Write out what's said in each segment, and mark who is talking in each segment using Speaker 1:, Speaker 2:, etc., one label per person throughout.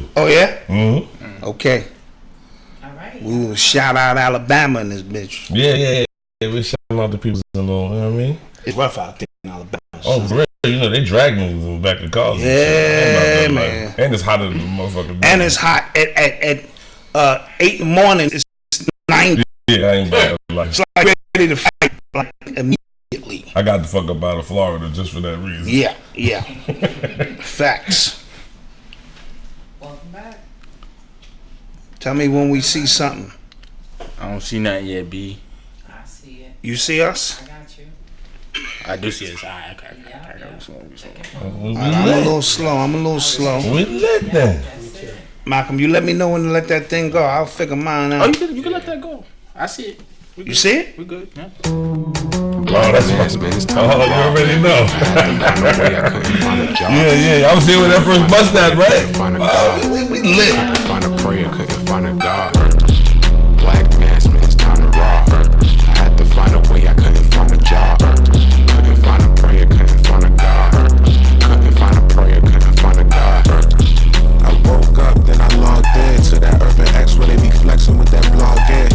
Speaker 1: too.
Speaker 2: Oh yeah.
Speaker 1: Mm-hmm.
Speaker 2: Okay.
Speaker 3: All right.
Speaker 2: We will shout out Alabama in this bitch.
Speaker 1: Yeah. We shouting out the people in the, you know what I mean?
Speaker 2: It's rough out there in Alabama.
Speaker 1: Oh, great. You know, they drag me back to college.
Speaker 2: Yeah, man.
Speaker 1: Like, and it's hotter than the motherfucker.
Speaker 2: And it's hot at 8 in the morning. It's 9.
Speaker 1: Yeah, I ain't bad. Like,
Speaker 2: It's like ready to fight like immediately.
Speaker 1: I got the fuck up out of Florida just for that reason.
Speaker 2: Yeah. Facts.
Speaker 3: Welcome back.
Speaker 2: Tell me when we see something.
Speaker 4: I don't see nothing yet, B.
Speaker 3: I see it.
Speaker 2: You see us?
Speaker 3: I got you.
Speaker 4: I do see it. Okay.
Speaker 2: I'm a little slow.
Speaker 1: We lit then.
Speaker 3: That's it.
Speaker 2: Malcolm, you let me know when to let that thing go. I'll figure mine
Speaker 4: Oh,
Speaker 2: out.
Speaker 4: you can let that go. I see it.
Speaker 2: You see it?
Speaker 4: We good. Yeah.
Speaker 1: Oh, that's man. Oh, you already know. Yeah. I was here when that first bust that, right?
Speaker 2: We lit.
Speaker 5: Couldn't find a prayer, couldn't find a God. Black mass, man, it's time to rob. I had to find a way, I couldn't find a job. Couldn't find a prayer, couldn't find a God. Couldn't find a prayer, couldn't find a God. I woke up, then I logged in to that UrbanX where they be flexing with that blog in.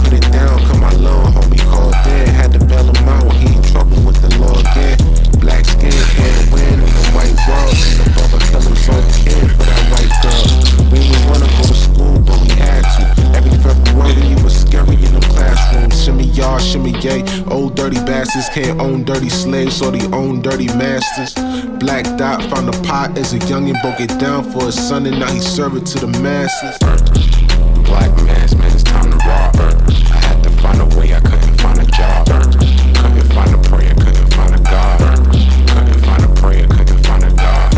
Speaker 5: Put it down, cause my little homie called in. Had to bail him out, he in trouble with the law again. Black skin, hair to win in the white world. The brother kill his own kid for that white girl. We didn't wanna go to school, but we had to. Every February, it was scary in the classroom. Shimmy y'all, shimmy yay. Old dirty bastards can't own dirty slaves, so they own dirty masters. Black Dot found a pot as a youngin', broke it down for his son, and now he serve it to the masses. Black mass, man, it's time to rob. I had to find a way, I couldn't find a job. Couldn't find a prayer, couldn't find a God. Couldn't find a prayer, couldn't find a God.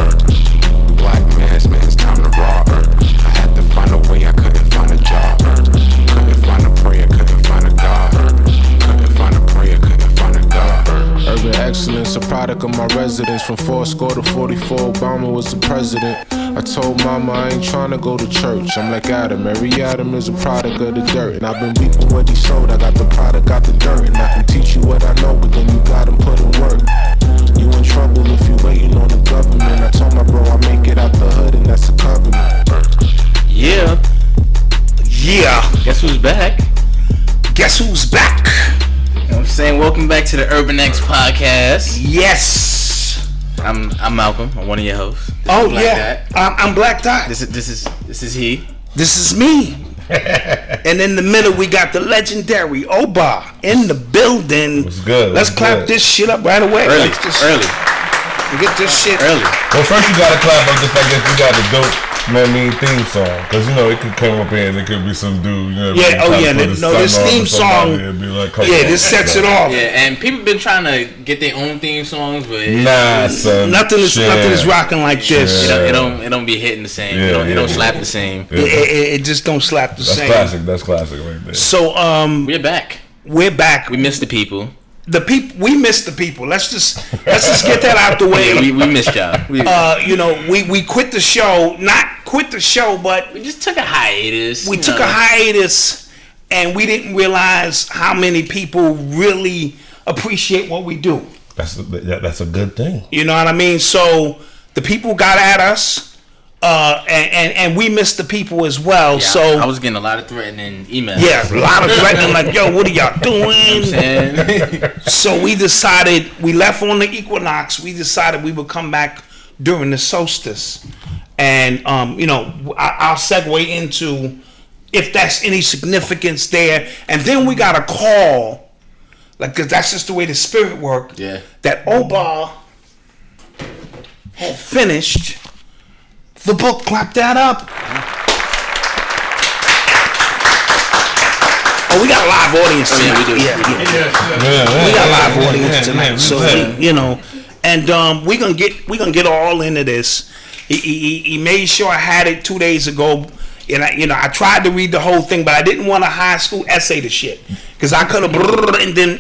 Speaker 5: Black mass, man, it's time to rob. I had to find a way, I couldn't find a job. Couldn't find a prayer, couldn't find a God. Couldn't find a prayer, couldn't find a God. Urban excellence, a product of my residence. From 4 to 44, Obama was the president. I told mama I ain't tryna go to church. I'm like Adam, every Adam is a product of the dirt. And I've been reaping what he sowed. I got the product, got the dirt. And I can teach you what I know, but then you gotta put in work. You in trouble if you waiting on the government. I told my bro I make it out the hood, and that's a covenant.
Speaker 4: Yeah. Guess who's back?
Speaker 2: Guess who's back?
Speaker 4: You know what I'm saying? Welcome back to the UrbanX podcast.
Speaker 2: Yes.
Speaker 4: I'm Malcolm. I'm one of your hosts.
Speaker 2: Oh yeah. I'm Black Dot.
Speaker 4: This is he.
Speaker 2: This is me. And in the middle we got the legendary Oba in the building.
Speaker 1: What's good?
Speaker 2: Let's clap this shit up right away.
Speaker 4: Early.
Speaker 2: Get this shit
Speaker 4: Early.
Speaker 1: Well, first you gotta clap up just like if you got the dope, you know what I mean, theme song. Because, you know, it could come up here and it could be some dude, you know.
Speaker 2: This theme song, this sets it off.
Speaker 4: Yeah, and people been trying to get their own theme songs, but
Speaker 1: son.
Speaker 2: Nothing is rocking like this.
Speaker 4: It don't be hitting the same. It don't slap the same.
Speaker 2: It just don't slap the same.
Speaker 1: That's classic right there.
Speaker 2: So
Speaker 4: we're back.
Speaker 2: We
Speaker 4: missed the people.
Speaker 2: We missed the people. Let's just get that out the way.
Speaker 4: Yeah, we missed y'all.
Speaker 2: We quit the show. Not quit the show, but
Speaker 4: we just took a hiatus.
Speaker 2: We took a hiatus, and we didn't realize how many people really appreciate what we do.
Speaker 1: That's a good thing.
Speaker 2: You know what I mean? So the people got at us. And we missed the people as well.
Speaker 4: Yeah,
Speaker 2: so
Speaker 4: I was getting a lot of threatening emails.
Speaker 2: Yeah, a lot of threatening, like, yo, what are y'all doing? So we left on the equinox. We decided we would come back during the solstice. And, I'll segue into if that's any significance there. And then we got a call, because that's just the way the spirit worked, that Oba had finished the book. Clap that up. Oh, we got a live audience tonight. We got a live audience tonight. So and we gonna get all into this. He made sure I had it 2 days ago, and I tried to read the whole thing, but I didn't want a high school essay to shit, because I could have and then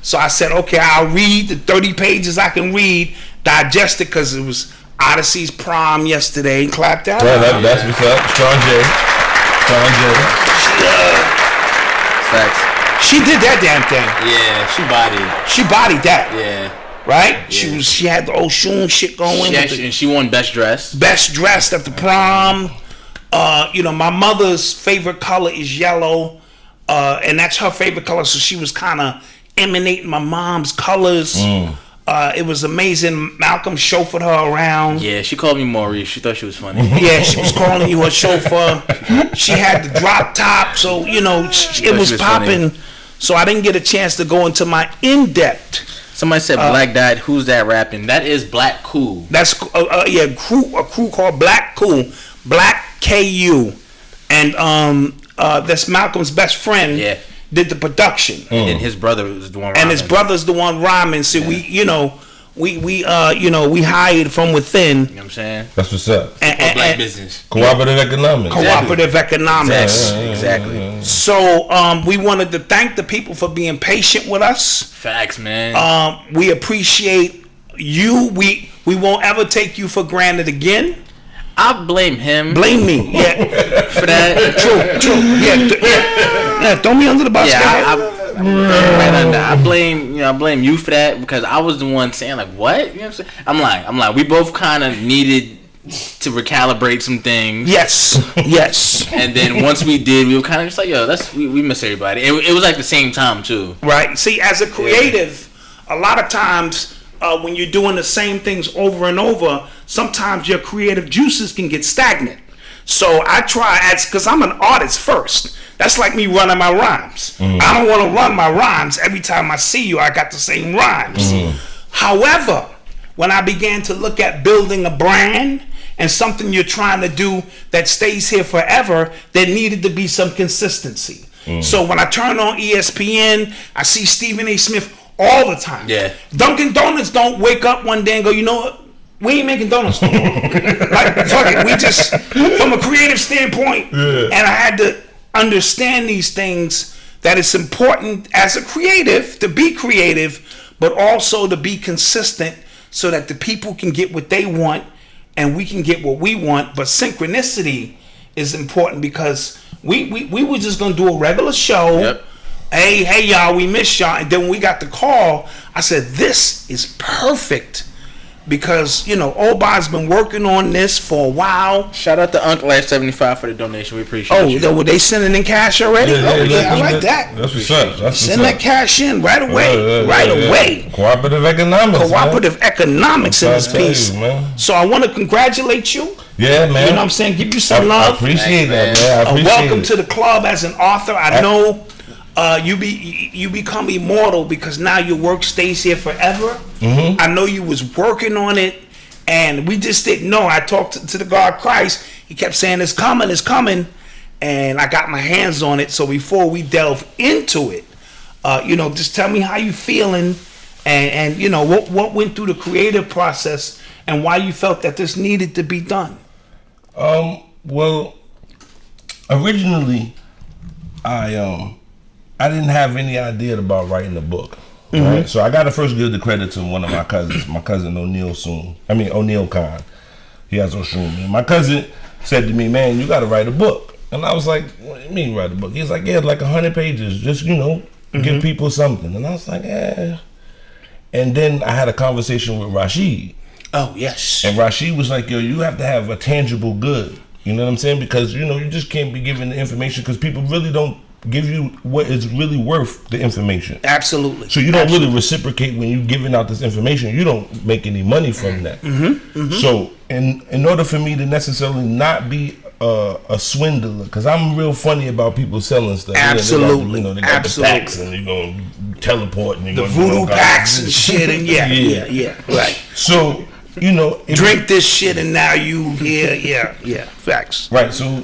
Speaker 2: So I said, okay, I'll read the 30 pages I can read, digest it, because it was Odyssey's prom yesterday. Clap that.
Speaker 1: Well, that's what's up. Strong J.
Speaker 4: Facts.
Speaker 2: She did that damn thing.
Speaker 4: Yeah,
Speaker 2: she bodied that.
Speaker 4: Yeah.
Speaker 2: Right?
Speaker 4: Yeah.
Speaker 2: She had the Oshun shit going.
Speaker 4: And she won best dress.
Speaker 2: Best dressed at the prom. My mother's favorite color is yellow, and that's her favorite color. So she was kind of emanating my mom's colors. It was amazing. Malcom chauffeured her around.
Speaker 4: Yeah, she called me Maurice. She thought she was funny.
Speaker 2: Yeah, she was calling you her chauffeur. She had the drop top, so it was popping. So I didn't get a chance to go into my in-depth.
Speaker 4: Somebody said Black Dad. Who's that rapping? That is Black Cool.
Speaker 2: That's a crew called Black Cool, Black KU, and that's Malcolm's best friend.
Speaker 4: Yeah.
Speaker 2: Did the production,
Speaker 4: and his brother was the one rhyming.
Speaker 2: And his brother's the one rhyming. So we hired from within.
Speaker 4: You know what I'm saying?
Speaker 1: That's what's up.
Speaker 4: And black business.
Speaker 1: Cooperative economics.
Speaker 2: Cooperative economics.
Speaker 4: Exactly.
Speaker 2: So we wanted to thank the people for being patient with us.
Speaker 4: Facts, man.
Speaker 2: We appreciate you. We won't ever take you for granted again.
Speaker 4: I blame him.
Speaker 2: Blame me, yeah,
Speaker 4: for that.
Speaker 2: True, yeah. Throw me under the bus.
Speaker 4: I blame you for that because I was the one saying like, what? You know what I'm saying? I'm like, we both kind of needed to recalibrate some things.
Speaker 2: Yes.
Speaker 4: And then once we did, we were kind of just like, yo, we miss everybody. It was like the same time too.
Speaker 2: Right. See, as a creative, a lot of times. When you're doing the same things over and over, sometimes your creative juices can get stagnant. So I try, because I'm an artist first. That's like me running my rhymes. I don't want to run my rhymes every time I see you. I got the same rhymes. However, when I began to look at building a brand and something you're trying to do that stays here forever, there needed to be some consistency. So when I turn on ESPN, I see Stephen A. Smith all the time.
Speaker 4: Yeah.
Speaker 2: Dunkin' Donuts don't wake up one day and go, you know what? We ain't making donuts no more. Like, fuck it. We just, from a creative standpoint, and I had to understand these things, that it's important as a creative to be creative, but also to be consistent so that the people can get what they want and we can get what we want. But synchronicity is important because we were just going to do a regular show.
Speaker 4: Yep.
Speaker 2: Hey, y'all, we missed y'all. And then when we got the call, I said, this is perfect because, Oba's been working on this for a while.
Speaker 4: Shout out to Uncle Life 75 for the donation. We appreciate you.
Speaker 2: Were they sending in cash already? I like that.
Speaker 1: That's what's up.
Speaker 2: Send that cash in right away. Away.
Speaker 1: Cooperative
Speaker 2: economics in this piece.
Speaker 1: Man.
Speaker 2: So I want to congratulate you.
Speaker 1: Yeah, man.
Speaker 2: You know what I'm saying? Give you some love.
Speaker 1: I appreciate that, man. I appreciate
Speaker 2: welcome to the club as an author. I know you become immortal because now your work stays here forever. I know you was working on it, and we just didn't know. I talked to the God Christ. He kept saying, it's coming, and I got my hands on it. So before we delve into it, just tell me how you feeling, and what went through the creative process, and why you felt that this needed to be done.
Speaker 1: Well, originally, I didn't have any idea about writing a book. Right? So I got to first give the credit to one of my cousins, my cousin O'Neal Khan. He has Oshun. My cousin said to me, man, you got to write a book. And I was like, what do you mean write a book? He's like, yeah, like 100 pages. Just, give people something. And I was like, eh. And then I had a conversation with Rashid.
Speaker 2: Oh, yes.
Speaker 1: And Rashid was like, yo, you have to have a tangible good. You know what I'm saying? Because, you just can't be giving the information because people really don't give you what is really worth the information.
Speaker 2: Absolutely.
Speaker 1: So you don't really reciprocate when you're giving out this information. You don't make any money from that. So in order for me to necessarily not be a swindler, because I'm real funny about people selling stuff.
Speaker 2: Absolutely.
Speaker 1: They got the packs and you're going to teleport and you're
Speaker 2: the voodoo packs and shit and yeah. Right.
Speaker 1: So,
Speaker 2: drink this shit and now you facts.
Speaker 1: Right. So,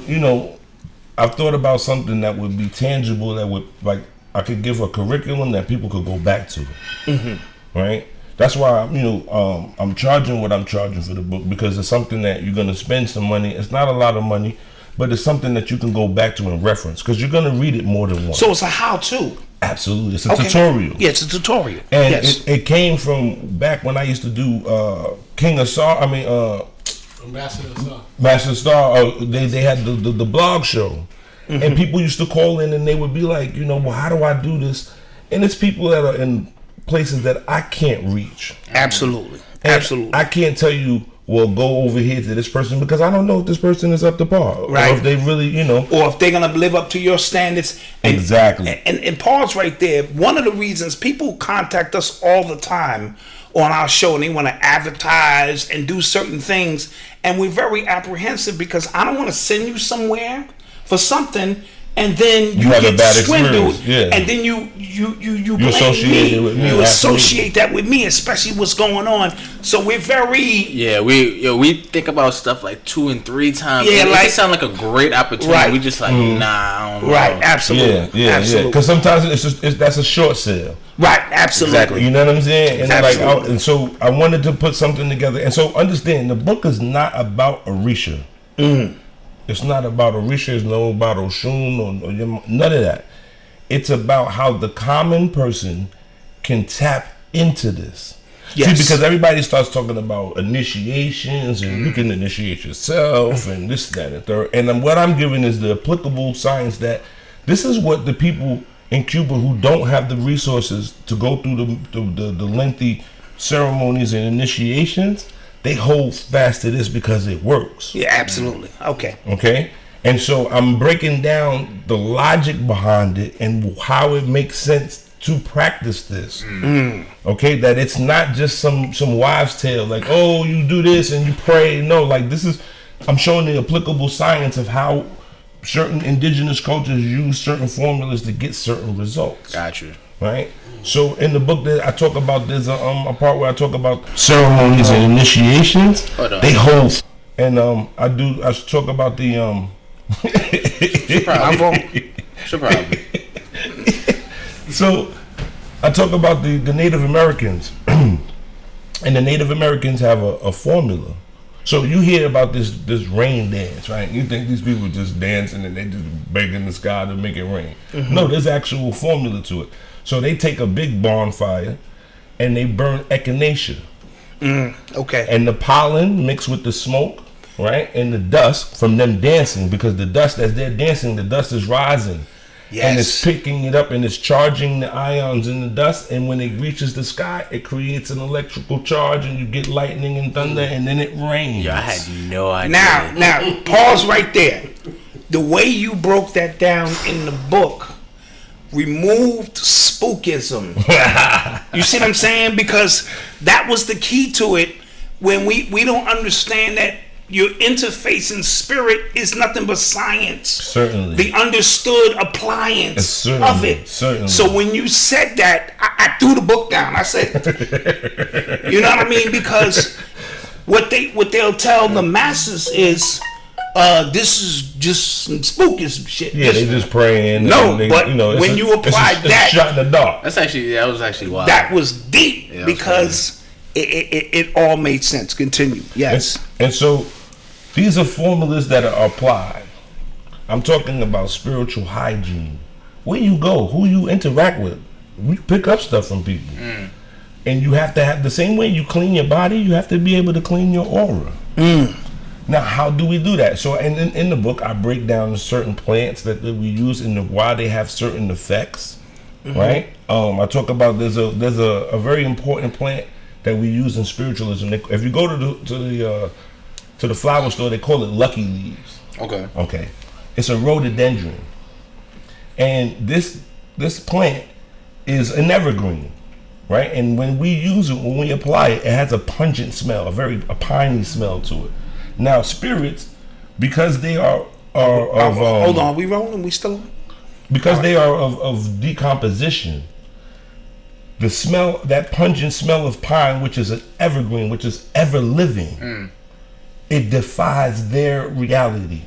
Speaker 1: I've thought about something that would be tangible, that would, like, I could give a curriculum that people could go back to. Right? That's why, I'm charging what I'm charging for the book, because it's something that you're going to spend some money. It's not a lot of money, but it's something that you can go back to and reference, because you're going to read it more than once.
Speaker 2: So it's a how-to.
Speaker 1: Absolutely. It's a tutorial.
Speaker 2: Yeah, it's a tutorial.
Speaker 1: And it came from back when I used to do Master Star. They had the blog show, and people used to call in and they would be like, well, how do I do this? And it's people that are in places that I can't reach.
Speaker 2: Absolutely.
Speaker 1: And I can't tell you well, go over here to this person because I don't know if this person is up to par.
Speaker 2: Right.
Speaker 1: Or if they really,
Speaker 2: or if they're gonna live up to your standards.
Speaker 1: Exactly.
Speaker 2: And pause right there. One of the reasons people contact us all the time on our show and they want to advertise and do certain things, and we're very apprehensive because I don't want to send you somewhere for something and then you
Speaker 1: have a
Speaker 2: get
Speaker 1: bad
Speaker 2: swindled,
Speaker 1: experience. Yeah.
Speaker 2: and then you blame
Speaker 1: associate it with me.
Speaker 2: You
Speaker 1: Absolutely.
Speaker 2: associate that with me, especially what's going on. So we're very
Speaker 4: we think about stuff like 2 and 3 times.
Speaker 2: Yeah,
Speaker 4: it sound like a great opportunity.
Speaker 2: Right.
Speaker 4: We just like nah, I don't know.
Speaker 2: right. Absolutely,
Speaker 1: Yeah.
Speaker 2: absolutely.
Speaker 1: Because sometimes that's a short sale.
Speaker 2: Right, absolutely.
Speaker 1: You know what I'm saying? And
Speaker 2: Absolutely.
Speaker 1: and so I wanted to put something together. And so understand, the book is not about Orisha. It's not about Orisha. It's not about Oshun or none of that. It's about how the common person can tap into this.
Speaker 2: Yes.
Speaker 1: See, because everybody starts talking about initiations and you can initiate yourself and this, that, and third. And then what I'm giving is the applicable science that this is what the people in Cuba who don't have the resources to go through the lengthy ceremonies and initiations, they hold fast to this because it works.
Speaker 2: Yeah, absolutely.
Speaker 1: Okay? And so I'm breaking down the logic behind it and how it makes sense to practice this. Okay? That it's not just some wives' tale like, oh, you do this and you pray. No, like this is, I'm showing the applicable science of how certain indigenous cultures use certain formulas to get certain results.
Speaker 4: Gotcha.
Speaker 1: Right? So in the book that I talk about, there's a part where I talk about ceremonies and initiations.
Speaker 4: Hold on.
Speaker 1: They hold, and I talk about the
Speaker 4: Sure problem.
Speaker 1: So I talk about the Native Americans, and the Native Americans have a formula. So you hear about this rain dance, right? You think these people just dancing and they just begging the sky to make it rain. No, there's actual formula to it. So they take a big bonfire and they burn echinacea.
Speaker 2: Okay.
Speaker 1: And the pollen mixed with the smoke, right? And the dust from them dancing, because the dust, as they're dancing, the dust is rising.
Speaker 2: Yes.
Speaker 1: And it's picking it up and it's charging the ions in the dust. And when it reaches the sky, it creates an electrical charge and you get lightning and thunder and then it rains.
Speaker 4: Yeah, I had no idea.
Speaker 2: Now, pause right there. The way you broke that down in the book removed spookism. You see what I'm saying? Because that was the key to it. When we don't understand that your interface in spirit is nothing but science.
Speaker 1: Certainly.
Speaker 2: The understood appliance of it.
Speaker 1: Certainly.
Speaker 2: So when you said that, I threw the book down. I said, you know what I mean? Because what they'll tell the masses is, this is just some spooky shit.
Speaker 1: Yeah, they just praying.
Speaker 2: No,
Speaker 1: and they,
Speaker 2: but when you apply
Speaker 1: it's
Speaker 2: that,
Speaker 1: a shot in the dark.
Speaker 4: That was actually wild.
Speaker 2: that was deep
Speaker 4: Yeah,
Speaker 2: because it all made sense. Continue. Yes.
Speaker 1: And so these are formulas that are applied. I'm talking about spiritual hygiene. Where you go, who you interact with, we pick up stuff from people. And you have to have the same way you clean your body, you have to be able to clean your aura. Now, how do we do that? So in the book, I break down certain plants that we use and why they have certain effects, right? I talk about there's a very important plant that we use in spiritualism. If you go to the flower store, they call it lucky leaves. Okay. It's a rhododendron. And this plant is an evergreen, right? And when we use it, when we apply it, it has a pungent smell, a piney smell to it. Now, spirits, because they are of
Speaker 2: hold on, we rolling? We still on?
Speaker 1: because they are of decomposition, the smell, that pungent smell of pine, which is an evergreen, which is ever living, it defies their reality.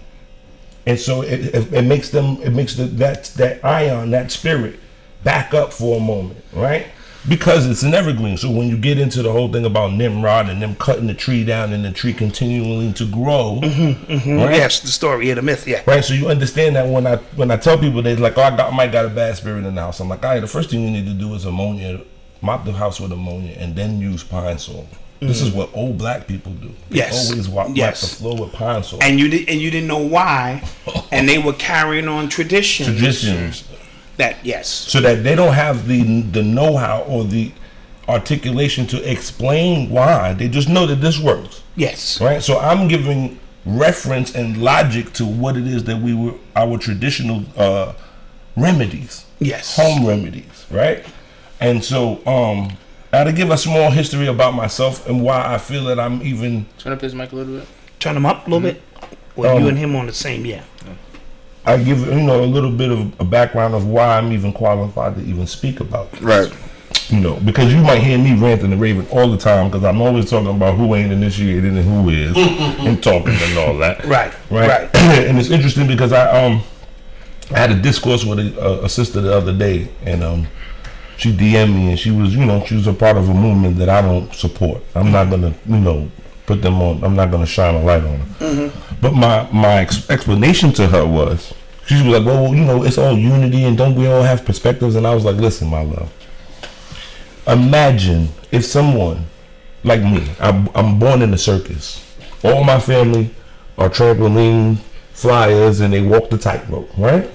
Speaker 1: And so it makes that ion, that spirit, back up for a moment, right? Because it's an evergreen. So when you get into the whole thing about Nimrod and them cutting the tree down and the tree continuing to grow, right?
Speaker 2: Yes, the story, the myth, yeah.
Speaker 1: Right, so you understand that when I tell people, they're like, oh, I might got a bad spirit in the house. I'm like, all right, the first thing you need to do is ammonia, mop the house with ammonia, and then use pine sol. This is what old black people do. They
Speaker 2: Yes.
Speaker 1: always wipe the floor with pine sol.
Speaker 2: And you didn't know why, and they were carrying on traditions.
Speaker 1: Traditions.
Speaker 2: That yes.
Speaker 1: So that they don't have the know-how or the articulation to explain why. They just know that this works.
Speaker 2: Yes.
Speaker 1: Right? So I'm giving reference and logic to what it is that our traditional remedies.
Speaker 2: Yes.
Speaker 1: Home remedies, right? And so I had to give a small history about myself and why I feel that I'm even...
Speaker 4: Turn up his mic a little bit.
Speaker 2: Turn him up a little bit. Well, you and him on the same,
Speaker 1: I give, a little bit of a background of why I'm even qualified to even speak about this.
Speaker 4: Right.
Speaker 1: Because you might hear me ranting and raving all the time because I'm always talking about who ain't initiated and who is and talking and all that.
Speaker 2: Right.
Speaker 1: And it's interesting because I had a discourse with a sister the other day, and she DM'd me, and she was a part of a movement that I don't support. I'm not gonna put them on. I'm not gonna shine a light on her. But my explanation to her was, she was like, well, it's all unity, and don't we all have perspectives? And I was like, listen, my love. Imagine if someone like me, I'm born in the circus. All my family are trampoline flyers, and they walk the tightrope, right?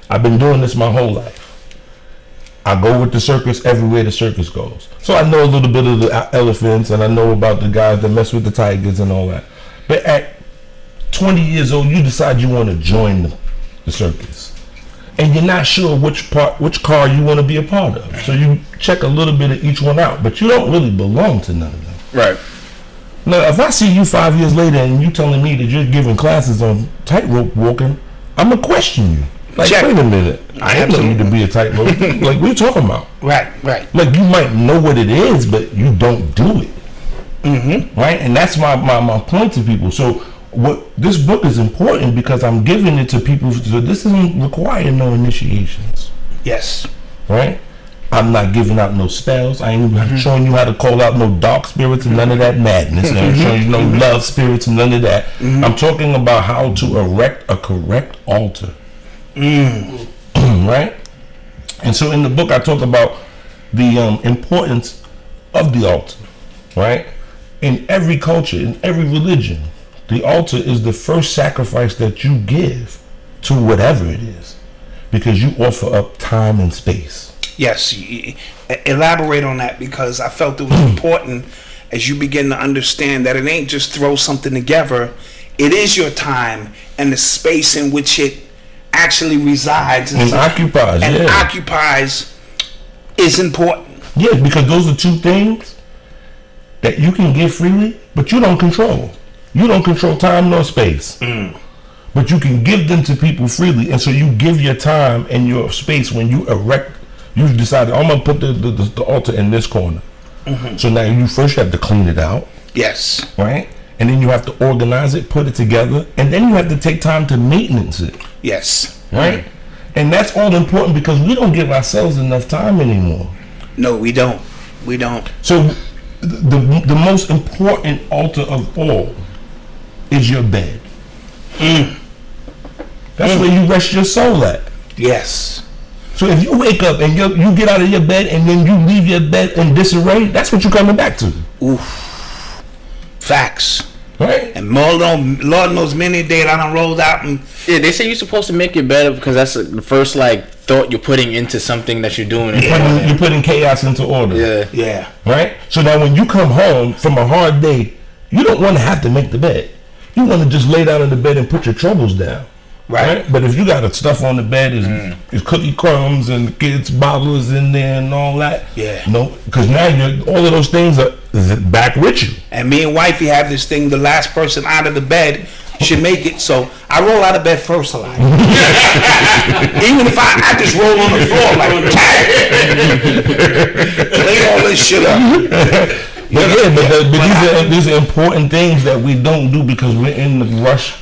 Speaker 1: I've been doing this my whole life. I go with the circus everywhere the circus goes. So I know a little bit of the elephants, and I know about the guys that mess with the tigers and all that. But at 20 years old, you decide you want to join the circus. And you're not sure which car you want to be a part of. So you check a little bit of each one out, but you don't really belong to none of them.
Speaker 4: Right.
Speaker 1: Now, if I see you 5 years later and you telling me that you're giving classes on tightrope walking, I'm going to question you. Like,
Speaker 2: Check.
Speaker 1: wait a minute. I ain't know you to be a tightrope. Like, what are you talking about?
Speaker 2: Right.
Speaker 1: Like, you might know what it is, but you don't do it. Right? And that's my point to people. So, this book is important because I'm giving it to people. So this doesn't require no initiations.
Speaker 2: Yes.
Speaker 1: Right? I'm not giving out no spells. I ain't showing you how to call out no dark spirits and none of that madness. I ain't showing you no love spirits and none of that. I'm talking about how to erect a correct altar. Right? And so in the book I talk about the importance of the altar. Right? In every culture, in every religion, the altar is the first sacrifice that you give to whatever it is, because you offer up time and space.
Speaker 2: Yes, elaborate on that, because I felt it was important as you begin to understand that it ain't just throw something together. It is your time and the space in which it actually resides
Speaker 1: and
Speaker 2: occupies is important.
Speaker 1: Yes, because those are two things that you can give freely, but you don't control. You don't control time nor space. But you can give them to people freely. And so you give your time and your space when you erect. You've decided, I'm going to put the altar in this corner. So now you first have to clean it out.
Speaker 2: Yes.
Speaker 1: Right? And then you have to organize it, put it together. And then you have to take time to maintenance it.
Speaker 2: Yes.
Speaker 1: Right? And that's all important because we don't give ourselves enough time anymore.
Speaker 2: No, we don't. We don't.
Speaker 1: So the most important altar of all is your bed. That's where you rest your soul at.
Speaker 2: Yes.
Speaker 1: So if you wake up and you get out of your bed and then you leave your bed in disarray, that's what you're coming back to.
Speaker 2: Oof. Facts.
Speaker 1: Right?
Speaker 2: And Lord knows many a day that I done rolled out and...
Speaker 4: Yeah, they say you're supposed to make your bed up because that's the first thought you're putting into something that you're doing.
Speaker 1: You're putting chaos into order.
Speaker 2: Yeah.
Speaker 1: Right? So now when you come home from a hard day, you don't want to have to make the bed. You want to just lay down in the bed and put your troubles down. Right? But if you got stuff on the bed, is cookie crumbs and the kids' bottles in there and all that.
Speaker 2: Yeah.
Speaker 1: No, because now all of those things are back with you.
Speaker 2: And me and wifey have this thing, the last person out of the bed should make it. So I roll out of bed first a lot. Even if I just roll on the floor like, lay all this shit up.
Speaker 1: But these are important things that we don't do because we're in the rush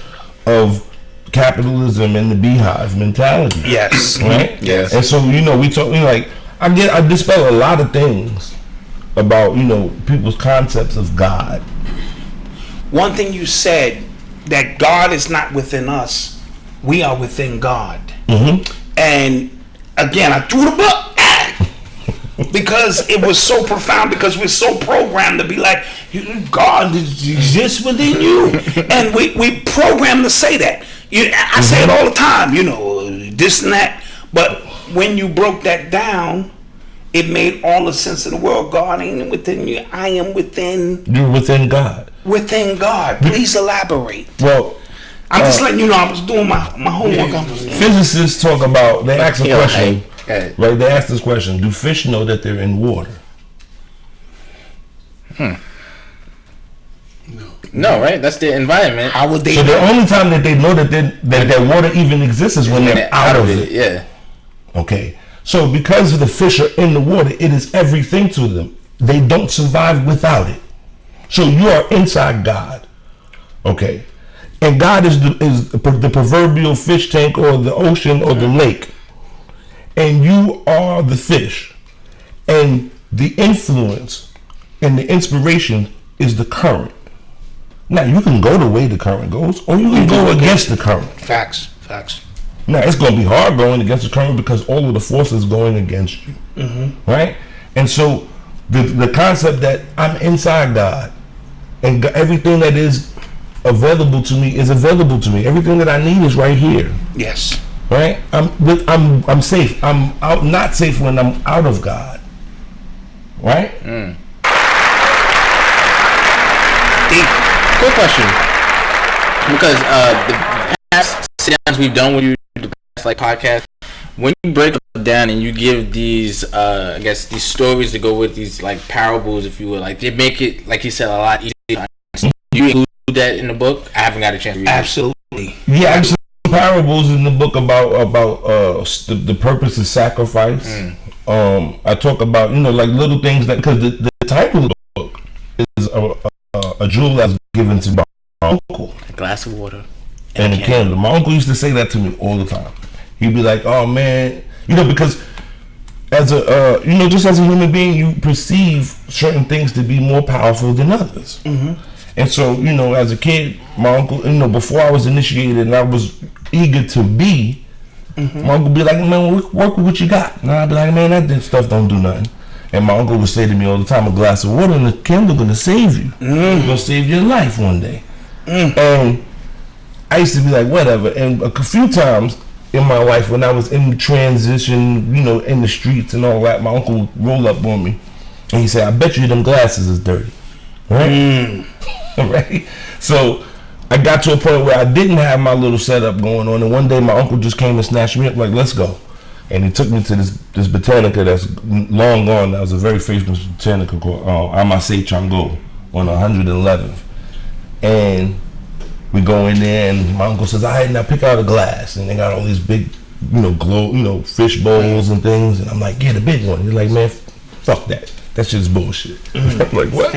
Speaker 1: of capitalism and the beehive mentality.
Speaker 2: Yes.
Speaker 1: Right?
Speaker 2: Yes.
Speaker 1: And so, we talk, I dispel a lot of things about, people's concepts of God.
Speaker 2: One thing you said, that God is not within us, we are within God. And again, I threw the book because it was so profound, because we're so programmed to be like, God exists within you. And we programmed to say that. I say it all the time, this and that. But when you broke that down, It made all the sense in the world. God ain't within you. I am within.
Speaker 1: You're within God.
Speaker 2: Within God. Please elaborate.
Speaker 1: Well,
Speaker 2: I'm just letting you know I was doing my homework.
Speaker 1: Physicists talk about, they ask a question,
Speaker 4: hey.
Speaker 1: right? They ask this question: do fish know that they're in water?
Speaker 4: No, right? That's their environment.
Speaker 2: How would they?
Speaker 1: So the only time that they know that that water even exists is when they're out of it.
Speaker 4: Yeah.
Speaker 1: Okay. So because the fish are in the water, it is everything to them. They don't survive without it. So you are inside God. Okay. And God is the proverbial fish tank or the ocean or the lake. And you are the fish. And the influence and the inspiration is the current. Now, you can go the way the current goes, or you can go against the current.
Speaker 2: Facts.
Speaker 1: Now, it's going to be hard going against the current because all of the forces going against you. Right? And so, the concept that I'm inside God, and everything that is available to me is available to me. Everything that I need is right here.
Speaker 2: Yes.
Speaker 1: Right? I'm safe. I'm out, not safe when I'm out of God. Right?
Speaker 2: Deep.
Speaker 4: Quick question, because the past sit-downs we've done with you, the past like podcast, when you break it down and you give these, I guess these stories to go with these like parables, if you will, like they make it, like you said, a lot easier to understand. You include that in the book? I haven't got a chance to read it.
Speaker 2: Absolutely.
Speaker 1: Yeah, actually, parables in the book about the purpose of sacrifice. I talk about like little things that, because the title of the book is a jewel that's given to my uncle.
Speaker 4: A glass of water
Speaker 1: And a candle. My uncle used to say that to me all the time. He'd be like, "Oh man," because as a just as a human being, you perceive certain things to be more powerful than others. And so, as a kid, my uncle, before I was initiated and I was eager to be, my uncle would be like, "Man, work with what you got." And I'd be like, "Man, that stuff don't do nothing." And my uncle would say to me all the time, "A glass of water and a candle gonna save you. It's gonna save your life one day." And I used to be like, whatever. And a few times in my life when I was in transition, in the streets and all that, my uncle would roll up on me and he said, "I bet you them glasses is dirty." Right? Right? So I got to a point where I didn't have my little setup going on, and one day my uncle just came and snatched me up like, "Let's go." And he took me to this botanica that's long gone. That was a very famous botanica called Amase Chango on 111th. And we go in there, and my uncle says, "All right, now pick out a glass." And they got all these big, fish bowls and things. And I'm like, "Yeah, the big one." He's like, "Man, fuck that. That shit's bullshit." I'm like, "What?"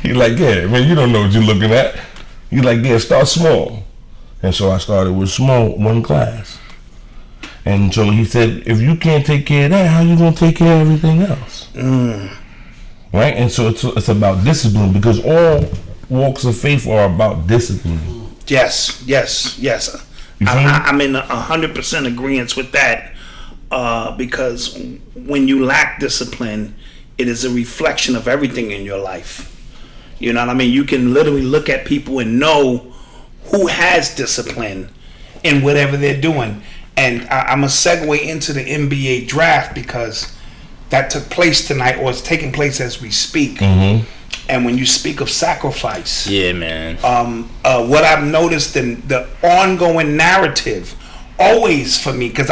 Speaker 1: He's like, "Yeah, man, you don't know what you're looking at." He's like, "Yeah, start small." And so I started with one glass. And so he said, "If you can't take care of that, how you gonna take care of everything else?" Right? And so it's about discipline, because all walks of faith are about discipline.
Speaker 2: Yes. I'm in 100% agreement with that, because when you lack discipline, it is a reflection of everything in your life. You know what I mean? You can literally look at people and know who has discipline in whatever they're doing. And I'm going to segue into the NBA draft, because that took place tonight, or it's taking place as we speak. And when you speak of sacrifice,
Speaker 4: yeah, man,
Speaker 2: what I've noticed in the ongoing narrative, always for me, because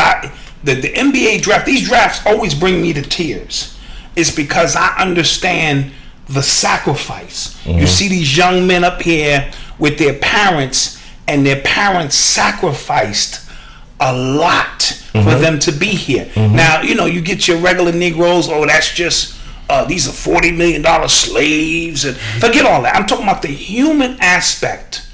Speaker 2: the NBA draft, these drafts always bring me to tears. It's because I understand the sacrifice. You see these young men up here with their parents, and their parents sacrificed a lot for them to be here. Now, you get your regular Negroes, that's just these are $40 million slaves, and forget all that. I'm talking about the human aspect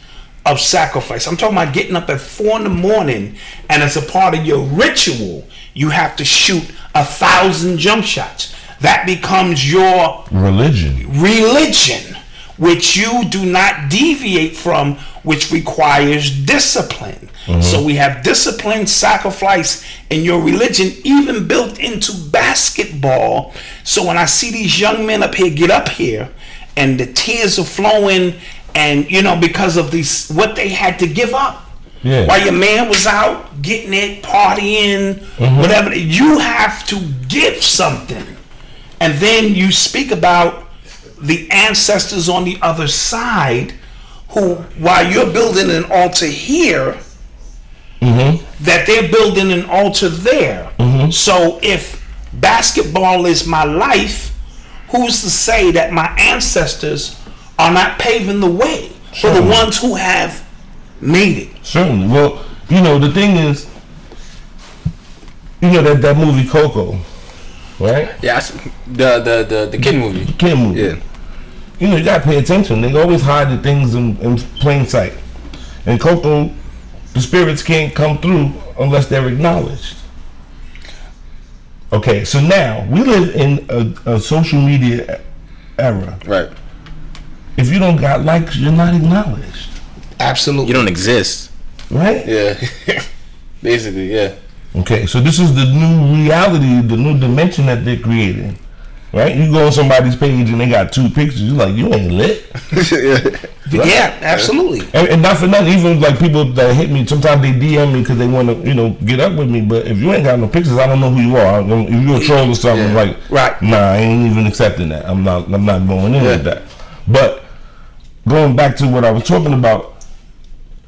Speaker 2: of sacrifice. I'm talking about getting up at 4 a.m, and as a part of your ritual, you have to shoot 1,000 jump shots. That becomes your religion, which you do not deviate from, which requires discipline. So we have discipline, sacrifice, and your religion even built into basketball. So when I see these young men get up here, and the tears are flowing, and because of what they had to give up.
Speaker 1: Yeah.
Speaker 2: While your man was out getting it, partying, whatever, you have to give something. And then you speak about the ancestors on the other side who, while you're building an altar here, that they're building an altar there. So if basketball is my life, who's to say that my ancestors are not paving the way for the ones who have made it?
Speaker 1: Certainly. Well, you know, the thing is, you know that movie Coco, right?
Speaker 4: Yeah, the kid movie.
Speaker 1: Kid movie.
Speaker 4: Yeah.
Speaker 1: You know, you gotta pay attention. They always hide the things in plain sight. And Coco, the spirits can't come through unless they're acknowledged. Okay, so now we live in a social media era.
Speaker 4: Right.
Speaker 1: If you don't got likes, you're not acknowledged.
Speaker 2: Absolutely.
Speaker 4: You don't exist.
Speaker 1: Right?
Speaker 4: Yeah. Basically, yeah.
Speaker 1: Okay, so this is the new reality, the new dimension that they're creating. Right? You go on somebody's page and they got 2 pictures, you're like, you ain't lit.
Speaker 2: Yeah, absolutely.
Speaker 1: And not for nothing, even like people that hit me, sometimes they DM me because they want to, you know, get up with me. But if you ain't got no pictures, I don't know who you are. If you're a troll or something, like, nah, I ain't even accepting that. I'm not going in with that. But going back to what I was talking about,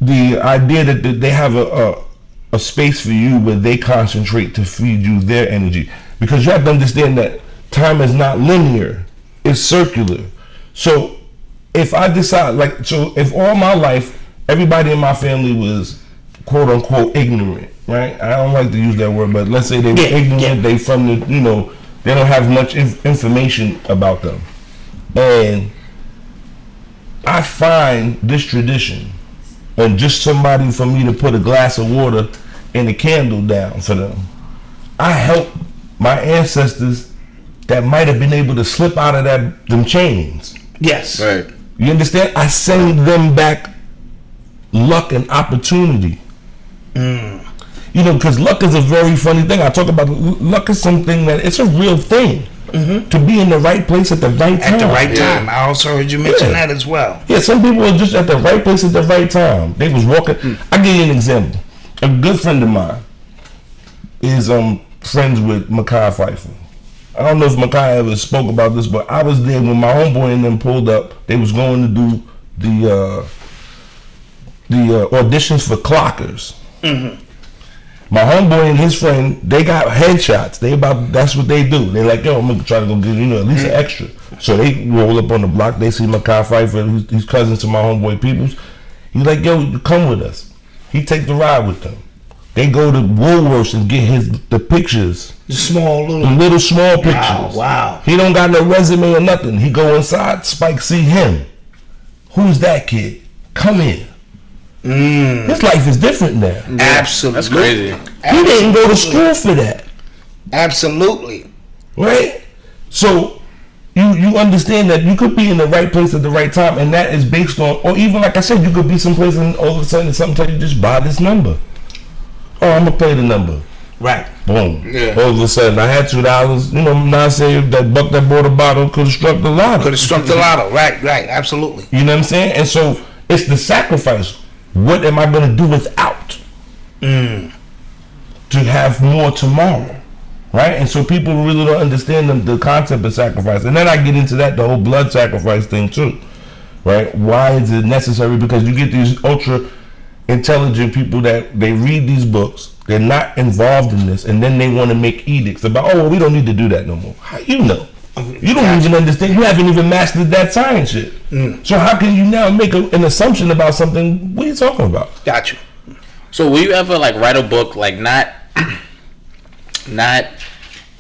Speaker 1: the idea that they have a space for you where they concentrate to feed you their energy, because you have to understand that time is not linear; it's circular. So if I decide, like, so if all my life everybody in my family was quote unquote ignorant, right? I don't like to use that word, but let's say they were ignorant. They from the, you know, they don't have much information about them, and I find this tradition, and just somebody for me to put a glass of water and a candle down for them. I help my ancestors that might have been able to slip out of them chains.
Speaker 2: Yes.
Speaker 4: Right.
Speaker 1: You understand? I send them back luck and opportunity. You know, because luck is a very funny thing. I talk about luck is something that it's a real thing. To be in the right place at the right time.
Speaker 2: At the right time. I also heard you mention that as well.
Speaker 1: Yeah, some people are just at the right place at the right time. They was walking. I'll give you an example. A good friend of mine is friends with Makai Pfeiffer. I don't know if Makai ever spoke about this, but I was there when my homeboy and them pulled up. They was going to do the auditions for Clockers. My homeboy and his friend, they got headshots. That's what they do. They like, yo, I'm gonna try to go get, you know, at least an extra. So they roll up on the block. They see Makai Pfeiffer, he's cousins to my homeboy Peoples. He's like, yo, you come with us. He take the ride with them. They go to Woolworths and get the pictures. The little small pictures.
Speaker 2: Wow.
Speaker 1: He don't got no resume or nothing. He go inside, Spike see him. Who's that kid? Come here. His life is different now.
Speaker 2: Absolutely.
Speaker 4: That's crazy.
Speaker 1: He didn't go to school for that.
Speaker 2: Absolutely.
Speaker 1: Right? So you understand that you could be in the right place at the right time, and that is based on, or even like I said, you could be someplace and all of a sudden something tell you just buy this number. Oh, I'm gonna pay the number.
Speaker 2: Right.
Speaker 1: Boom.
Speaker 4: Yeah.
Speaker 1: All of a sudden I had $2. You know, now say that buck that bought a bottle could have struck the lotto.
Speaker 2: Could have struck the lotto. Right. Absolutely.
Speaker 1: You know what I'm saying? And so it's the sacrifice. What am I gonna do without to have more tomorrow? Right? And so people really don't understand the concept of sacrifice. And then I get into the whole blood sacrifice thing too. Right? Why is it necessary? Because you get these ultra intelligent people that they read these books, they're not involved in this, and then they want to make edicts about, oh, well, we don't need to do that no more. How you know? You don't even understand. You haven't even mastered that science shit. So how can you now make an assumption about something? What are you talking about?
Speaker 2: Got you.
Speaker 4: So will you ever like write a book, like not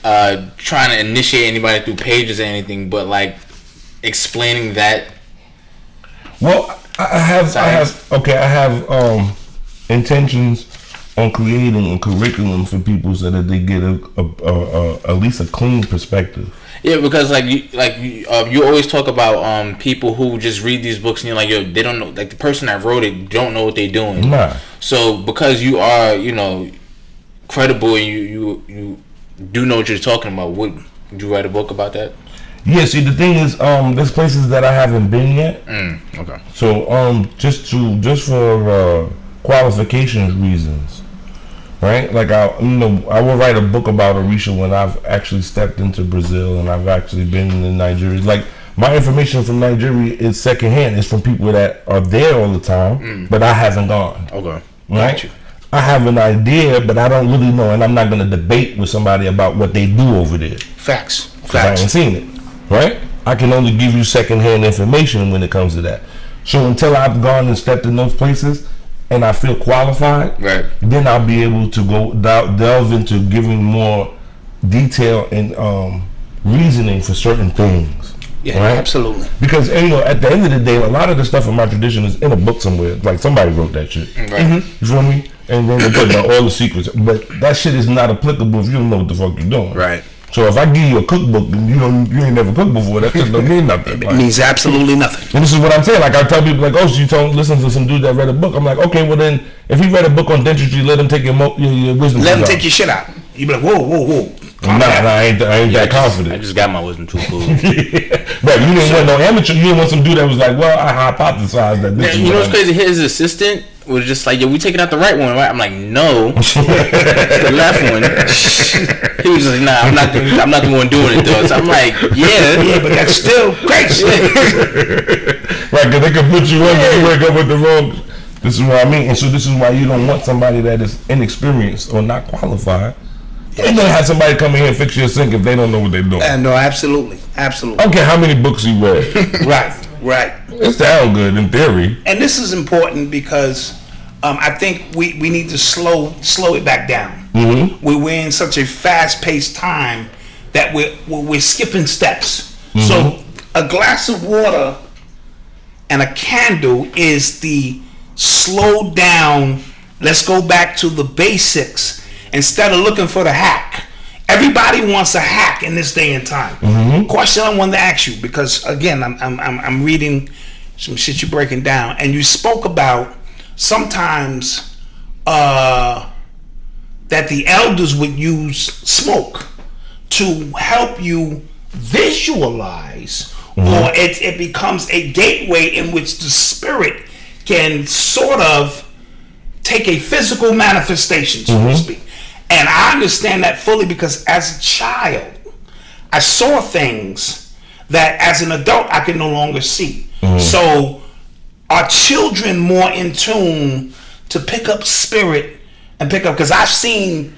Speaker 4: trying to initiate anybody through pages or anything, but like explaining that?
Speaker 1: Well, I have intentions on creating a curriculum for people so that they get at least a clean perspective.
Speaker 4: Yeah, because you always talk about people who just read these books and you're like, yo, they don't know, like the person that wrote it don't know what they're doing.
Speaker 1: Nah.
Speaker 4: So because you are, you know, credible and you do know what you're talking about, would you write a book about that?
Speaker 1: Yeah, see the thing is, there's places that I haven't been yet.
Speaker 4: Okay.
Speaker 1: So just for qualifications reasons, right? Like I will write a book about Orisha when I've actually stepped into Brazil and I've actually been in Nigeria. Like my information from Nigeria is secondhand. It's from people that are there all the time, but I haven't gone.
Speaker 4: Okay.
Speaker 1: Right? I have an idea, but I don't really know, and I'm not going to debate with somebody about what they do over there.
Speaker 2: Facts.
Speaker 1: I ain't seen it, right? I can only give you secondhand information when it comes to that. So until I've gone and stepped in those places, and I feel qualified,
Speaker 4: right,
Speaker 1: then I'll be able to go delve into giving more detail and reasoning for certain things.
Speaker 2: Yeah,
Speaker 1: right?
Speaker 2: Absolutely.
Speaker 1: Because at the end of the day, a lot of the stuff in my tradition is in a book somewhere. Like somebody wrote that shit.
Speaker 4: Right.
Speaker 1: You feel me? And then they put down all the secrets. But that shit is not applicable if you don't know what the fuck you're doing.
Speaker 4: Right.
Speaker 1: So if I give you a cookbook and you ain't never cooked before, that shit don't mean nothing.
Speaker 2: It means absolutely nothing.
Speaker 1: And this is what I'm saying. Like I tell people, like, oh, so you listen to some dude that read a book. I'm like, okay, well then, if he read a book on dentistry, let him take your wisdom.
Speaker 2: Let him take your shit out. You be like, whoa.
Speaker 1: Nah, I ain't that confident.
Speaker 4: I just got my wisdom tooth pulled.
Speaker 1: Right, you didn't want no amateur. You didn't want some dude that was like, well, I hypothesized that this.
Speaker 4: You know what's crazy? His assistant was just like, yo, we taking out the right one, right? I'm like, no, the left one. He was just like, nah, I'm not the one doing it though. So I'm like, yeah,
Speaker 2: but that's still crazy.
Speaker 1: Right, because they can put you on and you wake up with the wrong. This is what I mean, and so this is why you don't want somebody that is inexperienced or not qualified. You don't have somebody come in here and fix your sink if they don't know what they're doing.
Speaker 2: No, absolutely.
Speaker 1: I don't care how many books you read.
Speaker 2: Right.
Speaker 1: It sounds good in theory.
Speaker 2: And this is important because I think we need to slow it back down.
Speaker 1: Mm-hmm.
Speaker 2: We're in such a fast-paced time that we're skipping steps.
Speaker 1: Mm-hmm.
Speaker 2: So a glass of water and a candle is the slow down. Let's go back to the basics. Instead of looking for the hack, everybody wants a hack in this day and time.
Speaker 1: Mm-hmm.
Speaker 2: Question I wanted to ask you, because again, I'm reading some shit you're breaking down, and you spoke about sometimes that the elders would use smoke to help you visualize, or it becomes a gateway in which the spirit can sort of take a physical manifestation, so to speak. And I understand that fully because as a child, I saw things that as an adult I could no longer see. So are children more in tune to pick up spirit and pick up? Because I've seen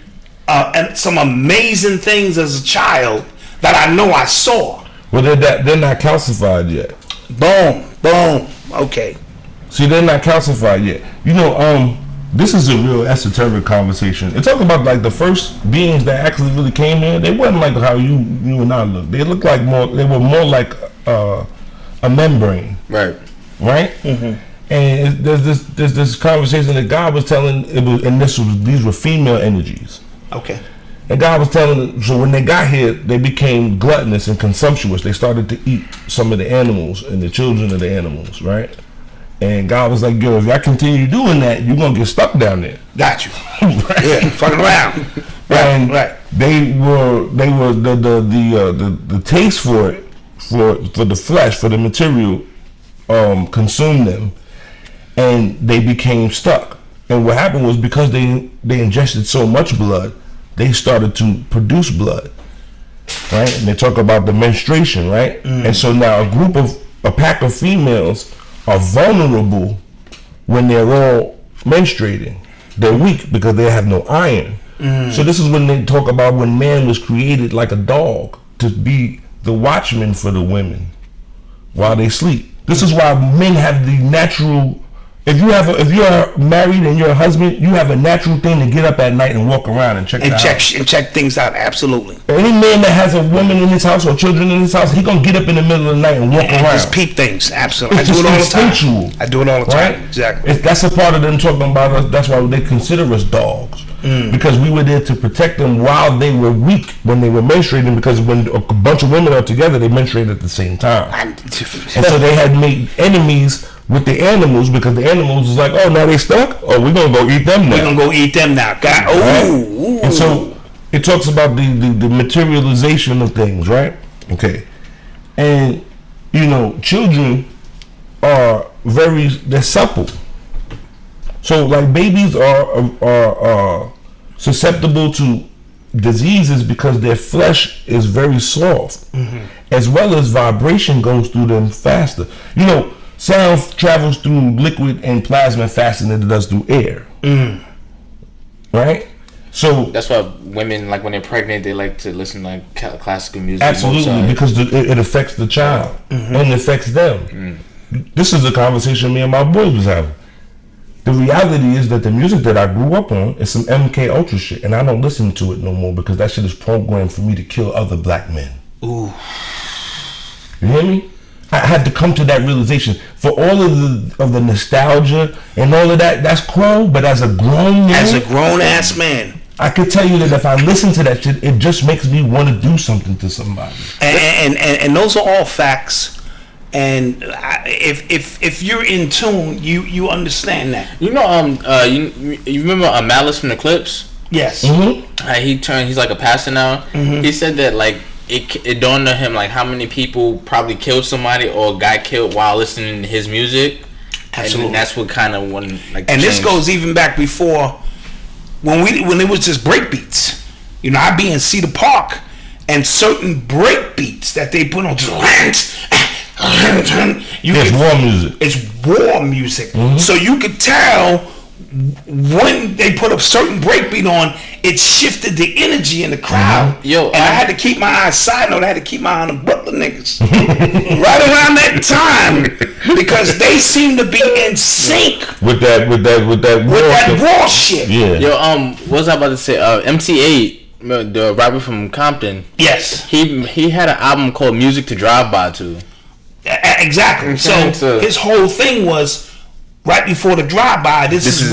Speaker 2: some amazing things as a child that I know I saw.
Speaker 1: Well, they're not calcified yet.
Speaker 2: Boom. Okay.
Speaker 1: See, they're not calcified yet. This is a real esoteric conversation. It's talking about like the first beings that actually really came here. They wasn't like how you and I look. They looked like they were more like a membrane.
Speaker 4: Right.
Speaker 1: Mm-hmm. And there's this conversation that God was telling these were female energies.
Speaker 2: Okay.
Speaker 1: And God was telling them, so when they got here, they became gluttonous and consumptuous. They started to eat some of the animals and the children of the animals, right? And God was like, yo, if y'all continue doing that, you're going to get stuck down there.
Speaker 2: Got you.
Speaker 1: Right?
Speaker 2: Yeah, fucking around. Right.
Speaker 1: They were the taste for it, for the flesh, for the material, consumed them, and they became stuck. And what happened was because they ingested so much blood, they started to produce blood, right? And they talk about the menstruation, right? And so now a pack of females are vulnerable when they're all menstruating. They're weak because they have no iron. So this is when they talk about when man was created like a dog to be the watchman for the women while they sleep. This is why men have the natural. If you're married and you're a husband, you have a natural thing to get up at night and walk around and check
Speaker 2: things out. Absolutely.
Speaker 1: Any man that has a woman in his house or children in his house, he gonna get up in the middle of the night and walk around.
Speaker 2: Just peep things. Absolutely.
Speaker 1: It's just instinctual.
Speaker 2: I do it all the time.
Speaker 1: Right?
Speaker 2: Exactly.
Speaker 1: That's a part of them talking about us. That's why they consider us dogs. Because we were there to protect them while they were weak when they were menstruating, because when a bunch of women are together, they menstruate at the same time. And so they had made enemies with the animals, because the animals was like, oh, now they stuck? Oh, we're going to go eat them now.
Speaker 2: Right?
Speaker 1: And so it talks about the materialization of things, right? Okay. And, children are they're supple. So like babies are susceptible to diseases because their flesh is very soft, as well as vibration goes through them faster. You know, sound travels through liquid and plasma faster than it does through air. Right? So
Speaker 4: that's why women, like when they're pregnant, they like to listen to like classical music.
Speaker 1: absolutely, because it affects the child and it affects them. This is a conversation me and my boys was having. The reality is that the music that I grew up on is some MK Ultra shit, and I don't listen to it no more because that shit is programmed for me to kill other black men.
Speaker 2: Ooh.
Speaker 1: You hear me? I had to come to that realization. For all of the nostalgia and all of that, that's cool. But as a grown man,
Speaker 2: As a grown ass man,
Speaker 1: I could tell you that if I listen to that shit, it just makes me want to do something to somebody.
Speaker 2: and those are all facts. And if you're in tune, you understand that.
Speaker 4: You know, you remember Malice from the Clips?
Speaker 2: Yes.
Speaker 4: He's like a pastor now. He said that like it dawned on him like how many people probably killed somebody or got killed while listening to his music.
Speaker 2: Absolutely.
Speaker 4: And that's what kind of when like.
Speaker 2: And this
Speaker 4: changed.
Speaker 2: goes even back before when it was just break beats. You know, I'd be in Cedar Park and certain break beats that they put on
Speaker 1: It's war music.
Speaker 2: It's war music. So you could tell when they put a certain breakbeat on, it shifted the energy in the crowd.
Speaker 4: Yo,
Speaker 2: and I had to keep my eyes side note. I had to keep my eye on the Brooklyn niggas right around that time because they seem to be in sync
Speaker 1: with that
Speaker 2: war shit.
Speaker 1: Yeah.
Speaker 4: Yo, what was I about to say? MC8, the rapper from Compton.
Speaker 2: Yes.
Speaker 4: He had an album called Music to Drive By to.
Speaker 2: Exactly. So his whole thing was right before the drive-by. This is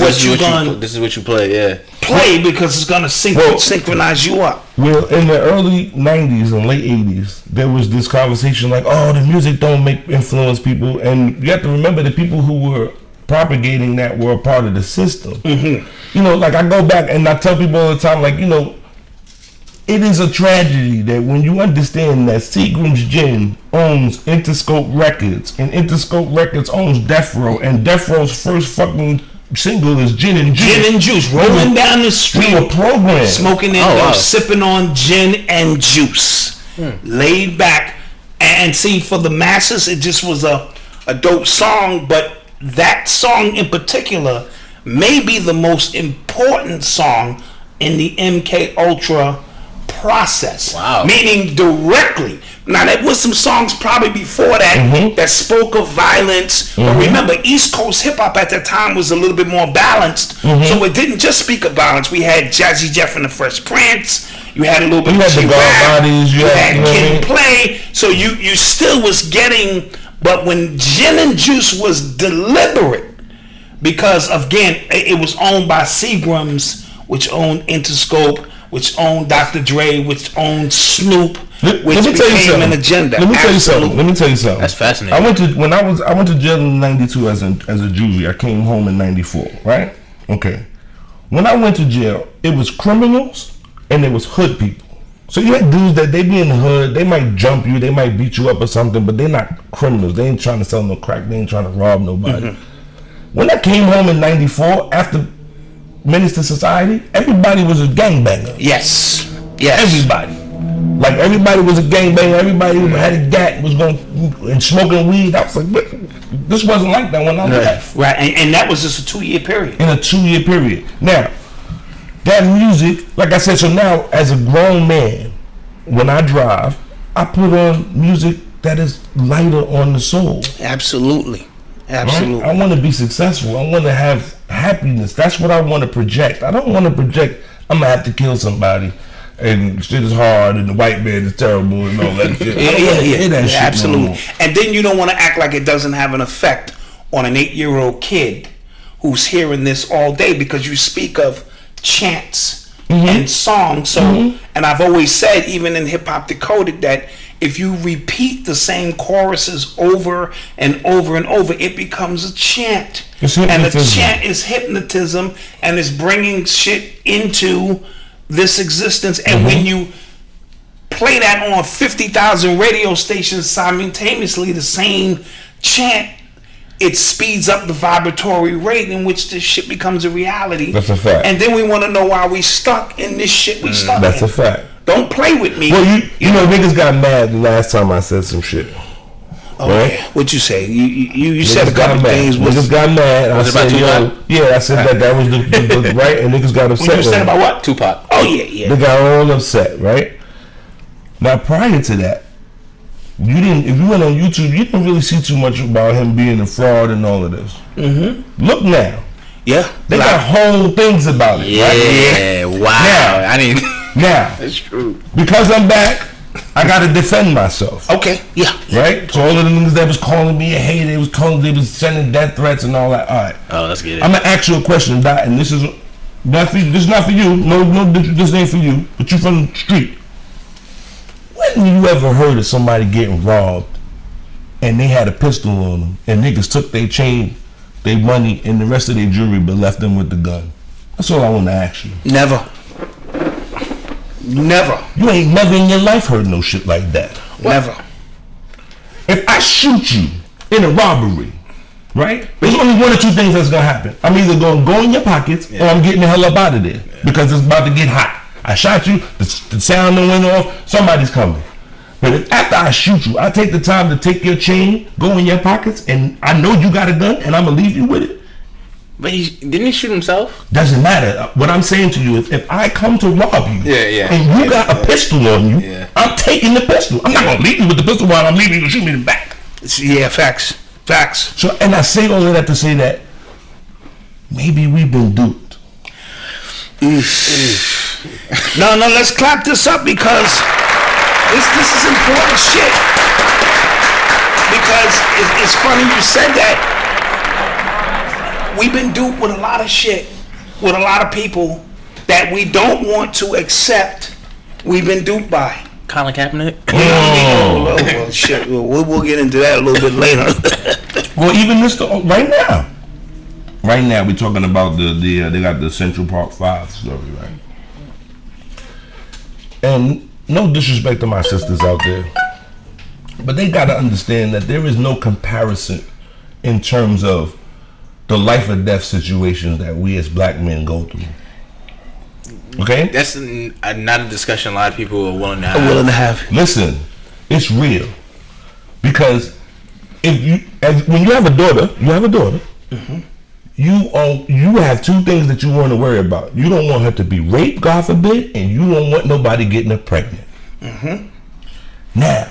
Speaker 2: what you play. Yeah. Play because it's gonna synchronize you up.
Speaker 1: Well, in the early '90s and late '80s, there was this conversation like, "Oh, the music don't influence people," and you have to remember the people who were propagating that were a part of the system. You know, like I go back and I tell people all the time, like, you know, it is a tragedy that when you understand that Seagram's Gin owns Interscope Records and Interscope Records owns Death Row and Death Row's first fucking single is Gin and Juice.
Speaker 2: Gin and Juice, rolling down the street,
Speaker 1: we were programmed,
Speaker 2: smoking sipping on gin and juice, laid back, and see for the masses, it just was a dope song. But that song in particular may be the most important song in the MK Ultra process.
Speaker 4: Wow.
Speaker 2: Meaning directly. Now there was some songs probably before that that spoke of violence. But remember, East Coast hip hop at that time was a little bit more balanced. So it didn't just speak of violence. We had Jazzy Jeff and the Fresh Prince. You had a little bit of G-Rap. You had Kid and Play. So you still was getting, but when Gin and Juice was deliberate, because again, it was owned by Seagram's, which owned Interscope, which owned Dr. Dre, which owned Snoop, which became an agenda.
Speaker 1: Let me tell you something.
Speaker 4: That's fascinating.
Speaker 1: I went to jail in '92 as a juvie. I came home in '94. Right? Okay. When I went to jail, it was criminals and it was hood people. So you had dudes that they be in the hood, they might jump you, they might beat you up or something, but they're not criminals. They ain't trying to sell no crack. They ain't trying to rob nobody. When I came home in '94 after Menace to Society, everybody was a gangbanger.
Speaker 2: Yes.
Speaker 1: Everybody. Like everybody was a gangbanger. Everybody who had a gat was going and smoking weed. I was like, but this wasn't like that when I left.
Speaker 2: Right, and that was just a 2-year period.
Speaker 1: In a 2-year period. Now, that music, like I said, so now as a grown man, when I drive, I put on music that is lighter on the soul.
Speaker 2: Absolutely.
Speaker 1: Right? I want to be successful. I want to have happiness. That's what I want to project. I don't want to project I'm going to have to kill somebody and shit is hard and the white man is terrible and all that shit.
Speaker 2: Yeah, absolutely. No, and then you don't want to act like it doesn't have an effect on an 8-year-old kid who's hearing this all day, because you speak of chants and songs. So, and I've always said, even in Hip Hop Decoded, that if you repeat the same choruses over and over and over, it becomes a chant. And a chant is hypnotism, and it's bringing shit into this existence. And when you play that on 50,000 radio stations simultaneously, the same chant, it speeds up the vibratory rate in which this shit becomes a reality.
Speaker 1: That's a fact.
Speaker 2: And then we want to know why we stuck in this shit we stuck
Speaker 1: That's
Speaker 2: in.
Speaker 1: a fact.
Speaker 2: Don't play with me.
Speaker 1: Well, you know, niggas got mad the last time I said some shit.
Speaker 2: Oh,
Speaker 1: right?
Speaker 2: yeah. What'd you say? You said a
Speaker 1: Niggas got
Speaker 2: couple
Speaker 1: mad.
Speaker 2: things.
Speaker 1: Niggas got mad.
Speaker 4: Was it about Tupac?
Speaker 1: Yeah, I said that was the right, and niggas got upset.
Speaker 2: What you said about what?
Speaker 4: Tupac.
Speaker 2: Oh, yeah.
Speaker 1: They got all upset, right? Now, prior to that, you didn't. If you went on YouTube, you didn't really see too much about him being a fraud and all of this. Mm-hmm. Look now,
Speaker 2: Yeah.
Speaker 1: they got whole things about it.
Speaker 4: Yeah,
Speaker 1: right?
Speaker 4: wow.
Speaker 1: Now,
Speaker 4: I mean,
Speaker 1: now,
Speaker 4: that's true.
Speaker 1: because I'm back, I gotta defend myself.
Speaker 2: Okay, yeah.
Speaker 1: Right? So all of the niggas that was calling me a hater, they was sending death threats and all that. All right.
Speaker 4: Oh, let's get it.
Speaker 1: I'm gonna ask you a question, Dot, and this is not for you. This is not for you. No, this ain't for you. But you from the street. When you ever heard of somebody getting robbed and they had a pistol on them and niggas took their chain, their money, and the rest of their jewelry, but left them with the gun? That's all I want to ask you.
Speaker 2: Never.
Speaker 1: You ain't never in your life heard no shit like that.
Speaker 2: Never.
Speaker 1: If I shoot you in a robbery, right? There's only one or two things that's gonna happen. I'm either gonna go in your pockets or I'm getting the hell up out of there because it's about to get hot. I shot you, the sound that went off, somebody's coming. But if after I shoot you, I take the time to take your chain, go in your pockets, and I know you got a gun, and I'm gonna leave you with it.
Speaker 4: But didn't he shoot himself?
Speaker 1: Doesn't matter. What I'm saying to you is, if I come to rob you, and you got a pistol on you, I'm taking the pistol. I'm not gonna leave you with the pistol while I'm leaving you to shoot me in the back.
Speaker 2: Yeah, facts.
Speaker 1: So, and I say all of that to say that maybe we've been duped.
Speaker 2: No, let's clap this up because this is important shit. Because it's funny you said that. We've been duped with a lot of shit, with a lot of people that we don't want to accept. We've been duped by.
Speaker 4: Colin Kaepernick?
Speaker 2: Well, shit. We'll get into that a little bit later.
Speaker 1: Well, even this right now. Right now, we're talking about they got the Central Park 5 story, right? And no disrespect to my sisters out there, but they got to understand that there is no comparison in terms of the life or death situations that we as black men go through. Okay?
Speaker 4: That's not a discussion a lot of people are willing to have.
Speaker 1: Listen, it's real. Because when you have a daughter, mm-hmm. You have two things that you want to worry about. You don't want her to be raped, God forbid, and you don't want nobody getting her pregnant. Mm-hmm. Now,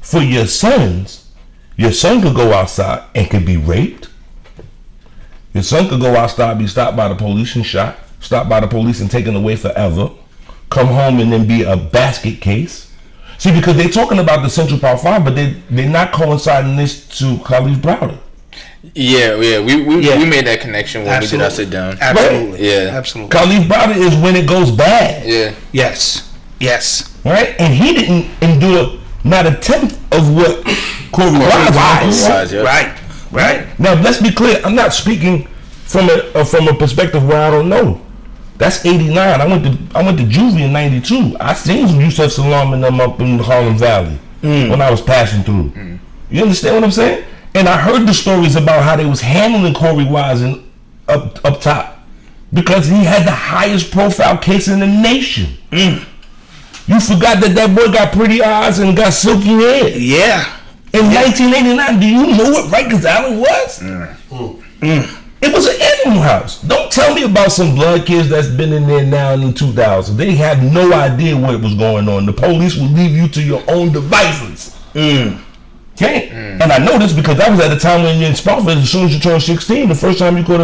Speaker 1: for your son could go outside and could be raped. Your son could go outside, be stopped by the police and shot, stopped by the police and taken away forever, come home and then be a basket case. See, because they're talking about the Central Park 5, but they're not coinciding this to Khalif Browder.
Speaker 4: Yeah, we made that connection when we did our sit down.
Speaker 2: Absolutely.
Speaker 1: Right?
Speaker 4: Yeah.
Speaker 2: Absolutely.
Speaker 1: Khalif Browder is when it goes bad.
Speaker 4: Yeah.
Speaker 2: Yes.
Speaker 1: Right? And he didn't endure not a tenth of what Corey Wise. Right. Now, let's be clear. I'm not speaking from a perspective where I don't know. That's 89. I went to juvie in 92. I seen Yusef Salam and them up in the Harlem Valley when I was passing through. You understand what I'm saying? And I heard the stories about how they was handling Corey Wise up top because he had the highest profile case in the nation. You forgot that boy got pretty eyes and got silky hair.
Speaker 2: Yeah.
Speaker 1: In 1989, do you know what Rikers Island was? It was an animal house. Don't tell me about some blood kids that's been in there now in the 2000s. They have no idea what was going on. The police will leave you to your own devices. Okay? And I know this because that was at the time when you're in Spofford. As soon as you turn 16, the first time you caught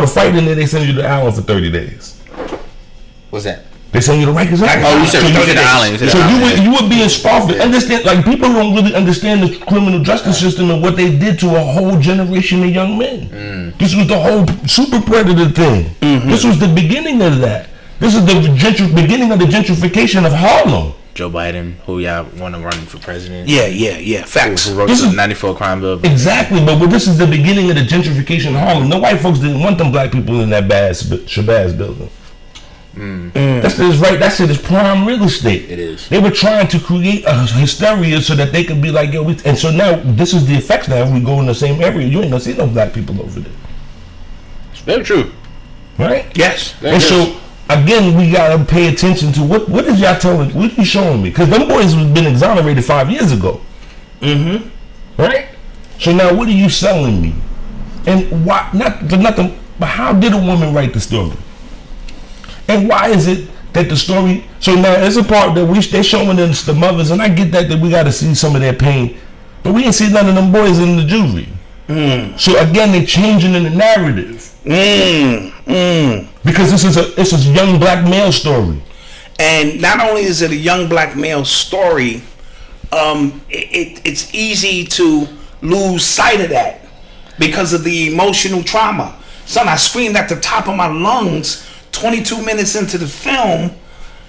Speaker 1: a fight in there, they send you to the island for 30 days.
Speaker 4: What's that?
Speaker 1: They send you to Rikers Island.
Speaker 4: Oh, you said the island.
Speaker 1: So you would be in Spofford. Understand? Like, people don't really understand the criminal justice system and what they did to a whole generation of young men. This was the whole super predator thing. This was the beginning of that. This is the beginning of the gentrification of Harlem.
Speaker 4: Joe Biden, who y'all want to run for president.
Speaker 2: Yeah. Facts.
Speaker 4: Who wrote the 94 crime bill.
Speaker 1: Exactly, but this is the beginning of the gentrification of Harlem. The white folks didn't want them black people in that bad Shabazz building. That shit is right. That shit is prime real estate.
Speaker 4: It is.
Speaker 1: They were trying to create a hysteria so that they could be like, yo, and so now this is the effects. Now if we go in the same area, you ain't gonna see no black people over there.
Speaker 4: It's very true.
Speaker 1: Right?
Speaker 2: Yes.
Speaker 1: And so again, we gotta pay attention to what is y'all telling? What are you showing me? Because them boys have been exonerated 5 years ago. Right? So now what are you selling me? And why? Not for nothing, but how did a woman write the story? And why is it that the story? So now it's a part that they're showing us the mothers, and I get that we got to see some of their pain, but we ain't see none of them boys in the juvie. So again, they're changing in the narrative because it's a young black male story.
Speaker 2: And not only is it a young black male story, it's easy to lose sight of that because of the emotional trauma. Son, I screamed at the top of my lungs 22 minutes into the film,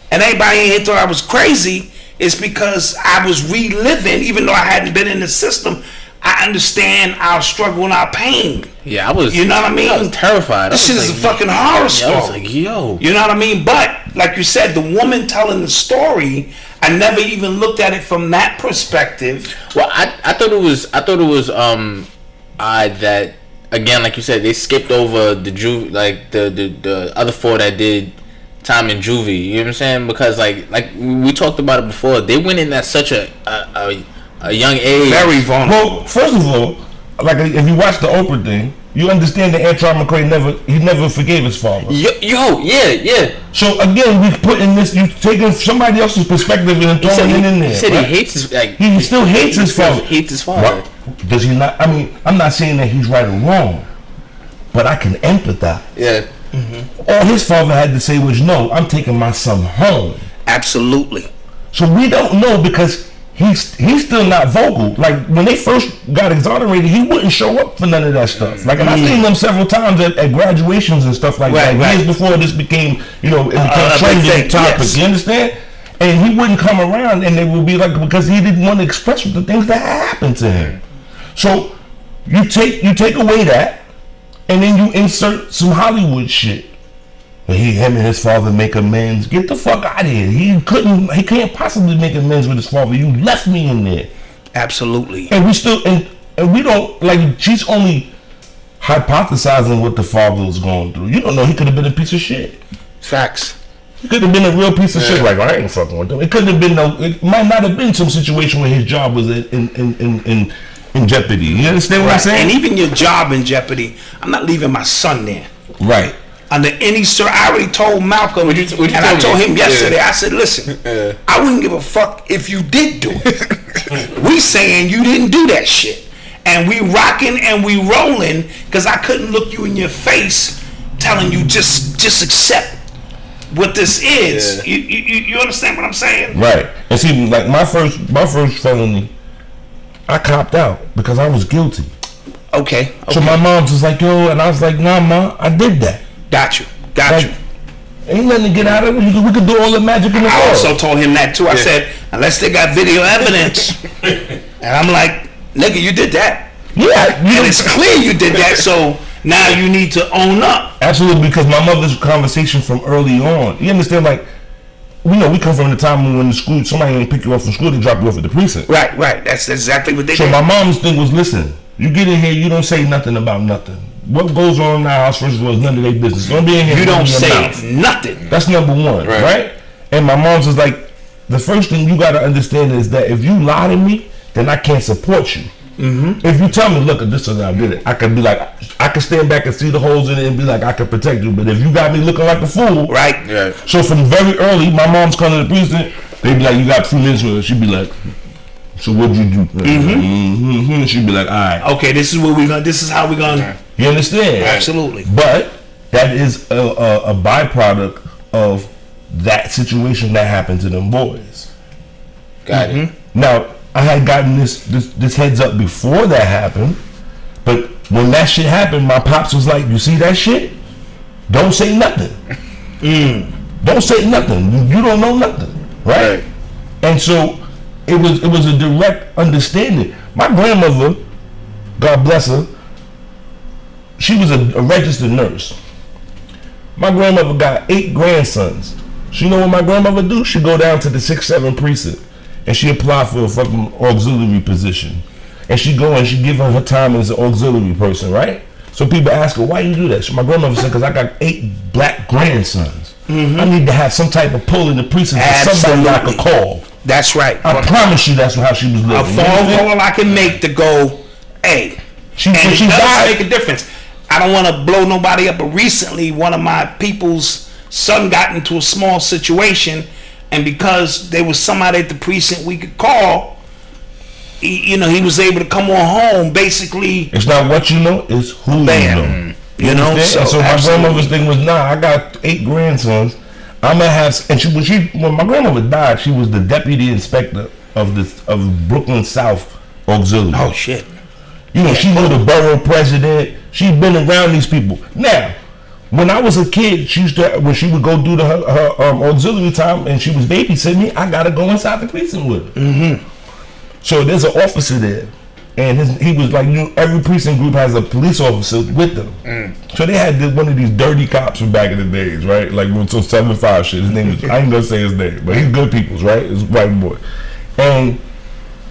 Speaker 2: and everybody in here thought I was crazy. It's because I was reliving, even though I hadn't been in the system. I understand our struggle and our pain.
Speaker 4: Yeah, I was.
Speaker 2: You know what I mean?
Speaker 4: I was terrified.
Speaker 2: This shit is a fucking horror story.
Speaker 4: I was like, yo.
Speaker 2: You know what I mean? But like you said, the woman telling the story, I never even looked at it from that perspective.
Speaker 4: Well, I thought it was odd that, again, like you said, they skipped over the the other four that did time in juvie. You know what I'm saying? Because like we talked about it before, they went in at such a young age,
Speaker 2: very vulnerable.
Speaker 1: Well, first of all, like if you watch the Oprah thing, you understand that Antron McCray never forgave his father.
Speaker 4: Yeah.
Speaker 1: So again, we put in this, you taking somebody else's perspective and throwing it in there.
Speaker 4: He said
Speaker 1: right?
Speaker 4: he hates his
Speaker 1: he still hates his father.
Speaker 4: Hates his father.
Speaker 1: What? Does he not? I mean, I'm not saying that he's right or wrong, but I can empathize.
Speaker 4: Yeah.
Speaker 1: All his father had to say was, "No, I'm taking my son home."
Speaker 2: Absolutely.
Speaker 1: So we don't know because he's still not vocal. Like when they first got exonerated, he wouldn't show up for none of that stuff. Like, and I've seen them several times at graduations and stuff like that. Years before this became, it became trending topic. Yes. You understand? And he wouldn't come around, and they would be like, because he didn't want to express the things that happened to him. So you take away that, and then you insert some Hollywood shit. Him and his father make amends. Get the fuck out of here. He can't possibly make amends with his father. You left me in there.
Speaker 2: Absolutely.
Speaker 1: And we still and we don't, like, she's only hypothesizing what the father was going through. You don't know, he could have been a piece of shit.
Speaker 2: Facts.
Speaker 1: He could have been a real piece of shit. Like, I ain't fucking with him. It couldn't have been it might not have been some situation where his job was in jeopardy. You understand what I'm saying?
Speaker 2: And even your job in jeopardy, I'm not leaving my son there.
Speaker 1: Right.
Speaker 2: Under any I already told Malcom, and I told him yesterday, I said, listen, I wouldn't give a fuck if you did do it. We saying you didn't do that shit. And we rocking and we rolling because I couldn't look you in your face telling you just accept what this is. Yeah. You understand what I'm saying?
Speaker 1: Right. And see, like my first felony, I copped out because I was guilty.
Speaker 2: Okay.
Speaker 1: So my mom's was like, yo, and I was like, nah, ma, I did that.
Speaker 2: Got you.
Speaker 1: Ain't nothing to get out of it. We could do all the magic in the world.
Speaker 2: I also told him that too. I said, unless they got video evidence. And I'm like, nigga, you did that.
Speaker 1: Yeah.
Speaker 2: And it's clear you did that, so now you need to own up.
Speaker 1: Absolutely, because my mother's conversation from early on, you understand, like, we come from the time when we went to school, somebody didn't pick you up from school, they drop you off at the precinct.
Speaker 2: Right. That's exactly what they did.
Speaker 1: So my mom's thing was, listen, you get in here, you don't say nothing about nothing. What goes on in our house, first of all, is none of their business. Don't be in here.
Speaker 2: You don't say nothing.
Speaker 1: That's number one, right? And my mom's was like, the first thing you got to understand is that if you lie to me, then I can't support you. Mm-hmm. If you tell me, look, this is how I did it, I could be like, I could stand back and see the holes in it and be like, I could protect you. But if you got me looking like a fool,
Speaker 2: right? Yeah.
Speaker 1: So from very early, my mom's coming to the precinct. They be like, you got 2 minutes with her. She'd be like, so what'd you do? Mm-hmm. She'd be like, all right.
Speaker 2: Okay, this is how we gonna.
Speaker 1: You understand?
Speaker 2: Absolutely.
Speaker 1: But that is a byproduct of that situation that happened to them boys.
Speaker 4: Got it.
Speaker 1: Now, I had gotten this heads up before that happened, but when that shit happened, my pops was like, you see that shit? Don't say nothing. Don't say nothing. You don't know nothing. Right? And so it was a direct understanding. My grandmother, God bless her, she was a registered nurse. My grandmother got 8 grandsons. So you know what my grandmother do? She go down to the 6-7 precinct and she apply for a fucking auxiliary position. And she go and she give her time as an auxiliary person, right? So people ask her, why you do that? So my grandmother said, because I got 8 black grandsons. I need to have some type of pull in the precinct for somebody I could call.
Speaker 2: That's right.
Speaker 1: I promise you that's how she was living.
Speaker 2: A phone call I can make to go, hey.
Speaker 1: She
Speaker 2: does
Speaker 1: died.
Speaker 2: make a difference. I don't want to blow nobody up, but recently one of my people's son got into a small situation, and because there was somebody at the precinct we could call, he was able to come on home. Basically,
Speaker 1: it's not what you know, it's who you know.
Speaker 2: You know,
Speaker 1: so my grandmother's thing was, I got 8 grandsons. I'm gonna have, and when my grandmother died, she was the deputy inspector of Brooklyn South Auxiliary.
Speaker 2: Oh shit!
Speaker 1: She knew the borough president. She'd been around these people. Now, when I was a kid, when she would go do her auxiliary time, and she was babysitting me, I gotta go inside the precinct with her. Mm-hmm. So there's an officer there. And he was like, every precinct group has a police officer with them. So they had one of these dirty cops from back in the days, right? Like with some 7-5 shit. His name is, I ain't gonna say his name, but he's good people's, right? He's a white boy. And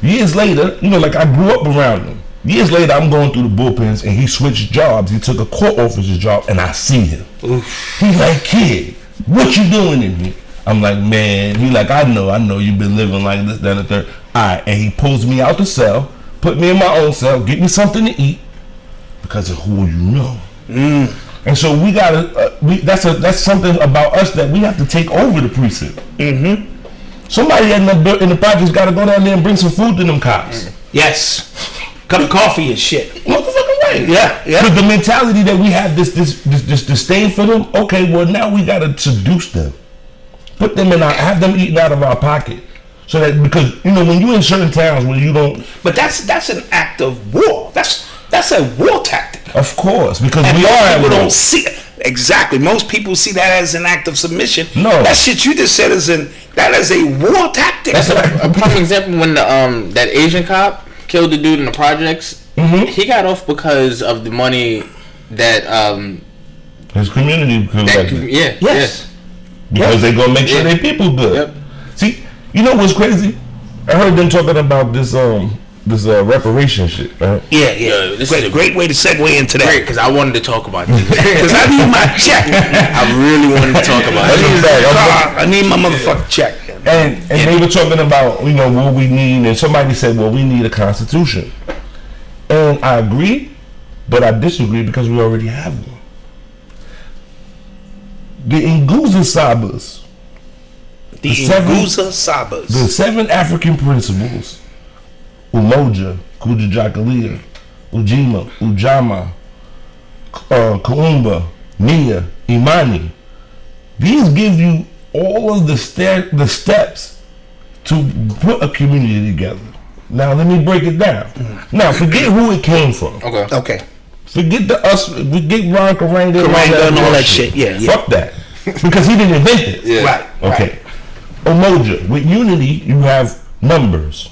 Speaker 1: years later, like I grew up around him. Years later, I'm going through the bullpens and he switched jobs. He took a court officer's job and I see him. Oof. He's like, kid, what you doing in here? I'm like, man, he like, I know you've been living like this, that, and the third. All right, and he pulls me out the cell. Put me in my own cell, get me something to eat because of who you know. And so we gotta. That's something about us that we have to take over the precinct. Mm-hmm. Somebody in the projects got to go down there and bring some food to them cops.
Speaker 2: Yes, cup of coffee and shit.
Speaker 1: Motherfucking right.
Speaker 2: Yeah.
Speaker 1: But the mentality that we have, this disdain for them. Okay, well now we gotta seduce them, put them have them eating out of our pocket. So that, because when you in certain towns where you don't,
Speaker 2: but that's an act of war. That's a war tactic.
Speaker 1: Of course, because
Speaker 2: and
Speaker 1: we are.
Speaker 2: People don't see it. Exactly. Most people see that as an act of submission.
Speaker 1: No,
Speaker 2: that shit you just said is a war tactic.
Speaker 4: That's a prime example when that Asian cop killed the dude in the projects. Mm-hmm. He got off because of the money that
Speaker 1: his community collected.
Speaker 2: Yes.
Speaker 1: Because they gonna make sure their people good.
Speaker 4: Yep.
Speaker 1: See. You know what's crazy? I heard them talking about this reparation shit, right?
Speaker 2: Yeah. This is a great way to segue into that.
Speaker 4: Great, because I wanted to talk about this.
Speaker 2: Because I need my check.
Speaker 4: I really wanted to talk about it.
Speaker 2: I need my motherfucking check.
Speaker 1: And they were talking about what we need, and somebody said, well, we need a constitution. And I agree, but I disagree because we already have one. The Nguza Sabas. The 7 African principles: Umoja, Kujajakalia, Ujima, Ujama, Kaumba, Nia, Imani. These give you all of the steps to put a community together. Now let me break it down. Now forget who it came from.
Speaker 2: Okay.
Speaker 1: Forget forget Ron Karanga
Speaker 2: and all that shit. Yeah.
Speaker 1: Fuck that. Because he didn't invent it.
Speaker 2: Yeah. Right.
Speaker 1: Okay. Right. Umoja. With unity, you have numbers,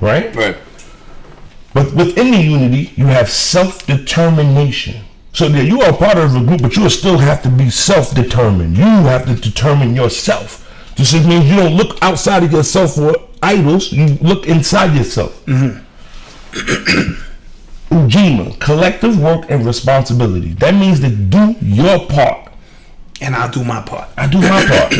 Speaker 1: right?
Speaker 4: Right.
Speaker 1: But within the unity, you have self-determination. So that you are part of a group, but you still have to be self-determined. You have to determine yourself. This means you don't look outside of yourself for idols. You look inside yourself. Mm-hmm. Ujima, collective work and responsibility. That means to do your part.
Speaker 2: And I'll do my part.
Speaker 1: I do my part.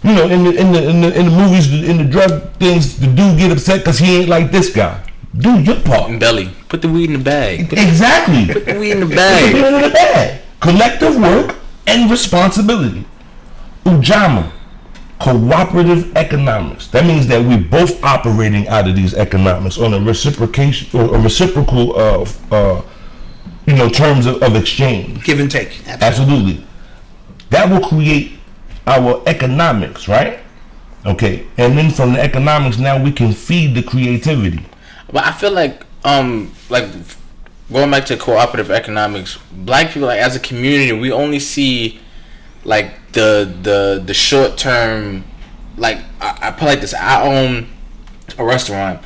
Speaker 1: In the movies, in the drug things, the dude get upset because he ain't like this guy. Do your part.
Speaker 4: Belly. Put the weed in the bag.
Speaker 1: Exactly.
Speaker 4: Put the weed in the bag.
Speaker 1: Put the weed in the bag. Collective work and responsibility. Ujama. Cooperative economics. That means that we're both operating out of these economics on a reciprocation or a reciprocal terms of exchange.
Speaker 2: Give and take.
Speaker 1: Absolutely. That will create our economics, right? Okay. And then from the economics, now we can feed the creativity.
Speaker 4: But I feel like going back to cooperative economics, black people, like as a community, we only see like the short term. Like I put like this: I own a restaurant.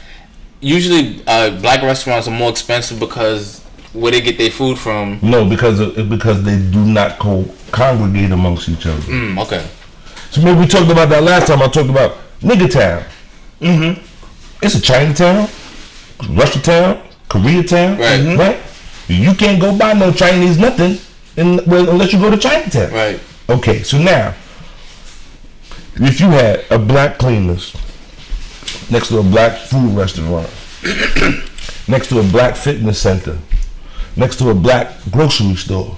Speaker 4: Usually, black restaurants are more expensive because where they get their food from.
Speaker 1: No, because they do not congregate amongst each other.
Speaker 4: Okay.
Speaker 1: So maybe we talked about that last time. I talked about Nigga Town. Mm-hmm. It's a Chinatown, Russia Town, Koreatown.
Speaker 4: Right.
Speaker 1: Right. You can't go buy no Chinese nothing unless you go to Chinatown.
Speaker 4: Right.
Speaker 1: Okay. So now, if you had a black cleaners next to a black food restaurant, next to a black fitness center, next to a black grocery store,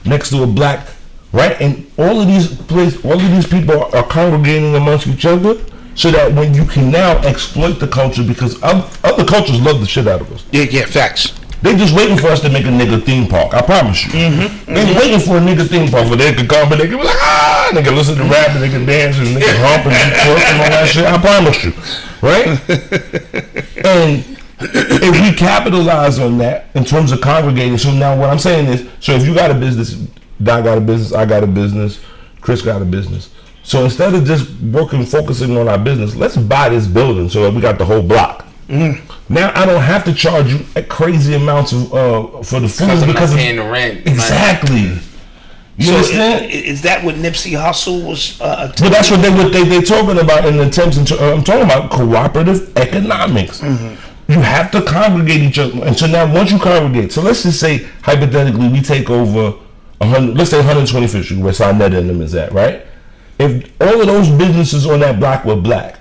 Speaker 1: next to a black, right? And all of these people are congregating amongst each other, so that when you can now exploit the culture, because other cultures love the shit out of us.
Speaker 2: Yeah, facts.
Speaker 1: They just waiting for us to make a nigga theme park. I promise you. They waiting for a nigga theme park where they can come and they can be like, and they can listen to rap and they can dance and they can hump and twerk and all that shit. I promise you, right? And if we capitalize on that in terms of congregating, so now what I'm saying is, so if you got a business, Doc got a business, I got a business, Chris got a business. So instead of just focusing on our business, let's buy this building so that we got the whole block. Now I don't have to charge you crazy amounts of for the food because
Speaker 4: I'm paying the rent.
Speaker 1: Exactly. You understand?
Speaker 2: Is that what Nipsey Hussle was?
Speaker 1: But that's what they talking about in attempts. I'm talking about cooperative economics. You have to congregate each other, and so now once you congregate, so let's just say hypothetically we take over 100. Let's say 125th Street, where Sarnetta and them is at, right? If all of those businesses on that block were black,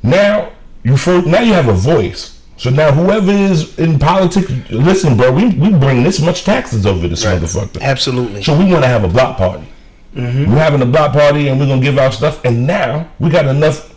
Speaker 1: now you have a voice. So now whoever is in politics, listen, bro, we bring this much taxes over this motherfucker.
Speaker 2: Absolutely.
Speaker 1: So we want to have a block party. We're having a block party and we're going to give out stuff. And now we got enough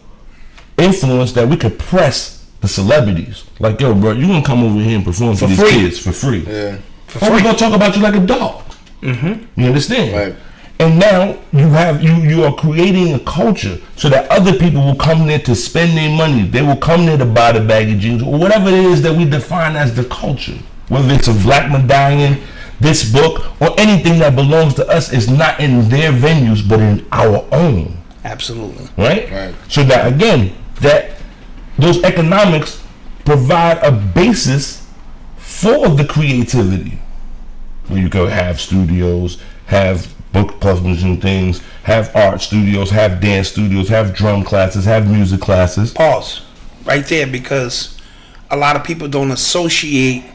Speaker 1: influence that we could press the celebrities. Like, yo, bro, you going to come over here and perform for these kids for free.
Speaker 4: Yeah.
Speaker 1: Or we're going to talk about you like a dog. You understand?
Speaker 4: Right.
Speaker 1: And now you are creating a culture so that other people will come there to spend their money. They will come there to buy the baggy jeans or whatever it is that we define as the culture. Whether it's a black medallion, this book, or anything that belongs to us is not in their venues but in our own.
Speaker 2: Absolutely.
Speaker 1: Right? So that again, those economics provide a basis for the creativity. Where you can have studios, have book publishing things, have art studios, have dance studios, have drum classes, have music classes.
Speaker 2: Pause right there, because a lot of people don't associate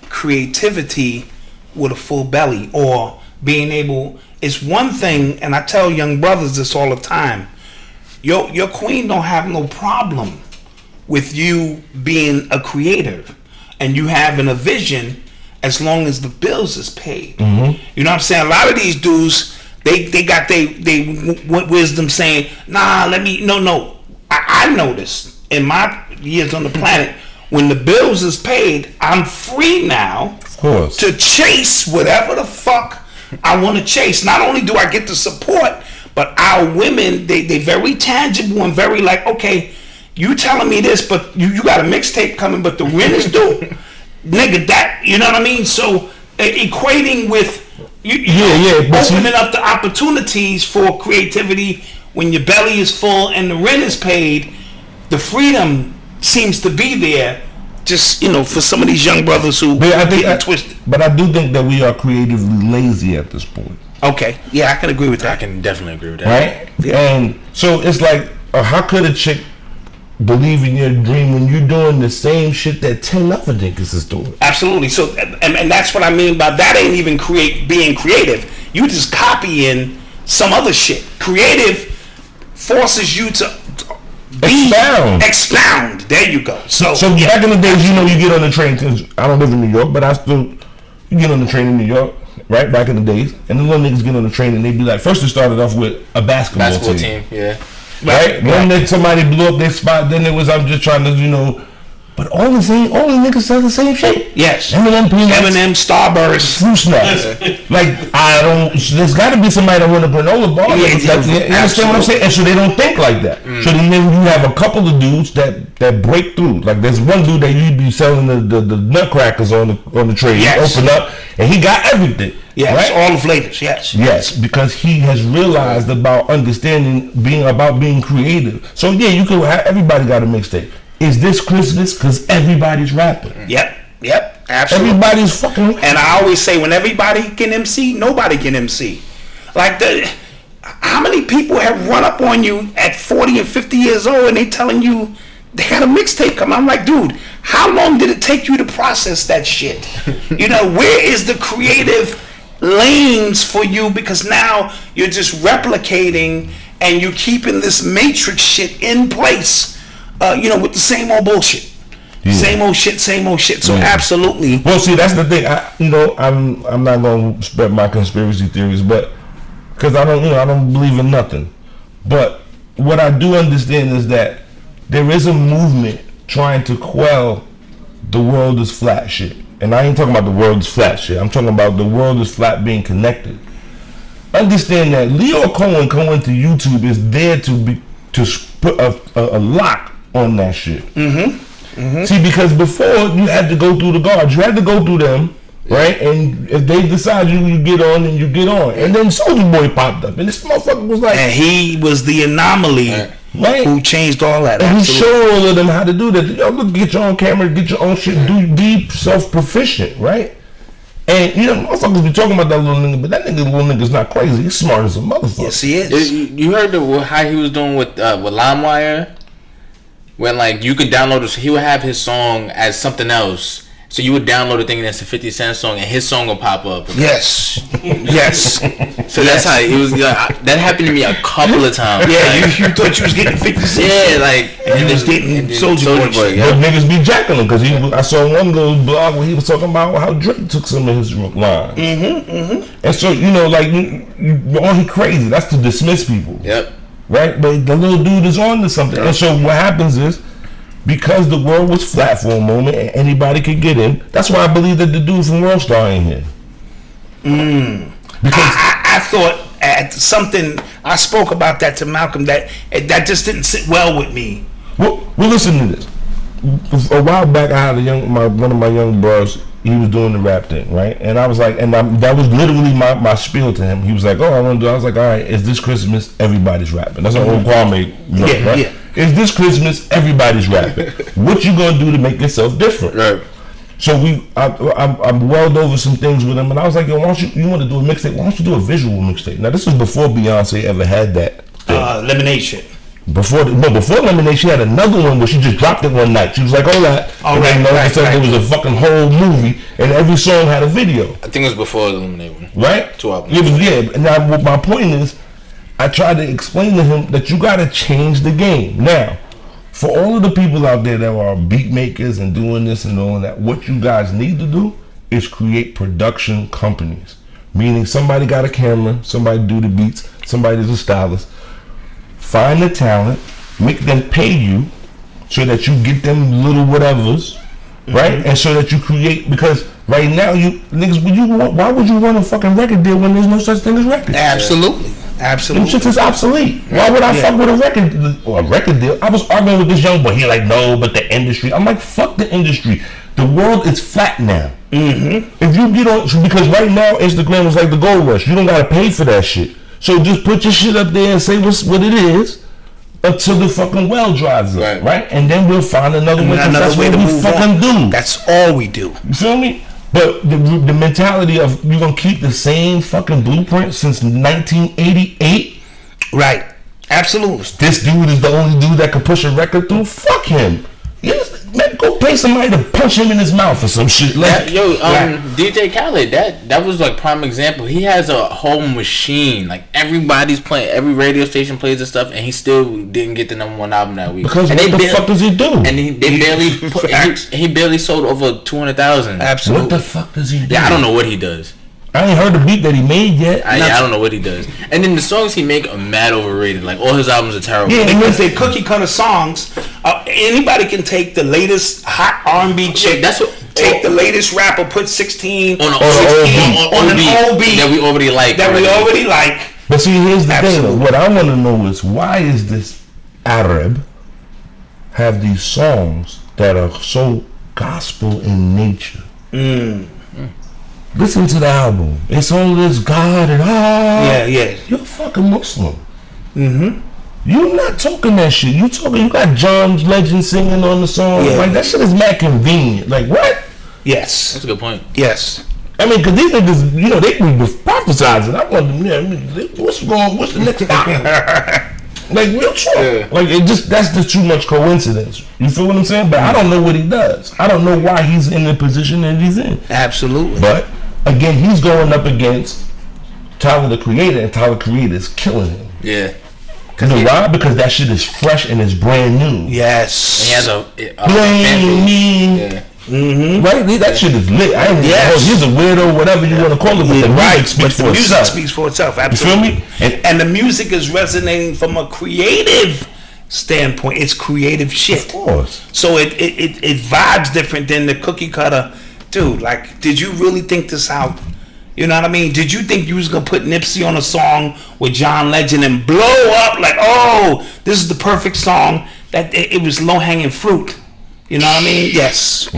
Speaker 2: creativity with a full belly or being able. It's one thing, and I tell young brothers this all the time, your queen don't have no problem with you being a creative and you having a vision, as long as the bills is paid. You know what I'm saying? A lot of these dudes, they got they wisdom saying, nah, no. I noticed in my years on the planet, when the bills is paid, I'm free now to chase whatever the fuck I want to chase. Not only do I get the support, but our women, they very tangible and very like, okay, you telling me this, but you got a mixtape coming, but the rent is due. Nigga, that, you know what I mean? So equating with opening up the opportunities for creativity when your belly is full and the rent is paid, the freedom seems to be there. Just, for some of these young brothers who get twisted.
Speaker 1: But I do think that we are creatively lazy at this point.
Speaker 2: Okay, yeah, I can agree with that.
Speaker 4: I can definitely agree with that.
Speaker 1: Right? Yeah. And so it's like, how could a chick believe in your dream when you're doing the same shit that 10 other niggas is doing?
Speaker 2: Absolutely. So, and that's what I mean by that ain't even being creative. You just copying some other shit. Creative forces you to expound. There you go. So
Speaker 1: back in the days, you get on the train, because I don't live in New York, but you get on the train in New York, right? Back in the days, and the little niggas get on the train and they be like, first it started off with a basketball team. Yeah. Right? Then somebody blew up their spot. Then it was, I'm just trying to, but all the niggas sell the same shit.
Speaker 2: Yes.
Speaker 1: Eminem,
Speaker 2: Starburst,
Speaker 1: fruit snacks. There's got to be somebody that run a granola bar. You understand what I'm saying? And so they don't think like that. So then you have a couple of dudes that break through. Like there's one dude that you'd be selling the nutcrackers on the tray. Yes. He open up and he got everything.
Speaker 2: Yes,
Speaker 1: right?
Speaker 2: All the flavors. Yes.
Speaker 1: Yes, because he has realized about being creative. So yeah, you could have everybody got a mixtape. Is this Christmas? Because everybody's rapping.
Speaker 2: Yep. Absolutely.
Speaker 1: Everybody's fucking.
Speaker 2: And I always say, when everybody can MC, nobody can MC. Like, how many people have run up on you at 40 and 50 years old and they telling you they got a mixtape come? I'm like, dude, how long did it take you to process that shit? You know, where is the creative lanes for you? Because now you're just replicating and you're keeping this matrix shit in place, with the same old bullshit. Yeah. Same old shit. So absolutely.
Speaker 1: Well, see, that's the thing. I'm not gonna spread my conspiracy theories, but because I don't believe in nothing. But what I do understand is that there is a movement trying to quell the world is flat shit. And I ain't talking about the world is flat shit. I'm talking about the world is flat being connected. Understand that Leo Cohen coming to YouTube is there to put a lock on that shit. See, because before you had to go through the guards, you had to go through them, right? And if they decide you get on, then you get on. And then Soulja Boy popped up, and this motherfucker was like,
Speaker 2: and he was the anomaly, right? Who changed all that.
Speaker 1: And he showed all of them how to do that. Yo, look, get your own camera, get your own shit, be self-proficient, right? And motherfuckers be talking about that little nigga, but that little nigga's not crazy. He's smart as a motherfucker.
Speaker 2: Yes, he is.
Speaker 4: You heard how he was doing with LimeWire? When like you could download this, he would have his song as something else. So you would download a thing that's a 50 Cent song, and his song will pop up.
Speaker 2: Yes.
Speaker 4: So that's how it was. That happened to me a couple of times.
Speaker 2: Yeah, you thought you was getting 50 Cent.
Speaker 4: Yeah, like
Speaker 2: and he was getting Soulja Boy.
Speaker 1: Yeah. But niggas be jacking him because I saw one little blog where he was talking about how Drake took some of his lines. And so he crazy. That's to dismiss people.
Speaker 4: Yep.
Speaker 1: Right, but the little dude is on to something. And so what happens is, because the world was flat for a moment and anybody could get in, that's why I believe that the dude from World Star ain't here. Because
Speaker 2: I thought at something, I spoke about that to Malcolm, that just didn't sit well with me.
Speaker 1: Well, listen to this. A while back, I had one of my young bros. He was doing the rap thing, right? And I was like, that was literally my spiel to him. He was like, "Oh, I want to do." I was like, "All right, is this Christmas? Everybody's rapping." That's an old Kwame joke, right? Yeah. Is this Christmas? Everybody's rapping. What you gonna do to make yourself different?
Speaker 4: Right.
Speaker 1: So I welled over some things with him, and I was like, "Yo, why don't you want to do a mixtape? Why don't you do a visual mixtape?" Now this was before Beyonce ever had that.
Speaker 2: Elimination.
Speaker 1: Before Lemonade, she had another one where she just dropped it one night. She was like, "Oh, that." And then all of a sudden, it was a fucking whole movie, and every song had a video.
Speaker 4: I think it was before the Lemonade one.
Speaker 1: Right?
Speaker 4: 2 albums.
Speaker 1: Yeah. And now, my point is, I tried to explain to him that you got to change the game. Now, for all of the people out there that are beat makers and doing this and doing that, what you guys need to do is create production companies. Meaning, somebody got a camera, somebody do the beats, somebody's a stylist. Find the talent, make them pay you so that you get them little whatevers, right? And so that you create, because right now why would you run a fucking record deal when there's no such thing as records?
Speaker 2: Absolutely.
Speaker 1: Them shit is obsolete. Why would I fuck with a record deal? I was arguing with this young boy. He like, no, but the industry. I'm like, fuck the industry. The world is flat now. If you get on, because right now Instagram is like the gold rush. You don't gotta pay for that shit. So just put your shit up there and say what it is until the fucking well dries up, right? And then we'll find another way. That's what we fucking do.
Speaker 2: That's all we do.
Speaker 1: You feel me? But the mentality of you're gonna keep the same fucking blueprint since 1988,
Speaker 2: right? Absolutely.
Speaker 1: This dude is the only dude that can push a record through. Fuck him. Yes, man, go pay somebody to punch him in his mouth or some shit. Like,
Speaker 4: DJ Khaled, that was like prime example. He has a whole machine. Like everybody's playing, every radio station plays this stuff, and he still didn't get the #1 album that week.
Speaker 1: Because what the fuck does he do?
Speaker 4: And he barely sold over 200,000.
Speaker 1: Absolutely. What the fuck does he do?
Speaker 4: Yeah, I don't know what he does.
Speaker 1: I ain't heard the beat that he made yet.
Speaker 4: I don't know what he does. And then the songs he make are mad overrated. Like all his albums are terrible.
Speaker 2: Yeah, because they're cookie cutter songs. Anybody can take the latest hot R&B chick. Take the latest rapper, put 16 on an old beat
Speaker 4: that we already like.
Speaker 1: But see, here's the thing. What I want to know is why is this Arab have these songs that are so gospel in nature? Listen to the album. It's all this God and
Speaker 2: Yeah.
Speaker 1: You're a fucking Muslim. You're not talking that shit. You got John Legend singing on the song. Like that shit is mad convenient. Like what?
Speaker 2: Yes.
Speaker 4: That's a good point.
Speaker 2: Yes.
Speaker 1: I mean, because these niggas, they be
Speaker 4: That's a good point.
Speaker 1: I mean, because these niggas, they be prophesizing. I wonder, what's the next stop? Like, real talk.
Speaker 4: Yeah.
Speaker 1: Like, that's just too much coincidence. You feel what I'm saying? But I don't know what he does. I don't know why he's in the position that he's in.
Speaker 2: Absolutely.
Speaker 1: But, again, he's going up against Tyler, the Creator, and Tyler, the Creator is killing him.
Speaker 4: Yeah.
Speaker 1: You know why? Because that shit is fresh and it's brand new.
Speaker 2: Yes.
Speaker 4: And he has a
Speaker 1: Blame me.
Speaker 4: Yeah.
Speaker 2: Mm-hmm.
Speaker 1: Right? That shit is lit. I ain't he's a weirdo, whatever you want to call it, but the music speaks for
Speaker 2: music
Speaker 1: itself.
Speaker 2: speaks for itself. Absolutely.
Speaker 1: You feel me?
Speaker 2: And the music is resonating from a creative standpoint. It's creative shit.
Speaker 1: Of course.
Speaker 2: So it vibes different than the cookie cutter. Dude, like, did you really think this out? You know what I mean? Did you think you was gonna put Nipsey on a song with John Legend and blow up like, oh, this is the perfect song? That it was low hanging fruit. You know what I mean? Yes.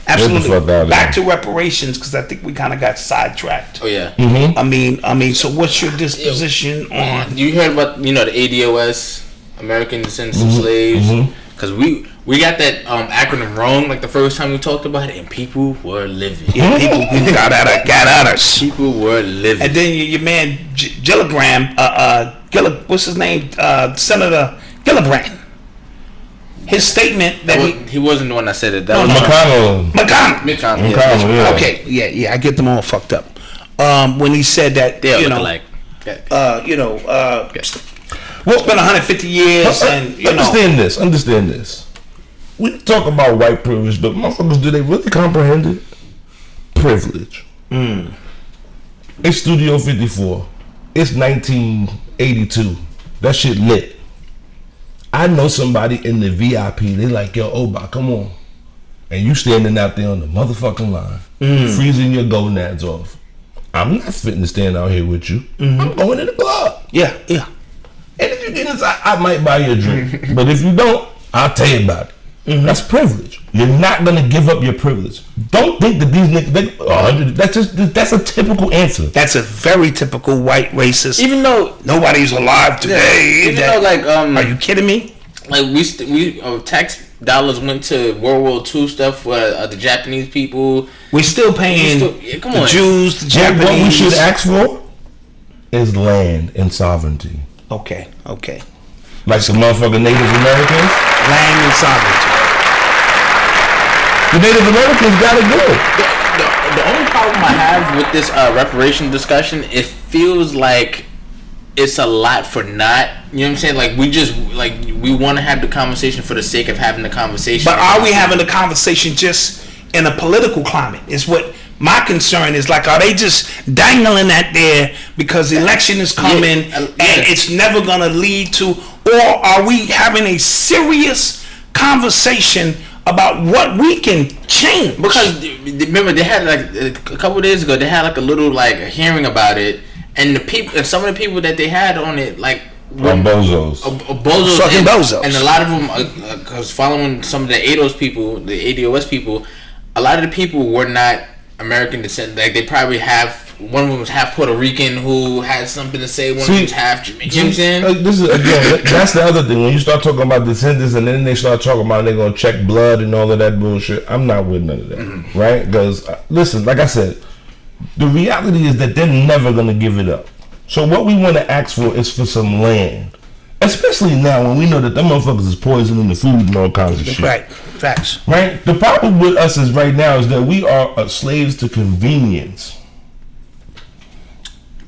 Speaker 2: Absolutely. Back to reparations, because I think we kind of got sidetracked.
Speaker 4: Oh yeah.
Speaker 1: Mm-hmm.
Speaker 2: I mean. So what's your disposition on?
Speaker 4: You heard about the ADOS, American Descendants of Slaves? Because we got that acronym wrong like the first time we talked about it, and people were living.
Speaker 2: Yeah, people who got at us.
Speaker 4: People were living.
Speaker 2: And then your man Gillibrand, what's his name? Senator Gillibrand. His statement that
Speaker 4: he wasn't the one that said it. That
Speaker 1: was
Speaker 2: McConnell.
Speaker 1: Yeah.
Speaker 2: Okay, yeah, I get them all fucked up. When he said that,
Speaker 4: it's been
Speaker 2: 150 years, and
Speaker 1: understand this. We talk about white privilege, but motherfuckers, do they really comprehend it? Privilege. It's Studio 54. It's 1982. That shit lit. I know somebody in the VIP, they like, yo, Oba, come on. And you standing out there on the motherfucking line, freezing your gonads off. I'm not fitting to stand out here with you. I'm going to the club.
Speaker 2: Yeah.
Speaker 1: And if you get inside, I might buy you a drink. But if you don't, I'll tell you about it. That's privilege. You're not gonna give up your privilege. Don't think that these niggas. That's a typical answer.
Speaker 2: That's a very typical white racist.
Speaker 4: Even though
Speaker 2: nobody's alive today.
Speaker 4: Even though, like,
Speaker 2: are you kidding me?
Speaker 4: Like we tax dollars went to World War II stuff for the Japanese people.
Speaker 2: We're still paying
Speaker 4: come on.
Speaker 2: the Jews, the Japanese.
Speaker 1: What we should ask for is land and sovereignty.
Speaker 2: Okay.
Speaker 1: Like the motherfucking Native Americans.
Speaker 2: Land and sovereignty.
Speaker 1: The Native Americans got it good.
Speaker 4: The only problem I have with this reparation discussion, it feels like it's a lot for not. You know what I'm saying? Like we want to have the conversation for the sake of having the conversation.
Speaker 2: But are we having the conversation just in a political climate? Is what my concern is. Like, are they just dangling that there because election is coming and it's never gonna lead to? Or are we having a serious conversation about what we can change?
Speaker 4: Because remember, they had like a couple of days ago, they had like a little like a hearing about it, and the people, and some of the people that they had on it, like
Speaker 1: bozos,
Speaker 2: fucking bozos,
Speaker 4: and a lot of them, because following some of the ADOS people, the ADOS people, a lot of the people were not American descent. Like they probably have. One of them was half Puerto Rican who had something to say. One of them was half Jamaican. You know what I'm saying?
Speaker 1: This is again. That's the other thing. When you start talking about descendants, and then they start talking about they're gonna check blood and all of that bullshit. I'm not with none of that, right? Because listen, like I said, the reality is that they're never gonna give it up. So what we want to ask for is for some land, especially now when we know that them motherfuckers is poisoning the food and all kinds of shit.
Speaker 2: Right, facts.
Speaker 1: Right. The problem with us is right now is that we are slaves to convenience.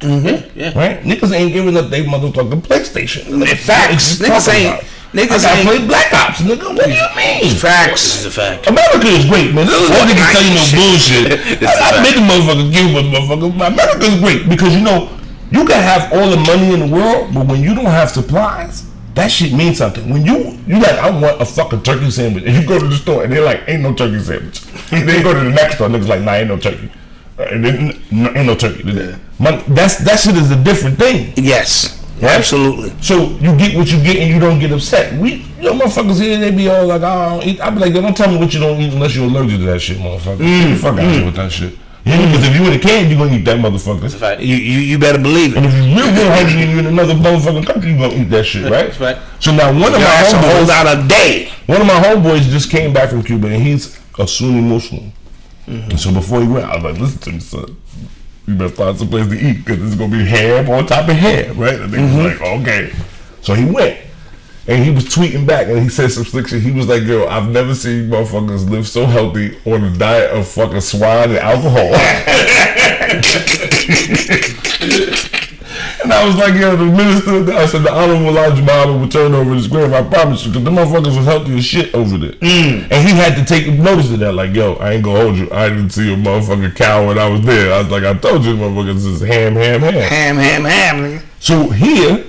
Speaker 4: Yeah.
Speaker 1: Right? Niggas ain't giving up their motherfucking PlayStation.
Speaker 2: Facts. Niggas ain't
Speaker 1: play Black Ops, nigga. What do you mean?
Speaker 2: Facts.
Speaker 4: This is a fact.
Speaker 1: America is great, man. This is what niggas tell you no bullshit. I made the motherfuckers give a motherfucker. America is great because you can have all the money in the world, but when you don't have supplies, that shit means something. When you like, I want a fucking turkey sandwich, and you go to the store and they're like, ain't no turkey sandwich. Then you go to the next store, niggas like, nah, ain't no turkey. And then ain't no turkey. That shit is a different thing.
Speaker 2: Yes,
Speaker 1: right?
Speaker 2: Absolutely.
Speaker 1: So you get what you get and you don't get upset. Motherfuckers here, they be all like, I don't eat. I be like, don't tell me what you don't eat unless you're allergic to that shit, motherfucker. Get the fuck out of here with that shit. Because if you in a can, you gonna eat that motherfucker.
Speaker 4: That's a fact.
Speaker 2: You better believe it.
Speaker 1: And if you real hungry and you in another motherfucking country, you gonna eat that shit, right?
Speaker 4: That's right.
Speaker 1: So now one of my
Speaker 2: homeboys, hold out a day.
Speaker 1: One of my homeboys just came back from Cuba and he's a Sunni Muslim. And so before he went, I was like, listen to me, son. You better find some place to eat because it's going to be ham on top of ham, right? And they was like, okay. So he went. And he was tweeting back and he said some slick shit. He was like, yo, I've never seen motherfuckers live so healthy on a diet of fucking swine and alcohol. And I was like, yo, the minister, I said, the Honorable Elijah Muhammad will turn over his grave. I promise you, because the motherfuckers was healthy as shit over there. And he had to take notice of that. Like, yo, I ain't gonna hold you. I didn't see a motherfucking cow when I was there. I was like, I told you, motherfuckers, this is ham.
Speaker 2: Ham.
Speaker 1: So here,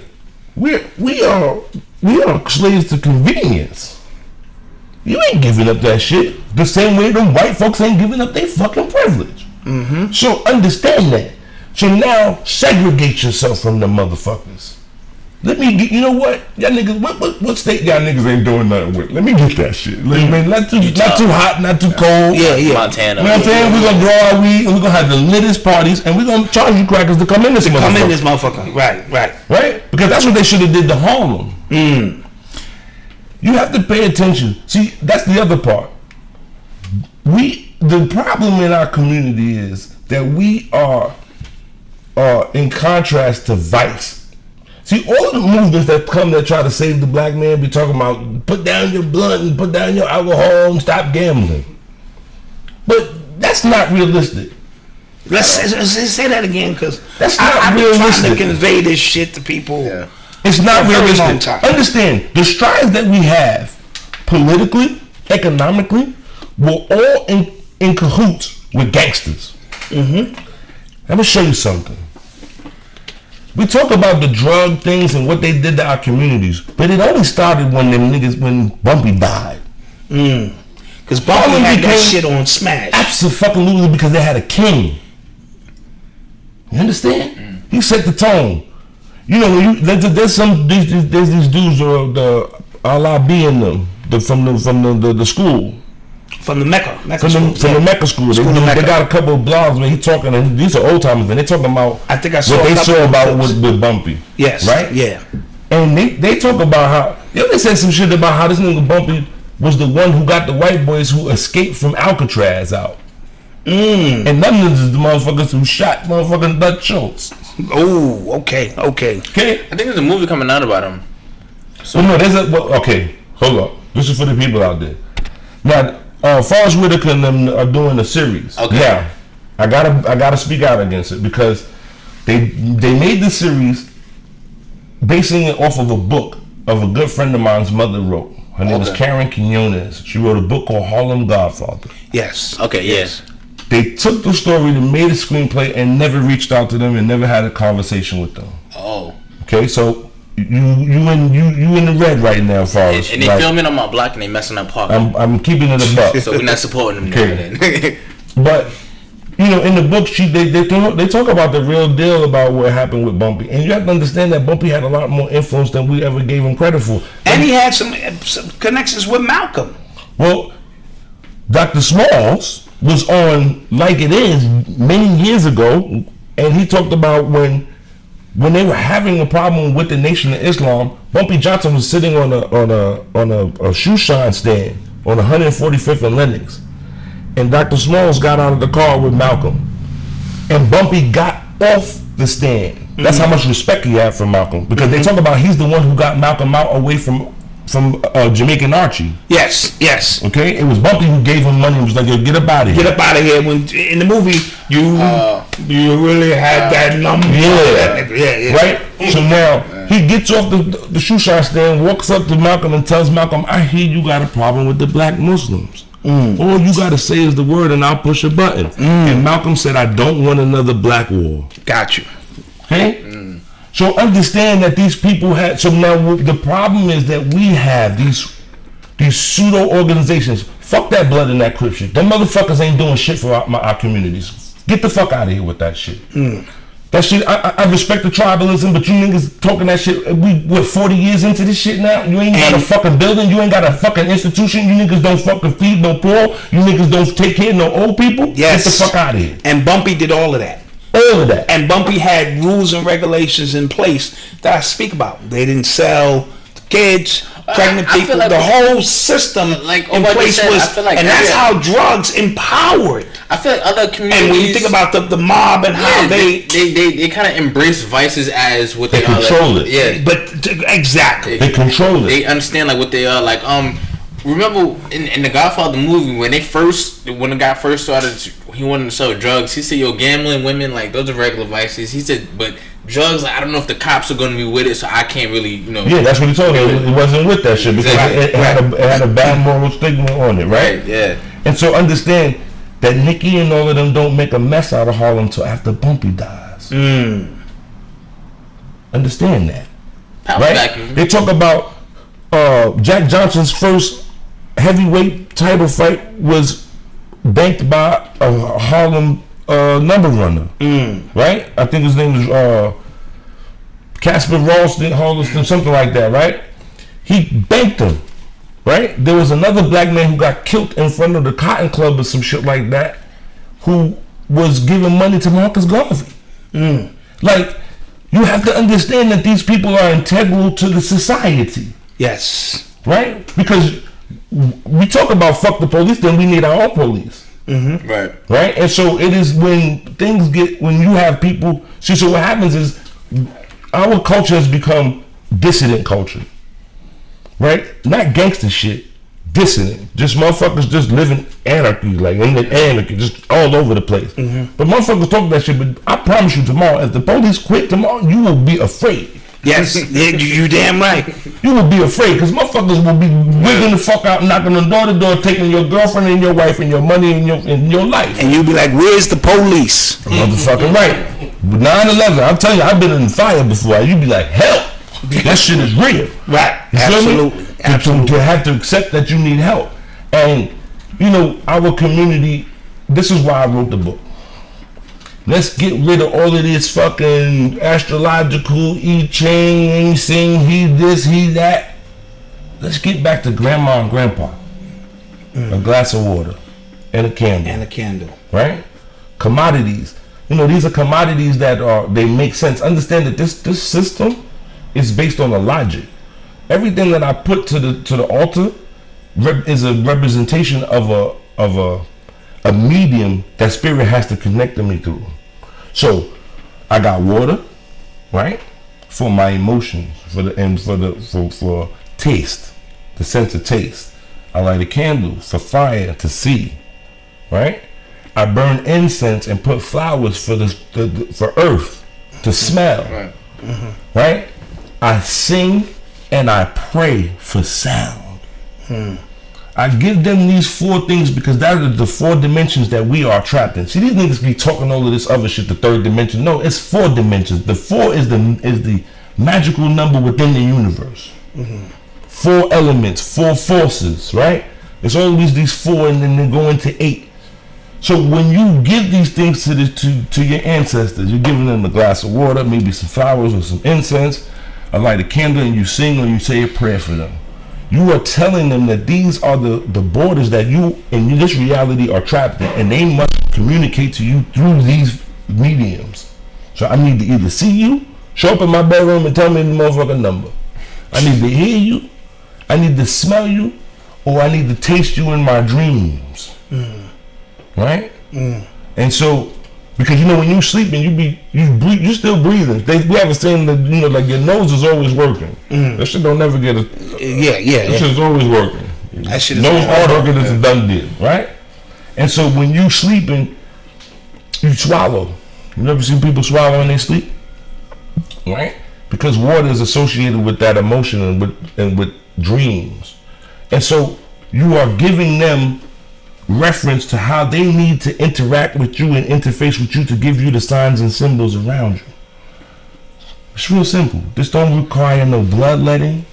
Speaker 1: we are slaves to convenience. You ain't giving up that shit the same way them white folks ain't giving up their fucking privilege. So understand that. So now segregate yourself from the motherfuckers. Let me get, you know what? Y'all niggas, what state y'all niggas ain't doing nothing with? Let me get that shit. Man, not too hot, not too cold.
Speaker 2: Yeah.
Speaker 4: Montana.
Speaker 1: You know what I'm saying? We're gonna grow our weed and we're gonna have the littest parties and we're gonna charge you crackers to come in this motherfucker.
Speaker 2: Right.
Speaker 1: Right? Because that's what they should have did to Harlem. You have to pay attention. See, that's the other part. The problem in our community is that we are in contrast to vice. See, all the movements that come that try to save the black man be talking about put down your blunt and put down your alcohol and stop gambling. But that's not realistic.
Speaker 2: Let's say that again, because
Speaker 1: That's not
Speaker 2: I've been trying to
Speaker 1: realistic.
Speaker 2: convey this shit to people.
Speaker 4: Yeah.
Speaker 1: It's not
Speaker 2: For a very long
Speaker 1: realistic.
Speaker 2: time.
Speaker 1: Understand, the strides that we have politically, economically, we're all in cahoots with gangsters. Let me show you something. We talk about the drug things and what they did to our communities, but it only started when Bumpy died.
Speaker 2: Because Bumpy had that shit on smash.
Speaker 1: Absolutely, because they had a king. You understand? He set the tone. You know, when there's these dudes the Allah being them from the school.
Speaker 2: From the Mecca
Speaker 1: From the Mecca school. They got a couple of blogs where he talking, and these are old timers, and they talking about
Speaker 2: I think I saw
Speaker 1: what
Speaker 2: a
Speaker 1: they
Speaker 2: couple
Speaker 1: saw
Speaker 2: of
Speaker 1: about
Speaker 2: clips.
Speaker 1: with Bumpy.
Speaker 2: Yes.
Speaker 1: Right?
Speaker 2: Yeah.
Speaker 1: And they talk about how they said some shit about how this nigga Bumpy was the one who got the white boys who escaped from Alcatraz out. And them niggas is the motherfuckers who shot motherfucking Dutch Schultz.
Speaker 2: Oh, okay.
Speaker 1: Okay?
Speaker 4: I think there's a movie coming out about him.
Speaker 1: So no, okay, hold up. This is for the people out there. Now, Forrest Whitaker and them are doing a series.
Speaker 4: Okay.
Speaker 1: Now, I gotta speak out against it because they made the series basing it off of a book of a good friend of mine's mother wrote. Her name is Karen Quinones. She wrote a book called Harlem Godfather.
Speaker 2: Yes.
Speaker 4: Okay, yes.
Speaker 1: They took the story, they made a screenplay, and never reached out to them and never had a conversation with them.
Speaker 4: Oh.
Speaker 1: Okay, so you in the red right now, Forrest.
Speaker 4: And they filming on my block and they messing up parking.
Speaker 1: I'm keeping it a buck.
Speaker 4: So we're not supporting them.
Speaker 1: Okay. But you know, in the book, they talk about the real deal about what happened with Bumpy, and you have to understand that Bumpy had a lot more influence than we ever gave him credit for.
Speaker 2: And he had some connections with Malcolm.
Speaker 1: Well, Dr. Smalls was on Like It Is many years ago, and he talked about when they were having a problem with the Nation of Islam. Bumpy Johnson was sitting on a shoe shine stand on 145th and Lenox, and Dr. Smalls got out of the car with Malcolm, and Bumpy got off the stand. That's how much respect he had for Malcolm, because they talk about he's the one who got Malcolm out away from Jamaican Archie.
Speaker 2: Yes.
Speaker 1: Okay, it was Bumpy who gave him money and was like, "Yo, get up out of here."
Speaker 2: Get up out of here. When in the movie, you really had that number. Yeah.
Speaker 1: Right? So now he gets off the shoe shine stand, walks up to Malcolm and tells Malcolm, "I hear you got a problem with the black Muslims. All you gotta say is the word and I'll push a button." And Malcolm said, "I don't want another black war."
Speaker 2: Got you.
Speaker 1: Okay? So understand that these people had. So now the problem is that we have these pseudo organizations. Fuck that blood and that Crip shit. Them motherfuckers ain't doing shit for our communities. Get the fuck out of here with that shit. That shit. I respect the tribalism, but you niggas talking that shit. We're 40 years into this shit now. You ain't got a fucking building. You ain't got a fucking institution. You niggas don't fucking feed no poor. You niggas don't take care of no old people.
Speaker 2: Yes.
Speaker 1: Get the fuck out of here.
Speaker 2: And Bumpy did all of that.
Speaker 1: All of that.
Speaker 2: And Bumpy had rules and regulations in place that I speak about. They didn't sell kids, pregnant
Speaker 4: I feel
Speaker 2: people.
Speaker 4: like
Speaker 2: The whole system
Speaker 4: like
Speaker 2: in
Speaker 4: Oba
Speaker 2: place
Speaker 4: said,
Speaker 2: was,
Speaker 4: I feel like
Speaker 2: and that's how drugs empowered.
Speaker 4: I feel like other communities.
Speaker 2: And when you think about the mob and how they
Speaker 4: kind of embrace vices as what
Speaker 1: They
Speaker 4: they are.
Speaker 1: control
Speaker 4: like,
Speaker 1: it.
Speaker 4: Yeah,
Speaker 2: but exactly.
Speaker 1: They control it.
Speaker 4: they understand like what they are. Like remember in the Godfather movie when the guy first started, he wanted to sell drugs. He said, "Yo, gambling, women, like those are regular vices." He said, "But drugs, like, I don't know if the cops are going to be with it, so I can't really,
Speaker 1: Yeah, that's what he told me. It wasn't with that shit because it had a bad moral stigma on it, right?
Speaker 4: Yeah.
Speaker 1: And so understand that Nicki and all of them don't make a mess out of Harlem till after Bumpy dies. Understand that, right? They talk about Jack Johnson's first heavyweight title fight was banked by a Harlem number runner, right? I think his name is Casper Ralston, Harleston, something like that, right? He banked him, right? There was another black man who got killed in front of the Cotton Club or some shit like that, who was giving money to Marcus Garvey. Like, you have to understand that these people are integral to the society.
Speaker 2: Yes.
Speaker 1: Right? Because we talk about fuck the police, then we need our own police.
Speaker 4: Right.
Speaker 1: Right? And so it is when you have people, so what happens is our culture has become dissident culture. Right? Not gangster shit. Dissident. Just motherfuckers just living anarchy, like in the anarchy, just all over the place. But motherfuckers talk that shit, but I promise you tomorrow, if the police quit tomorrow, you will be afraid.
Speaker 2: Yes, you damn right.
Speaker 1: You will be afraid because motherfuckers will be wigging the fuck out, knocking on door to door, taking your girlfriend and your wife and your money and your life.
Speaker 2: And you'll be like, "Where's the police?"
Speaker 1: Motherfucking right. 9/11, I'm telling you, I've been in fire before. You be like, help. That shit is real.
Speaker 2: Right.
Speaker 1: You feel
Speaker 2: Absolutely.
Speaker 1: me?
Speaker 2: Absolutely.
Speaker 1: To have to accept that you need help. And, you know, our community, this is why I wrote the book. Let's get rid of all of this fucking astrological, I Ching, he this, he that. Let's get back to grandma and grandpa. A glass of water and a candle.
Speaker 2: And a candle.
Speaker 1: Right? Commodities. You know, these are commodities that they make sense. Understand that this system is based on a logic. Everything that I put to the altar is a representation of a medium that spirit has to connect to me through. So I got water, right, for my emotions, for taste, the sense of taste. I light a candle for fire to see, right? I burn incense and put flowers for earth to smell,
Speaker 4: Right.
Speaker 1: right? I sing and I pray for sound. I give them these four things because that are the four dimensions that we are trapped in. See, these niggas be talking all of this other shit, the third dimension. No, it's four dimensions. The four is the magical number within the universe. 4 elements, 4 forces, right? It's always these 4 and then they go into 8. So when you give these things to your ancestors, you're giving them a glass of water, maybe some flowers or some incense, I light a candle and you sing or you say a prayer for them. You are telling them that these are the borders that you in this reality are trapped in, and they must communicate to you through these mediums. So I need to either see you, show up in my bedroom and tell me the motherfucking number. I need to hear you, I need to smell you, or I need to taste you in my dreams. Right? And so, because you know when you sleeping, you still breathing. We have a saying that like your nose is always working. That shit don't never get a. That shit is always working.
Speaker 2: That shit is
Speaker 1: nose
Speaker 2: always
Speaker 1: hard working is a done deal, right? And so when you sleeping, you swallow. You never seen people swallow when they sleep, right? Because water is associated with that emotion and with dreams, and so you are giving them reference to how they need to interact with you and interface with you to give you the signs and symbols around you. It's real simple. This don't require no bloodletting.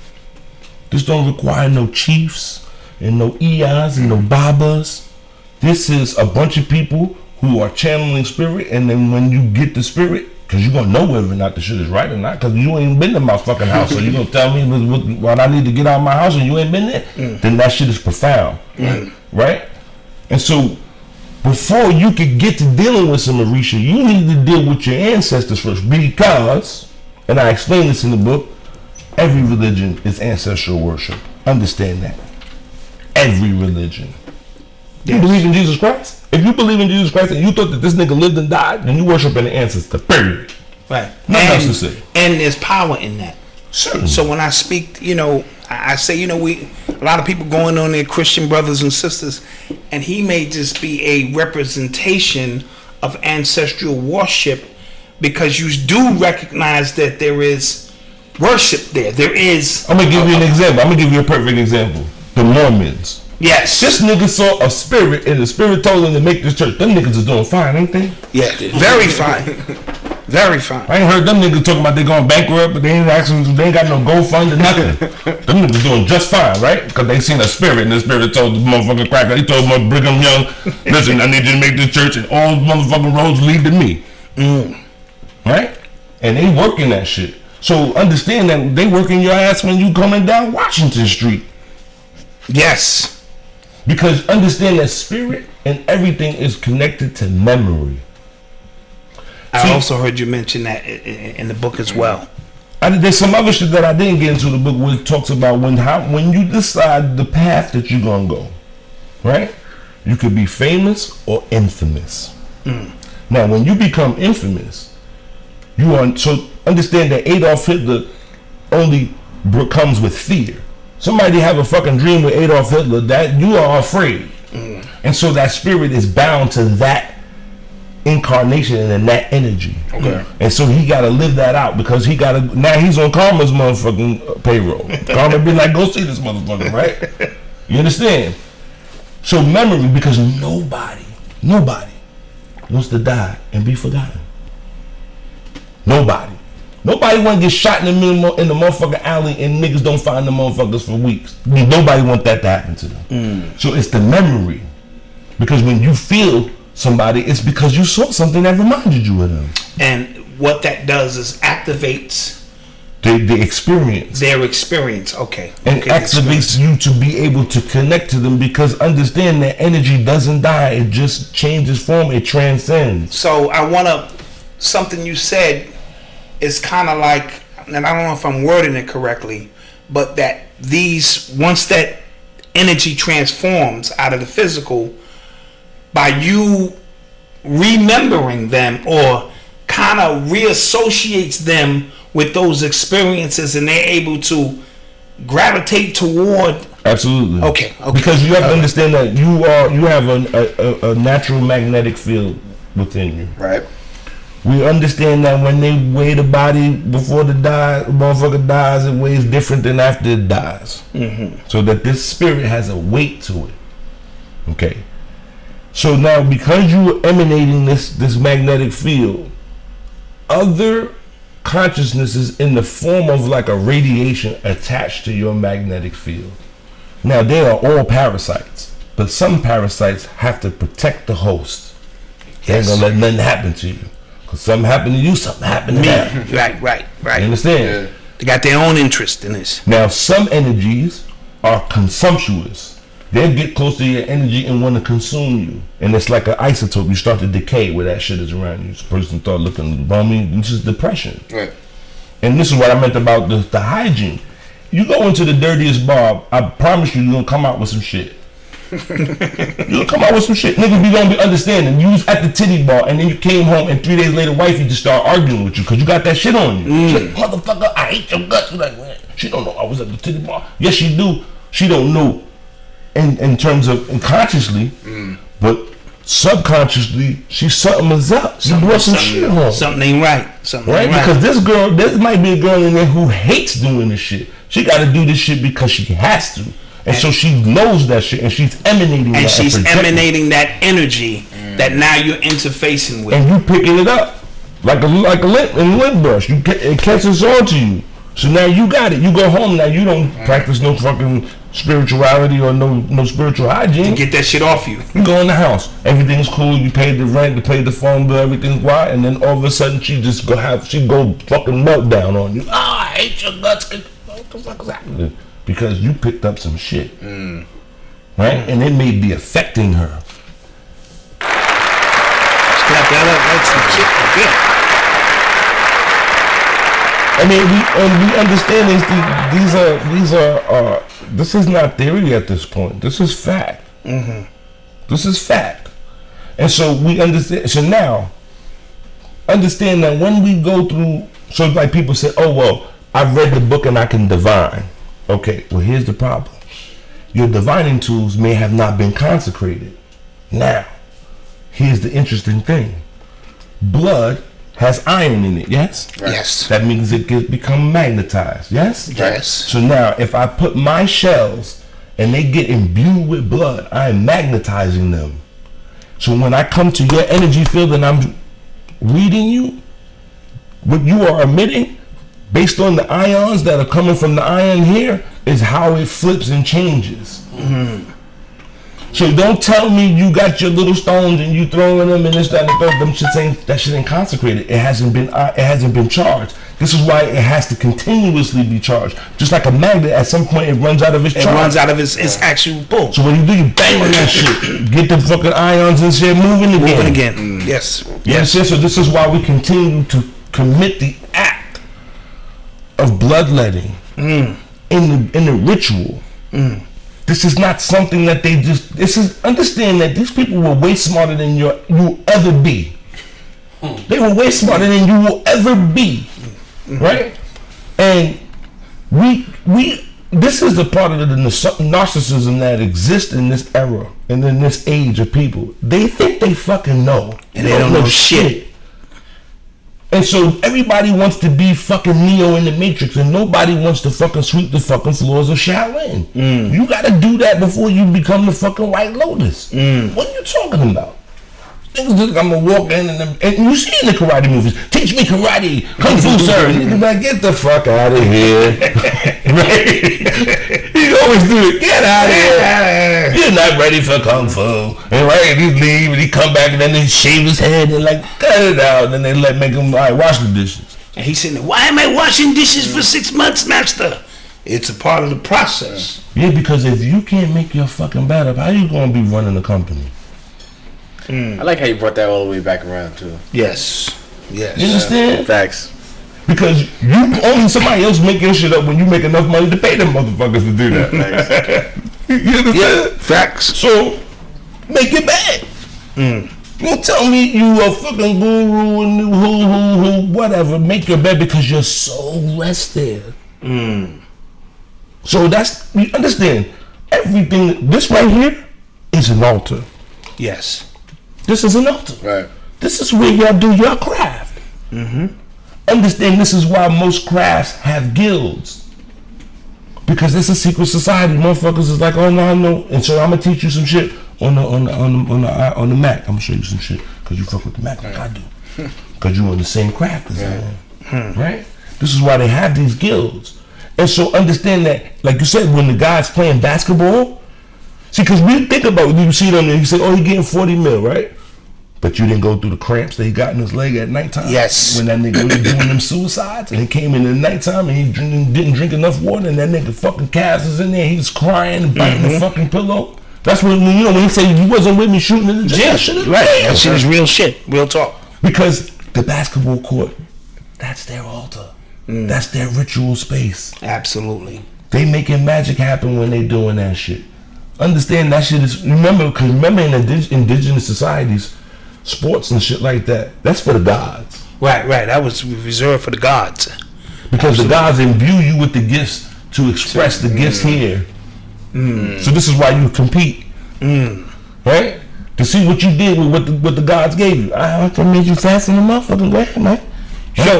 Speaker 1: This don't require no chiefs and no Ias and no Babas. This is a bunch of people who are channeling spirit, and then when you get the spirit, because you're going to know whether or not the shit is right or not, because you ain't been in my fucking house, so you're going to tell me what I need to get out of my house and you ain't been there, then that shit is profound, right? And so, before you could get to dealing with some Orisha, you need to deal with your ancestors first, because, and I explain this in the book, every religion is ancestral worship. Understand that. Every religion. You believe in Jesus Christ? If you believe in Jesus Christ and you thought that this nigga lived and died, then you worship an ancestor. Period.
Speaker 2: Right.
Speaker 1: Nothing else to say.
Speaker 2: And there's power in that.
Speaker 1: Certainly.
Speaker 2: So when I speak, I say, a lot of people going on there, Christian brothers and sisters, and he may just be a representation of ancestral worship, because you do recognize that there is worship there. There is.
Speaker 1: I'm gonna give you an example. I'm gonna give you a perfect example. The Mormons.
Speaker 2: Yes.
Speaker 1: This nigga saw a spirit, and the spirit told him to make this church. Them niggas is doing fine, ain't they?
Speaker 2: Yeah. Very fine. Very fine.
Speaker 1: I ain't heard them niggas talking about they going bankrupt, but they ain't got no GoFund or nothing. Them niggas doing just fine, right? Because they seen a spirit, and the spirit told the motherfucking cracker, he told Brigham Young, listen, I need you to make this church, and all motherfucking roads lead to me. Right? And they working that shit. So understand that they working your ass when you coming down Washington Street.
Speaker 2: Yes.
Speaker 1: Because understand that spirit and everything is connected to memory.
Speaker 2: I also heard you mention that in the book as well.
Speaker 1: There's some other shit that I didn't get into the book where it talks about when you decide the path that you're gonna go, right? You could be famous or infamous. Now, when you become infamous, so understand that Adolf Hitler only comes with fear. Somebody have a fucking dream with Adolf Hitler, that you are afraid, and so that spirit is bound to that incarnation and that energy. Okay. And so he gotta live that out, because now he's on Karma's motherfucking payroll. Karma be like, go see this motherfucker, right? You understand? So memory, because nobody wants to die and be forgotten. Nobody want to get shot in the motherfucking alley and niggas don't find the motherfuckers for weeks. Nobody want that to happen to them. So it's the memory, because when you feel somebody, it's because you saw something that reminded you of them. And
Speaker 2: what that does is activates
Speaker 1: the experience.
Speaker 2: Their experience, okay.
Speaker 1: And activates you to be able to connect to them, because understand that energy doesn't die, it just changes form, it transcends.
Speaker 2: So something you said is kind of like, and I don't know if I'm wording it correctly, but that once that energy transforms out of the physical, by you remembering them or kind of reassociates them with those experiences, and they're able to gravitate toward.
Speaker 1: Absolutely.
Speaker 2: Okay.
Speaker 1: Because you have to understand that you have a natural magnetic field within you.
Speaker 2: Right.
Speaker 1: We understand that when they weigh the body before the motherfucker dies, it weighs different than after it dies. So that this spirit has a weight to it. Okay. So now, because you are emanating this magnetic field, other consciousnesses in the form of like a radiation attached to your magnetic field. Now, they are all parasites, but some parasites have to protect the host. They ain't gonna let nothing happen to you. Because something happened to you, something happened to them.
Speaker 2: Right.
Speaker 1: You understand?
Speaker 2: Yeah. They got their own interest in this.
Speaker 1: Now, some energies are consumptuous. They'll get close to your energy and want to consume you. And it's like an isotope. You start to decay where that shit is around you. The person start looking bummy. This is depression. Right. And this is what I meant about the hygiene. You go into the dirtiest bar, I promise you're going to come out with some shit. You'll come out with some shit. Niggas be gonna be understanding. You was at the titty bar and then you came home and 3 days later wifey just started arguing with you because you got that shit on you. She's like, motherfucker, I hate your guts. You're like, man, she don't know I was at the titty bar. Yes, she do. She don't know in terms of consciously, but subconsciously, something is up. You brought some shit home.
Speaker 2: Something ain't right. Something ain't right.
Speaker 1: Because this might be a girl in there who hates doing this shit. She got to do this shit because she has to. And so she knows that shit, and she's emanating that.
Speaker 2: And she's emanating that energy that now you're interfacing with.
Speaker 1: And you picking it up like a lint brush. It catches on to you. So now you got it. You go home now. You don't practice no fucking spirituality or no spiritual hygiene.
Speaker 2: To get that shit off you.
Speaker 1: You go in the house. Everything's cool. You paid the rent. You paid the phone bill. Everything's right. And then all of a sudden she go fucking meltdown on you. I hate your guts. What the fuck is happening? Because you picked up some shit, right? And it may be affecting her.
Speaker 2: Clap that up. That's some shit
Speaker 1: I mean, we understand these are this is not theory at this point. This is fact. Mm-hmm. This is fact. And so we understand. So now, understand that when we go through, so like people say, oh, well, I've read the book and I can divine. Okay, well, here's the problem. Your divining tools may have not been consecrated. Now, here's the interesting thing. Blood has iron in it, yes?
Speaker 2: Right. Yes.
Speaker 1: That means it can become magnetized, yes?
Speaker 2: Yes.
Speaker 1: So now, if I put my shells and they get imbued with blood, I am magnetizing them. So when I come to your energy field and I'm reading you, what you are emitting, based on the ions that are coming from the iron here, is how it flips and changes. Mm-hmm. So don't tell me you got your little stones and you throwing them and this, that, and the third. That shit ain't consecrated. It hasn't been charged. This is why it has to continuously be charged. Just like a magnet, at some point it runs out of its charge.
Speaker 2: It runs out of its actual pull.
Speaker 1: So what you do, you bang on that shit, get the fucking ions and shit moving again.
Speaker 2: Mm. Yes.
Speaker 1: Yes. So this is why we continue to commit the act of bloodletting in the ritual. Mm. This is not something that they just. This is, understand that these people were way smarter than you ever be. They were way smarter than you will ever be, right? And we. This is the part of the narcissism that exists in this era and in this age of people. They think they fucking know,
Speaker 2: and they don't know shit.
Speaker 1: And so everybody wants to be fucking Neo in the Matrix, and nobody wants to fucking sweep the fucking floors of Shaolin. You gotta do that before you become the fucking White Lotus. What are you talking about? Niggas think I'm gonna walk in and you see in the karate movies, teach me karate, kung fu, sir. Niggas like, get the fuck out of here. Right? You always do it. Get out of here. You're not ready for kung fu. And right, he leave and he come back and then they shave his head and like cut it out. And then they make him wash the dishes.
Speaker 2: And he's sitting there, why am I washing dishes for 6 months, master? It's a part of the process.
Speaker 1: Yeah, because if you can't make your fucking bed up, how you gonna be running a company?
Speaker 4: I like how you brought that all the way back around too.
Speaker 2: Yes.
Speaker 1: You understand?
Speaker 4: Facts.
Speaker 1: Because you only somebody else make your shit up when you make enough money to pay them motherfuckers to do that. You understand?
Speaker 2: Yeah, facts.
Speaker 1: So make it bad. Don't tell me you a fucking guru and who whatever. Make your bed because your soul rests there. So that's, you understand, everything. This right here is an altar.
Speaker 2: Yes.
Speaker 1: This is an altar.
Speaker 4: Right.
Speaker 1: This is where y'all do your craft. Understand, this is why most crafts have guilds. Because it's a secret society. Motherfuckers is like, oh no, I know. And so I'm gonna teach you some shit on the Mac. I'm gonna show you some shit because you fuck with the Mac like I do. Because you on the same craft as I am. Right? This is why they have these guilds. And so understand that, like you said, when the guy's playing basketball. See, because we think about it, you see it on there, you say, oh, he getting 40 mil, right? But you didn't go through the cramps that he got in his leg at nighttime.
Speaker 2: Yes.
Speaker 1: When that nigga was doing them suicides and he came in the nighttime and he didn't drink enough water and that nigga fucking calves is in there, he was crying and biting the fucking pillow. That's when, you know, when he said he wasn't with me shooting in the gym.
Speaker 2: Right, that shit is real shit, real talk.
Speaker 1: Because the basketball court, that's their altar. That's their ritual space.
Speaker 2: Absolutely.
Speaker 1: They making magic happen when they doing that shit. Understand that shit is, remember in indigenous societies, sports and shit like that, that's for the gods.
Speaker 2: Right, that was reserved for the gods.
Speaker 1: Because the gods imbue you with the gifts to express the gifts here. So this is why you compete. Right? To see what you did with what the gods gave you. I made you fast in the motherfucking way, man.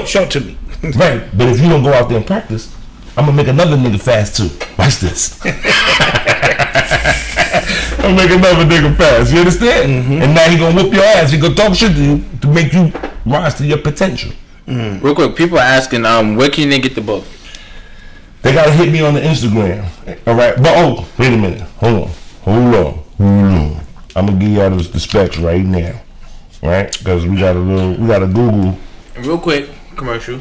Speaker 2: Show it to me.
Speaker 1: Right, but if you don't go out there and practice, I'm gonna make another nigga fast too. Watch this. I'm gonna make another nigga fast. You understand? And now he gonna whoop your ass. He gonna talk shit to you to make you rise to your potential.
Speaker 4: Real quick, people are asking, where can they get the book?
Speaker 1: They gotta hit me on the Instagram. All right, but wait a minute. Hold on. I'm gonna give y'all the specs right now, right? Because we got a Google.
Speaker 4: Real quick commercial.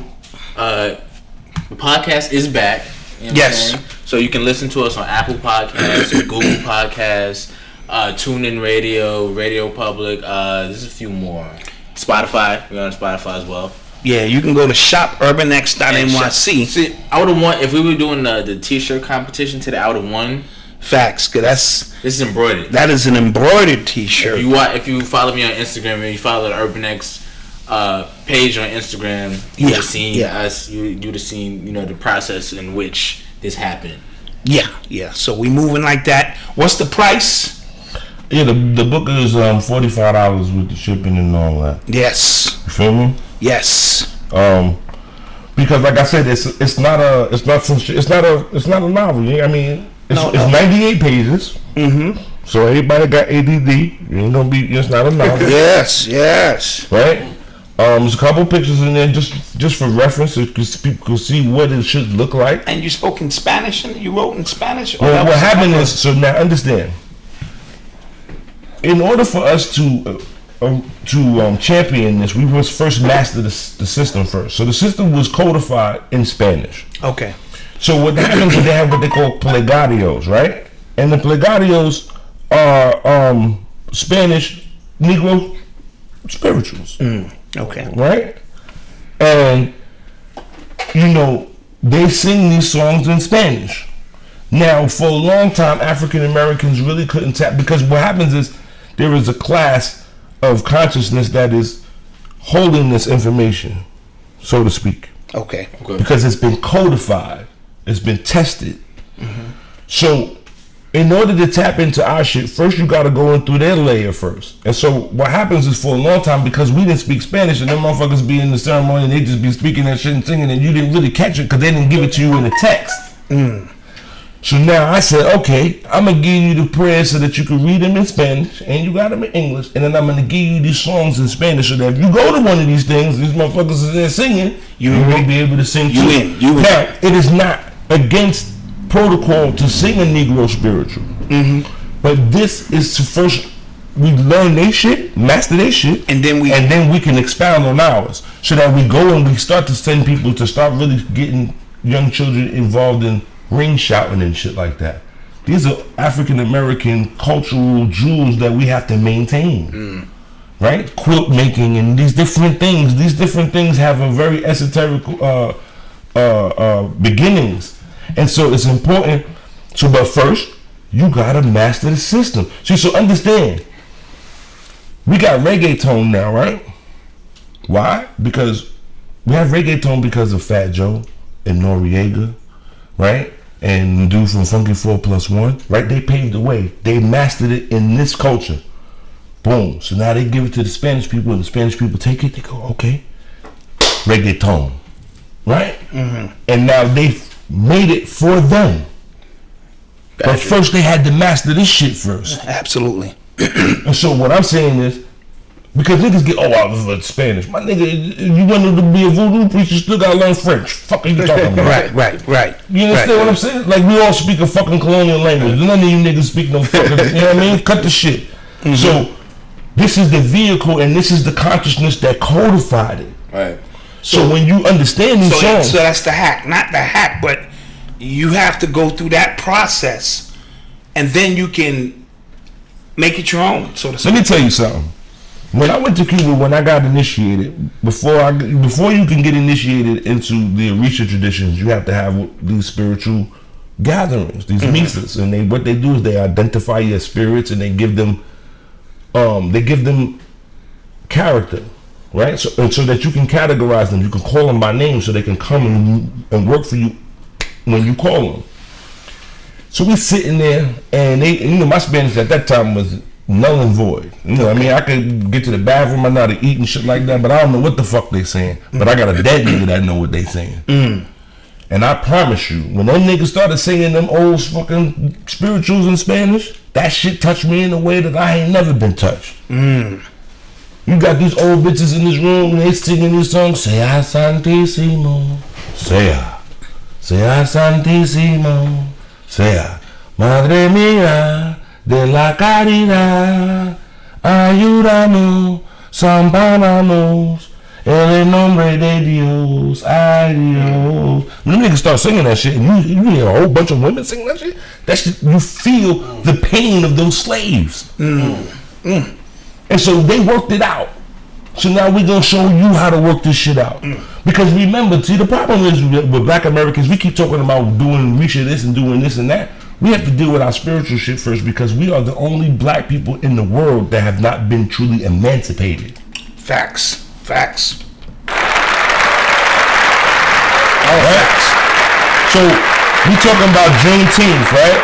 Speaker 4: The podcast is back. You know
Speaker 2: yes.
Speaker 4: So you can listen to us on Apple Podcasts, Google Podcasts, TuneIn Radio, Radio Public. There's a few more. Spotify. We're on Spotify as well.
Speaker 2: Yeah, you can go to shop UrbanX.NYC.
Speaker 4: See, I would have won if we were doing the t-shirt competition today. I would have won.
Speaker 2: Facts, cause
Speaker 4: This is embroidered.
Speaker 2: that is an embroidered T-shirt.
Speaker 4: If you follow me on Instagram and you follow the UrbanX page on Instagram, you would have seen us. You would have seen the process in which this happened.
Speaker 2: Yeah. So we moving like that. What's the price?
Speaker 1: Yeah, the book is $45 with the shipping and all that.
Speaker 2: Yes.
Speaker 1: You feel me?
Speaker 2: Yes.
Speaker 1: Because like I said, it's not a novel. I mean, it's 98 pages. Mm-hmm. So everybody got ADD. It's not a novel.
Speaker 2: Yes.
Speaker 1: Right? There's a couple pictures in there just for reference, so people can see what it should look like.
Speaker 2: And you spoke in Spanish, and you wrote in Spanish.
Speaker 1: Well, what happened is, so now understand. In order for us to champion this, we must first master the system first. So the system was codified in Spanish.
Speaker 2: Okay.
Speaker 1: So what happens is they have what they call plegarios, right? And the plegarios are Spanish Negro spirituals.
Speaker 2: Okay.
Speaker 1: Right? And they sing these songs in Spanish. Now, for a long time, African Americans really couldn't tap, because what happens is there is a class of consciousness that is holding this information, so to speak.
Speaker 2: Okay.
Speaker 1: Because it's been codified, it's been tested. Mm-hmm. So, in order to tap into our shit, first you gotta go in through their layer first. And so what happens is, for a long time, because we didn't speak Spanish and them motherfuckers be in the ceremony and they just be speaking that shit and singing, and you didn't really catch it because they didn't give it to you in the text. So now I said, okay, I'm gonna give you the prayers so that you can read them in Spanish and you got them in English, and then I'm gonna give you these songs in Spanish so that if you go to one of these things, these motherfuckers are there singing, you will be able to sing too. Now, it is not against protocol to sing a Negro spiritual, but this is to first we learn their shit, master their shit, and then we can expound on ours, so that we go and we start to send people to start really getting young children involved in ring shouting and shit like that. These are African American cultural jewels that we have to maintain, right? Quilt making and these different things. These different things have a very esoteric beginnings. And so it's important. But first, you gotta master the system. See, so understand, we got reggaeton now, right? Why? Because we have reggaeton because of Fat Joe and Noriega, right? And dude from Funky 4+1, right? They paved the way. They mastered it in this culture. Boom. So now they give it to the Spanish people, and the Spanish people take it. They go, okay, reggaeton, right? And now they've made it for them. But first they had to master this shit first.
Speaker 2: Absolutely.
Speaker 1: And so what I'm saying is, because niggas get, I was Spanish. My nigga, you wanted to be a voodoo priest, you still gotta learn French. Fuck are you talking about?
Speaker 2: Right.
Speaker 1: You understand what I'm saying? Like, we all speak a fucking colonial language. None of you niggas speak no fucking, you know what I mean? Cut the shit. So, this is the vehicle and this is the consciousness that codified it.
Speaker 4: Right.
Speaker 1: So when you understand these songs.
Speaker 2: So that's the hack. Not the hack, but you have to go through that process and then you can make it your own, so to speak.
Speaker 1: Let me tell you something. When I went to Cuba, when I got initiated, before you can get initiated into the Orisha traditions, you have to have these spiritual gatherings, these misas, and what they do is they identify your spirits and they give them character, right? So that you can categorize them, you can call them by name, so they can come and work for you when you call them. So we sitting there, and my Spanish at that time was null and void. I mean, I could get to the bathroom, I know how to eat and shit like that, but I don't know what the fuck they saying. But I got a dead nigga that know what they saying. And I promise you, when them niggas started singing them old fucking spirituals in Spanish, that shit touched me in a way that I ain't never been touched. You got these old bitches in this room and they singing these songs. Sea Santísimo, Sea Santísimo, Sea Madre Mía de la Caridad, ayúdanos, zampánanos, en el nombre de Dios, ay Dios. When you niggas start singing that shit, and you hear a whole bunch of women singing that shit, you feel the pain of those slaves. And so they worked it out. So now we're gonna show you how to work this shit out. Because remember, see, the problem is with Black Americans, we keep talking about doing this and doing this and that. We have to deal with our spiritual shit first, because we are the only black people in the world that have not been truly emancipated.
Speaker 2: Facts. Facts.
Speaker 1: Right? So we talking about Juneteenth, right?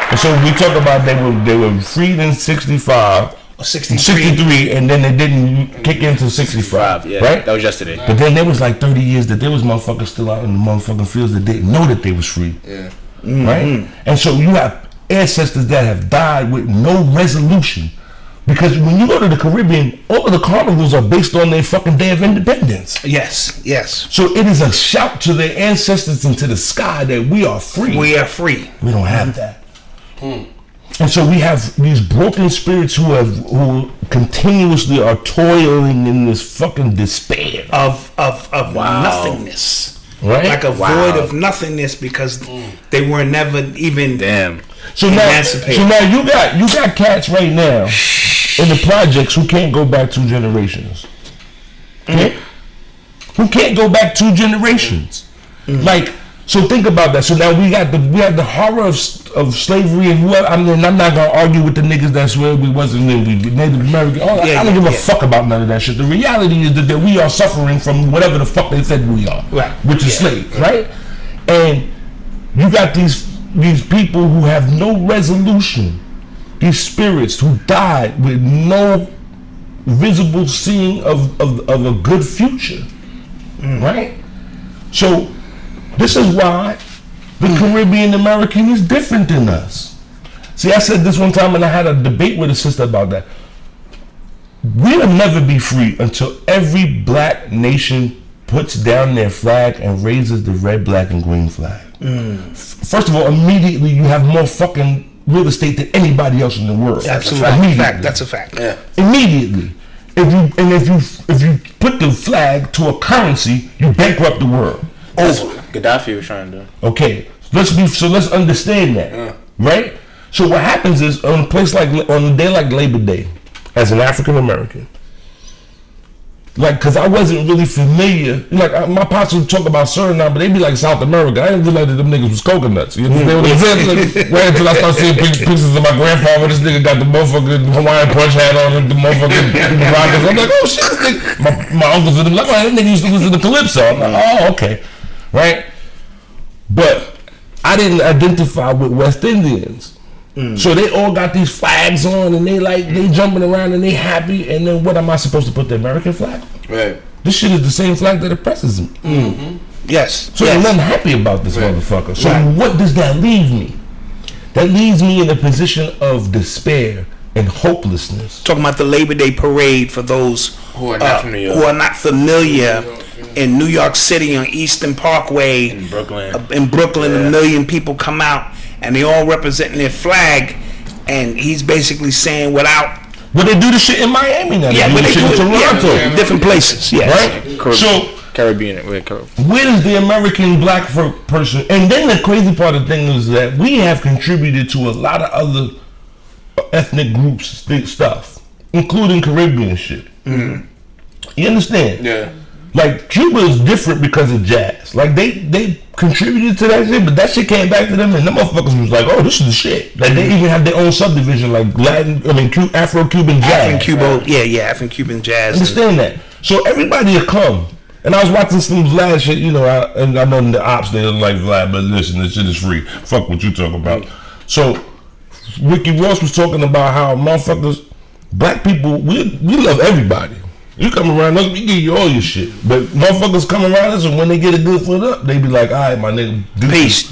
Speaker 1: And so we talk about they were freed in 65. 63, and then they didn't kick into 65,
Speaker 4: yeah,
Speaker 1: right?
Speaker 4: That was yesterday.
Speaker 1: But then there was like 30 years that there was motherfuckers still out in the motherfucking fields that didn't know that they was free.
Speaker 6: Yeah.
Speaker 1: Right? And so you have ancestors that have died with no resolution. Because when you go to the Caribbean, all of the carnivals are based on their fucking Day of Independence.
Speaker 2: Yes.
Speaker 1: So it is a shout to their ancestors into the sky that we are free.
Speaker 2: We are free.
Speaker 1: We don't have that. And so we have these broken spirits who continuously are toiling in this fucking despair
Speaker 2: Of nothingness.
Speaker 1: Right?
Speaker 2: Like a void of nothingness, because they were never even
Speaker 1: So
Speaker 2: emancipated.
Speaker 1: now you got cats right now in the projects who can't go back 2 generations. Who can't go back 2 generations. Like, so think about that. So now we had the horror of slavery and whoever. I mean, I'm not gonna argue with the niggas that swear we wasn't Native American. I don't give a fuck about none of that shit. The reality is that we are suffering from whatever the fuck they said we are, which is slaves, right? And you got these people who have no resolution, these spirits who died with no visible seeing of a good future, right? So this is why the Caribbean American is different than us. See, I said this one time and I had a debate with a sister about that. We'll never be free until every black nation puts down their flag and raises the red, black, and green flag. First of all, immediately you have more fucking real estate than anybody else in the world.
Speaker 2: Absolutely. That's a fact.
Speaker 6: Yeah.
Speaker 1: Immediately. If you put the flag to a currency, you bankrupt the world.
Speaker 4: Gaddafi was trying to do.
Speaker 1: Okay, let's understand that, right? So what happens is on a day like Labor Day, as an African American, like, cause I wasn't really familiar. Like my pops would talk about Suriname, but they'd be like South America. I didn't realize that them niggas was coconuts. You know what I'm saying? Like, right until I started seeing pictures of my grandfather. This nigga got the motherfucking Hawaiian punch hat on and the motherfucking rockets. I'm like, oh shit, this nigga. My uncles and them like, oh, that nigga used to listen to Calypso. I'm like, oh, okay, right. But I didn't identify with West Indians. So they all got these flags on and they jumping around and they happy, and then what am I supposed to put the American flag?
Speaker 6: Right.
Speaker 1: This shit is the same flag that oppresses me.
Speaker 2: Yes.
Speaker 1: So there's nothing happy about this motherfucker. So what does that leave me? That leaves me in a position of despair and hopelessness.
Speaker 2: Talking about the Labor Day parade for those
Speaker 4: Who are not familiar.
Speaker 2: who are not familiar. In New York City on Eastern Parkway,
Speaker 4: In Brooklyn.
Speaker 2: a million people come out and they all representing their flag, and he's basically saying without.
Speaker 1: But they do the shit in Miami now.
Speaker 2: Yeah, but they do
Speaker 1: in Toronto.
Speaker 2: it. Different places. Yeah.
Speaker 1: Right. So
Speaker 4: Caribbean.
Speaker 1: where is the American black person? And then the crazy part of the thing is that we have contributed to a lot of other ethnic groups stuff, including Caribbean shit. You understand?
Speaker 6: Yeah.
Speaker 1: Like Cuba is different because of jazz. Like they contributed to that shit, but that shit came back to them, and them motherfuckers was like, "Oh, this is the shit." Like they even have their own subdivision, like Afro-Cuban jazz.
Speaker 2: Afro-Cuban jazz.
Speaker 1: Understand that? So everybody will come. And I was watching some Vlad shit, you know, and I know the ops they like Vlad, but listen, this shit is free. Fuck what you talking about. So Ricky Ross was talking about how motherfuckers, black people, we love everybody. You come around us, we give you all your shit. But motherfuckers come around us, and when they get a good foot up, they be like, all right, my nigga,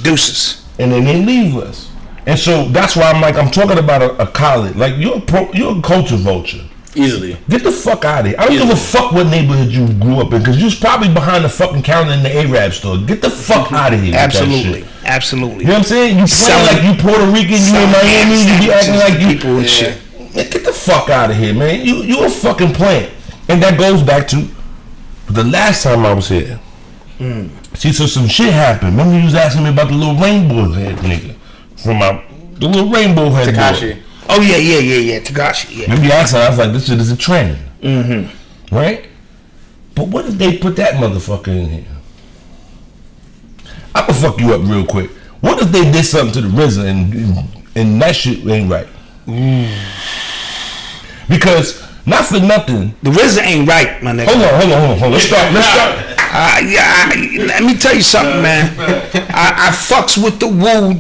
Speaker 2: Deuces.
Speaker 1: And then they leave us. And so that's why I'm talking about a college. Like, you're a culture vulture.
Speaker 4: Easily.
Speaker 1: Get the fuck out of here. I don't give a fuck what neighborhood you grew up in, because you was probably behind the fucking counter in the Arab store. Get the fuck out of here.
Speaker 2: Absolutely.
Speaker 1: You know what I'm saying? You play like you Puerto Rican, you in Miami, you be acting like you
Speaker 2: people and shit.
Speaker 1: Get the fuck out of here, man. You a fucking plant. And that goes back to the last time I was here. See, so some shit happened. Remember you was asking me about the little rainbow head nigga the little rainbow head
Speaker 4: Takashi.
Speaker 2: Oh yeah, Takashi. Yeah.
Speaker 1: Remember you asked me, I was like, this shit is a trend. right? But what if they put that motherfucker in here? I'ma fuck you up real quick. What if they did something to the RZA and that shit ain't right? Because not for nothing,
Speaker 2: The RZA ain't right, my nigga.
Speaker 1: Hold on. Let's start.
Speaker 2: Let me tell you something, man. I fucks with the woo.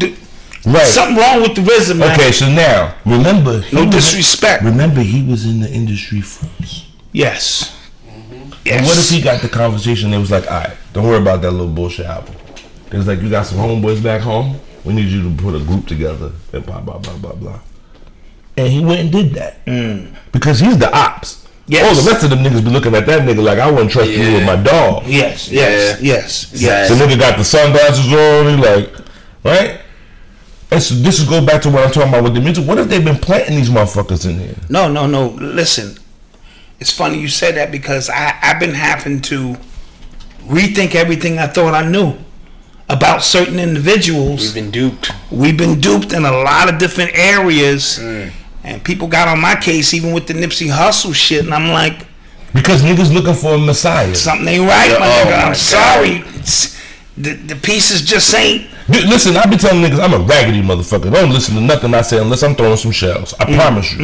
Speaker 1: Right.
Speaker 2: Something wrong with the RZA, man.
Speaker 1: Okay, so now remember,
Speaker 2: No disrespect.
Speaker 1: Remember, he was in the industry first.
Speaker 2: Yes.
Speaker 1: And what if he got the conversation? They was like, all right, don't worry about that little bullshit album. It was like, you got some homeboys back home. We need you to put a group together and blah blah blah blah blah. And he went and did that because he's the ops.
Speaker 2: Yes.
Speaker 1: All the rest of them niggas be looking at that nigga like, I wouldn't trust you with my dog.
Speaker 2: Yes.
Speaker 1: The nigga got the sunglasses on. He like, right? And so this is go back to what I'm talking about with the music. What if they've been planting these motherfuckers in here?
Speaker 2: No. Listen, it's funny you said that because I've been having to rethink everything I thought I knew about certain individuals. We've been duped in a lot of different areas, and people got on my case even with the Nipsey Hussle shit, and I'm like,
Speaker 1: because niggas looking for a messiah.
Speaker 2: something ain't right, my nigga. I'm sorry. The pieces just ain't.
Speaker 1: Dude, listen, I be telling niggas I'm a raggedy motherfucker. Don't listen to nothing I say unless I'm throwing some shells. I promise you.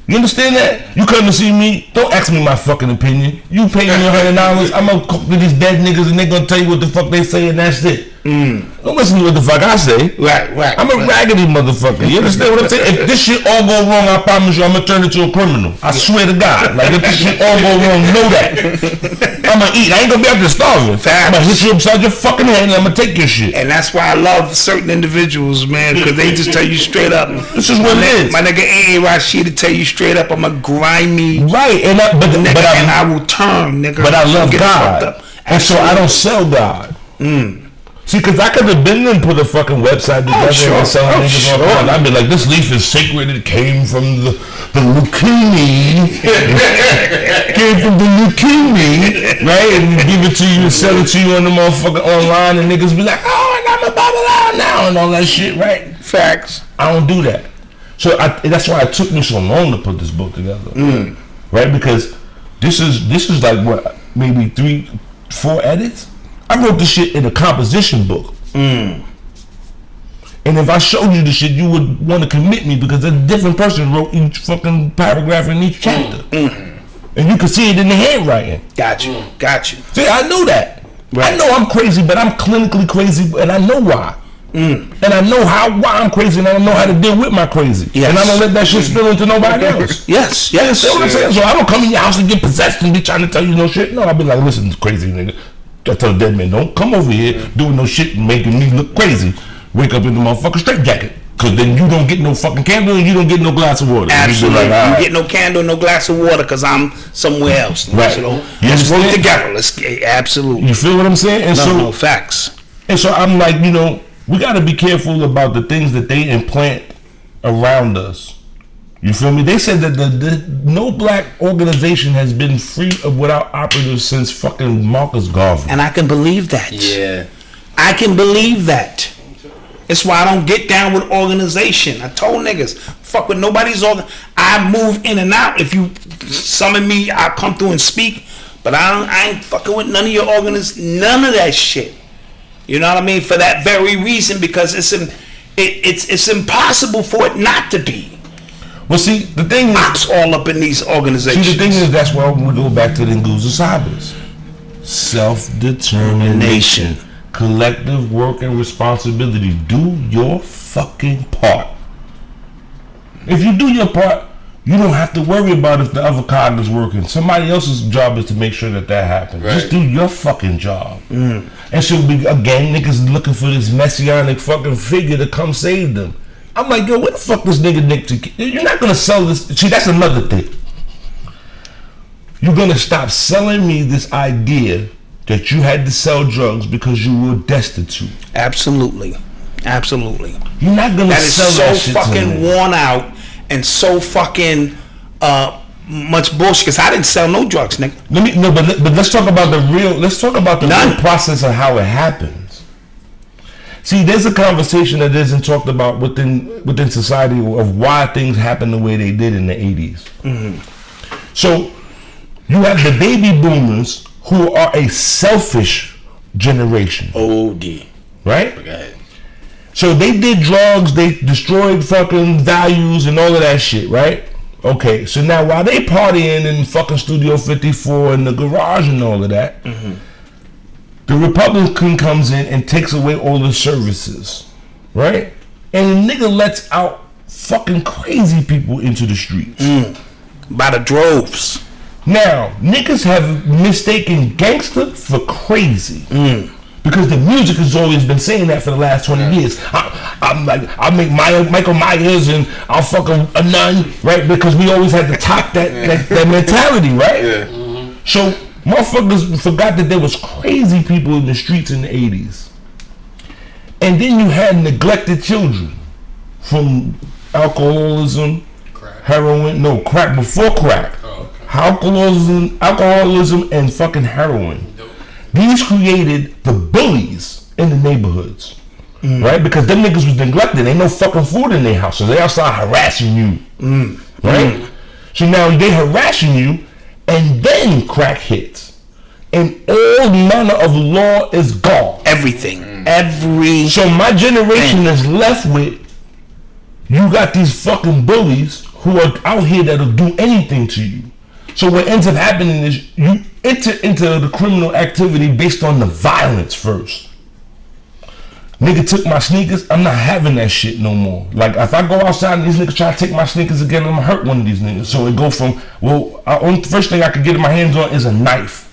Speaker 1: You understand that? You come to see me, don't ask me my fucking opinion. You pay me $100, I'm gonna cook with these dead niggas and they gonna tell you what the fuck they say and that's it. Don't listen to what the fuck I say.
Speaker 2: Right.
Speaker 1: I'm a raggedy motherfucker. You understand what I'm saying? If this shit all go wrong, I promise you I'm gonna turn into a criminal. I swear to God. Like if this shit all go wrong, know that. I'm gonna eat. I ain't gonna be out there starving. I'm gonna hit you upside your fucking head and I'm gonna take your shit.
Speaker 2: And that's why I love certain individuals, man, because they just tell you straight up.
Speaker 1: This is what it is.
Speaker 2: My nigga A.A. Rashid to tell you straight up, I'm a grimy
Speaker 1: right, and
Speaker 2: I will turn, nigga.
Speaker 1: But I love
Speaker 2: Get
Speaker 1: God,
Speaker 2: fucked up.
Speaker 1: and so I don't sell God. See, because I could have been and put a fucking website together and sell niggas all around. I'd be like, this leaf is sacred. It came from the Lucchini. Came from the Lucchini, right? And give it to you and sell it to you on the motherfucker online, and niggas be like, oh, I got my Bible out now and all that shit, right?
Speaker 2: Facts.
Speaker 1: I don't do that. So that's why it took me so long to put this book together, right? Because this is like what, maybe 3-4 edits. I wrote this shit in a composition book, and if I showed you the shit, you would want to commit me because a different person wrote each fucking paragraph in each chapter, and you can see it in the handwriting.
Speaker 2: Got you.
Speaker 1: See, I know that. Right. I know I'm crazy, but I'm clinically crazy, and I know why. And I know why I'm crazy, and I know how to deal with my crazy. Yes. And I don't let that shit spill into nobody else.
Speaker 2: Yes.
Speaker 1: You see what I'm saying? So I don't come in your house and get possessed and be trying to tell you no shit. No, I'll be like, listen, crazy nigga. I tell the dead man, don't come over here doing no shit and making me look crazy. Wake up in the motherfucking straitjacket. Cause then you don't get no fucking candle and you don't get no glass of water.
Speaker 2: Absolutely. You get no candle, no glass of water because I'm somewhere else.
Speaker 1: Right.
Speaker 2: So let's work together. Absolutely.
Speaker 1: You feel what I'm saying? And
Speaker 2: no, facts.
Speaker 1: And so I'm like, we got to be careful about the things that they implant around us. You feel me? They said that no black organization has been free without operatives since fucking Marcus Garvey.
Speaker 2: And I can believe that.
Speaker 4: Yeah.
Speaker 2: I can believe that. It's why I don't get down with organization. I told niggas, fuck with nobody's I move in and out. If you summon me, I'll come through and speak. But I ain't fucking with none of your none of that shit. You know what I mean? For that very reason, because it's impossible for it not to be.
Speaker 1: Well, see, the thing is,
Speaker 2: all up in these organizations.
Speaker 1: See, the thing is, that's why we go back to the Nguzo Sabas. Self-determination, collective work and responsibility. Do your fucking part. If you do your part, you don't have to worry about if the other cog is working. Somebody else's job is to make sure that happens. Right. Just do your fucking job. And so, again, niggas looking for this messianic fucking figure to come save them. I'm like, yo, where the fuck this nigga Nick? You're not gonna sell this. See, that's another thing. You're gonna stop selling me this idea that you had to sell drugs because you were destitute.
Speaker 2: Absolutely.
Speaker 1: You're not gonna sell that shit.
Speaker 2: That is so fucking worn out and so fucking much bullshit. Because I didn't sell no drugs, nigga.
Speaker 1: But let's talk about the real process of how it happens. See, there's a conversation that isn't talked about within society of why things happened the way they did in the 80s. So you have the baby boomers who are a selfish generation.
Speaker 4: OD.
Speaker 1: Right?
Speaker 4: Go ahead.
Speaker 1: So they did drugs, they destroyed fucking values and all of that shit, right? Okay, so now while they partying in fucking Studio 54 in the garage and all of that, the Republican comes in and takes away all the services, right? And the nigga lets out fucking crazy people into the streets.
Speaker 2: By the droves.
Speaker 1: Now, niggas have mistaken gangster for crazy. Because the music has always been saying that for the last 20 years. I'm like, I'll make Michael Myers and I'll fuck a nun, right? Because we always had to top that mentality, right?
Speaker 4: Yeah.
Speaker 1: So motherfuckers forgot that there was crazy people in the streets in the 80s. And then you had neglected children from alcoholism, heroin, crack before crack. Alcoholism and fucking heroin. These created the bullies in the neighborhoods, right? Because them niggas was neglected. Ain't no fucking food in their house, so they outside harassing you, right? So now they harassing you, and then crack hits, and all manner of law is gone.
Speaker 2: Everything.
Speaker 1: So my generation is left with, you got these fucking bullies who are out here that'll do anything to you. So what ends up happening is you enter into the criminal activity based on the violence first. Nigga took my sneakers, I'm not having that shit no more. Like if I go outside and these niggas try to take my sneakers again, I'm gonna hurt one of these niggas. So it go from, the first thing I could get my hands on is a knife.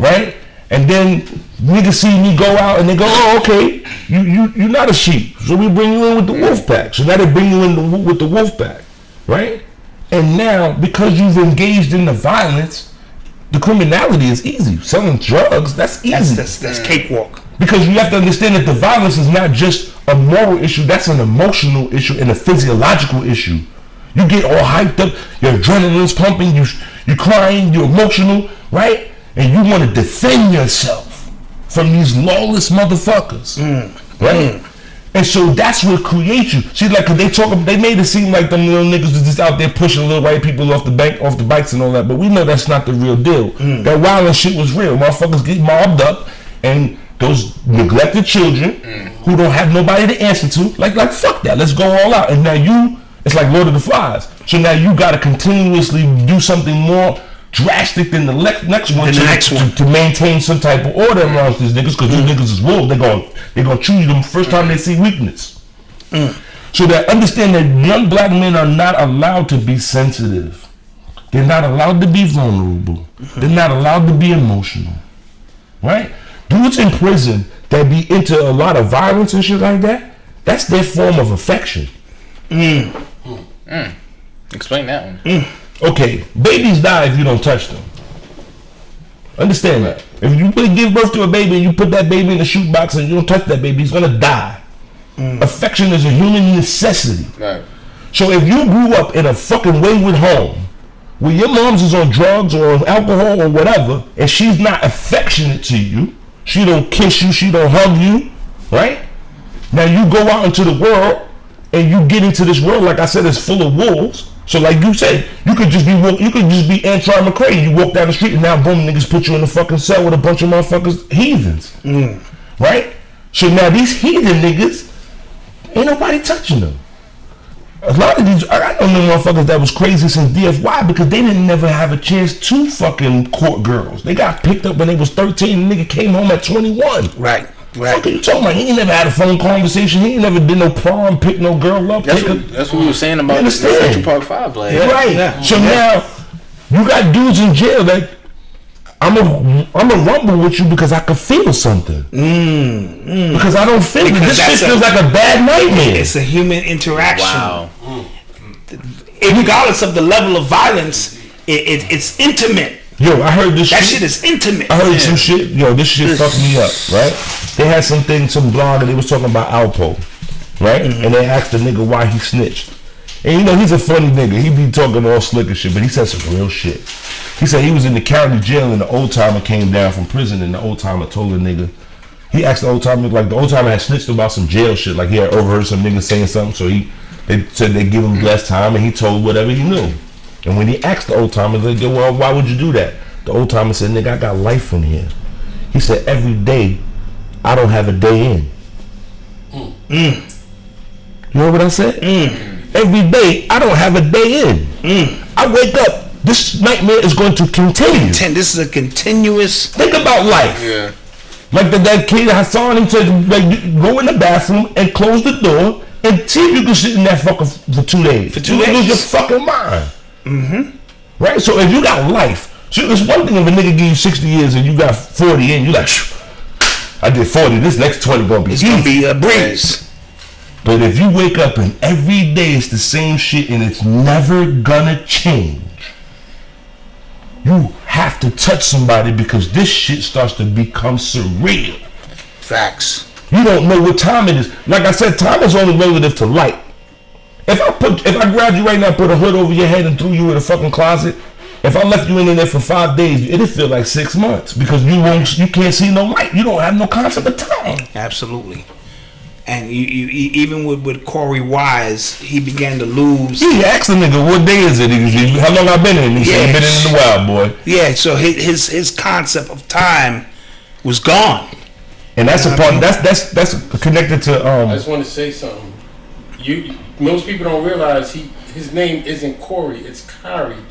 Speaker 1: Right? And then niggas see me go out and they go, oh, okay, you're not a sheep. So we bring you in with the wolf pack. So now they bring you in with the wolf pack. Right? And now, because you've engaged in the violence, the criminality is easy. Selling drugs, that's easy.
Speaker 2: That's cakewalk.
Speaker 1: Because you have to understand that the violence is not just a moral issue, that's an emotional issue and a physiological issue. You get all hyped up, your adrenaline's pumping, you're crying, you're emotional, right? And you want to defend yourself from these lawless motherfuckers, right? And so that's what creates you. See, like, 'cause they made it seem like them little niggas was just out there pushing little white people off the bikes and all that, but we know that's not the real deal. That violent shit was real. Motherfuckers get mobbed up, and those neglected children who don't have nobody to answer to, like fuck that, let's go all out. And now it's like Lord of the Flies. So now you gotta continuously do something more drastic than the next one to maintain some type of order around these niggas, because these niggas is wolves. They're gonna choose them first time they see weakness. So that understand that young black men are not allowed to be sensitive. They're not allowed to be vulnerable. They're not allowed to be emotional. Right? Dudes in prison that be into a lot of violence and shit like that, that's their form of affection.
Speaker 4: Explain that one.
Speaker 1: Okay, babies die if you don't touch them. Understand that. If you give birth to a baby and you put that baby in the shoot box and you don't touch that baby, he's gonna die. Affection is a human necessity.
Speaker 4: Right.
Speaker 1: So if you grew up in a fucking wayward home where your mom's is on drugs or on alcohol or whatever, and she's not affectionate to you, she don't kiss you, she don't hug you, right? Now you go out into the world and you get into this world, like I said, it's full of wolves. So like you said, you could just be Antron McCray. You walk down the street and now boom, niggas put you in the fucking cell with a bunch of motherfuckers, heathens, right? So now these heathen niggas, ain't nobody touching them. A lot of these, I don't know motherfuckers that was crazy since DFY because they didn't never have a chance to fucking court girls. They got picked up when they was 13 and nigga came home at 21.
Speaker 2: Right.
Speaker 1: Fuck you talking about? He ain't never had a phone conversation. He ain't never did no prom, pick no girl up.
Speaker 4: That's what we were saying about Central Park 5. Like,
Speaker 1: right. Yeah. So now you got dudes in jail that I'm a rumble with you because I could feel something. Because I don't feel it. This shit feels like a bad nightmare.
Speaker 2: It's a human interaction.
Speaker 4: Wow.
Speaker 2: Regardless of the level of violence, it's intimate.
Speaker 1: Yo, I heard this
Speaker 2: That shit is intimate.
Speaker 1: I heard some shit. Yo, this shit fucked me up, right? They had some blog and they was talking about Alpo, right? And they asked the nigga why he snitched. And you know, he's a funny nigga. He be talking all slick and shit, but he said some real shit. He said he was in the county jail and the old timer came down from prison and the old timer told the nigga, he asked the old timer, like the old timer had snitched about some jail shit, like he had overheard some nigga saying something, so they said they give him less time and he told whatever he knew. And when he asked the old timer, they go, well, why would you do that? The old timer said, nigga, I got life in here. He said, every day, I don't have a day in. You know what I said? Every day, I don't have a day in. I wake up, this nightmare is going to continue.
Speaker 2: This is a continuous.
Speaker 1: Think about life.
Speaker 4: Yeah.
Speaker 1: Like that kid Hassan, he said, like, go in the bathroom and close the door and see if you can sit in that fucker for 2 days.
Speaker 2: For 2
Speaker 1: You
Speaker 2: days.
Speaker 1: lose your fucking mind. Right? So if you got life, so it's one thing if a nigga give you 60 years and you got 40 in, you like, I did 40, this next 20 gonna be
Speaker 2: It's gonna be a breeze.
Speaker 1: But if you wake up and every day it's the same shit and it's never gonna change, you have to touch somebody because this shit starts to become surreal.
Speaker 2: Facts.
Speaker 1: You don't know what time it is. Like I said, time is only relative to light. If I grabbed you right now, put a hood over your head and threw you in a fucking closet, if I left you in there for 5 days, it'd feel like 6 months because you can't see no light. You don't have no concept of time.
Speaker 2: Absolutely. And you even with Corey Wise, he began to lose.
Speaker 1: He asked the nigga, what day is it? How long I been in? He said, been in the wild, boy.
Speaker 2: Yeah, so his concept of time was gone.
Speaker 1: And that's a part. That's connected to.
Speaker 6: I just want to say something. Most people don't realize his name isn't Corey. It's Kyrie.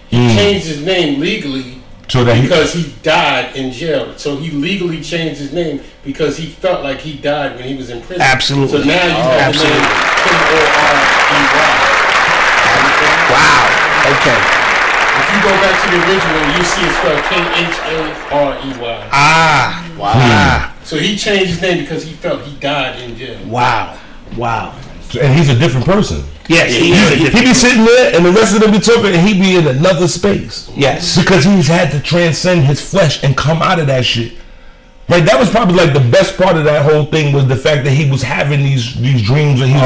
Speaker 6: He changed his name legally because he died in jail. So he legally changed his name because he felt like he died when he was in prison.
Speaker 2: Absolutely.
Speaker 6: So now you have the name K-O-R-E-Y.
Speaker 2: Wow. Okay.
Speaker 6: If you go back to the original, you see it's spelled K-H-A-R-E-Y.
Speaker 2: Wow.
Speaker 6: So he changed his name because he felt he died in jail.
Speaker 2: Wow.
Speaker 1: And he's a different person.
Speaker 2: Yes,
Speaker 1: he be sitting there, and the rest of them be talking, and he be in another space.
Speaker 2: Yes,
Speaker 1: because he's had to transcend his flesh and come out of that shit. Like that was probably like the best part of that whole thing was the fact that he was having these dreams and he was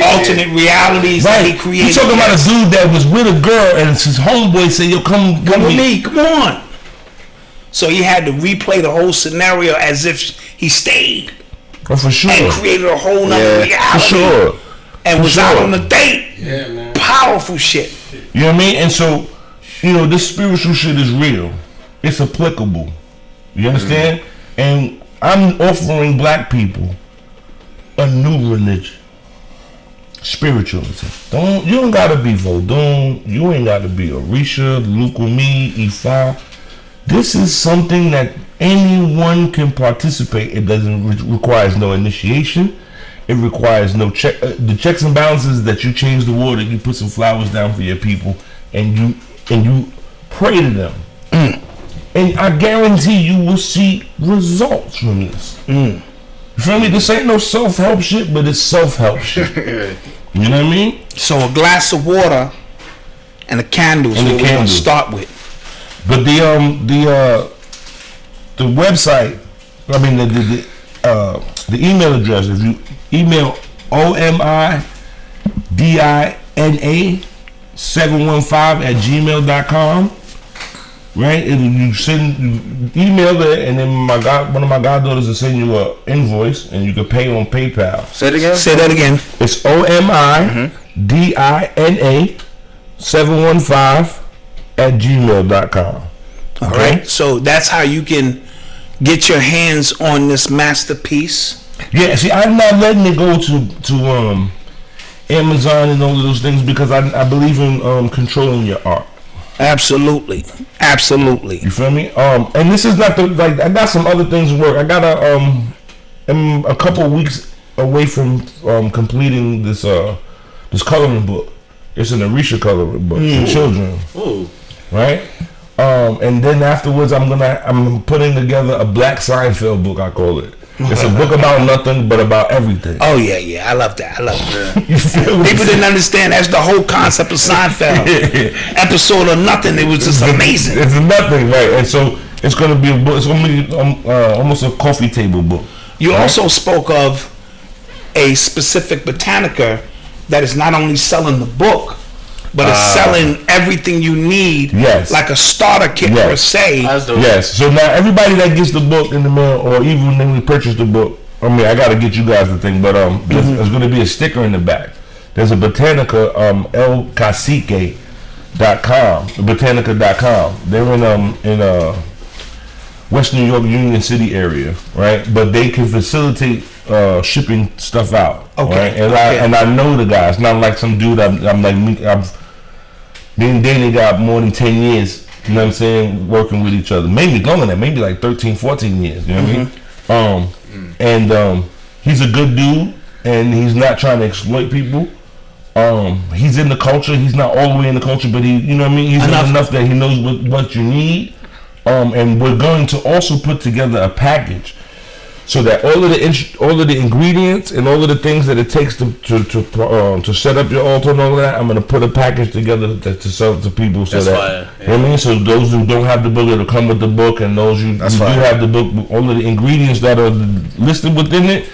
Speaker 2: alternate realities that he created.
Speaker 1: He's talking about a dude that was with a girl and his homeboy said, "Yo, come with me,
Speaker 2: come on." So he had to replay the whole scenario as if he stayed.
Speaker 1: Oh, for sure.
Speaker 2: And created a whole nother reality.
Speaker 1: For sure.
Speaker 2: And was out on the date.
Speaker 6: Yeah, man.
Speaker 2: Powerful shit.
Speaker 1: You know what I mean? And so, this spiritual shit is real. It's applicable. You understand? And I'm offering black people a new religion. Spiritualism. You don't gotta be Vodun. You ain't gotta be Orisha, Lukumi, Ifa. This is something that anyone can participate. It requires no initiation. It requires no check. The checks and balances that you change the water, you put some flowers down for your people, and you pray to them. And I guarantee you will see results from this. You feel me? This ain't no self-help shit, but it's self-help shit. You know what I mean?
Speaker 2: So a glass of water and a candle is what we're gonna start with.
Speaker 1: But the website, I mean the email address, if you email OMIDINA 715@gmail.com, right? You email it, and then one of my goddaughters will send you an invoice, and you can pay on PayPal.
Speaker 4: Say it again.
Speaker 2: Say that again.
Speaker 1: It's OMIDINA 715@gmail.com.
Speaker 2: All right. So that's how you can get your hands on this masterpiece.
Speaker 1: Yeah, see, I'm not letting it go to Amazon and all of those things because I believe in controlling your art.
Speaker 2: Absolutely.
Speaker 1: You feel me? And this is not I got some other things to work. I got I'm a couple of weeks away from completing this coloring book. It's an Orisha coloring book for children.
Speaker 4: Ooh.
Speaker 1: Right? And then afterwards, I'm putting together a Black Seinfeld book. I call it. It's a book about nothing but about everything.
Speaker 2: Oh yeah, I love that.
Speaker 1: You feel me?
Speaker 2: People didn't understand that's the whole concept of Seinfeld. Episode of nothing. It was just amazing.
Speaker 1: It's nothing, right? And so it's going to be a book. It's going to be almost a coffee table book.
Speaker 2: You also spoke of a specific botanica that is not only selling the book, but it's selling everything you need, like a starter kit per se.
Speaker 1: Yes. So now everybody that gets the book in the mail, or even when we purchase the book, I mean, I got to get you guys the thing, but there's going to be a sticker in the back there's a Botanica, Botanica.com. They're in West New York, Union City area, right? But they can facilitate shipping stuff out.
Speaker 2: Okay.
Speaker 1: Right? And I know the guy. It's not like some dude I've been dating got more than 10 years, you know what I'm saying, working with each other. Maybe longer than that, maybe like 13, 14 years, you know what I mean? And he's a good dude, and he's not trying to exploit people. He's in the culture. He's not all the way in the culture, but he, you know what I mean? He's enough that he knows what you need. And we're going to also put together a package so that all of the ingredients and all of the things that it takes to set up your altar and all of that, I'm going to put a package together to sell it to people. So
Speaker 4: That's
Speaker 1: that,
Speaker 4: fire. Yeah.
Speaker 1: you know what I mean? So those who don't have the book, it'll come with the book, and those who do have the book, all of the ingredients that are listed within it,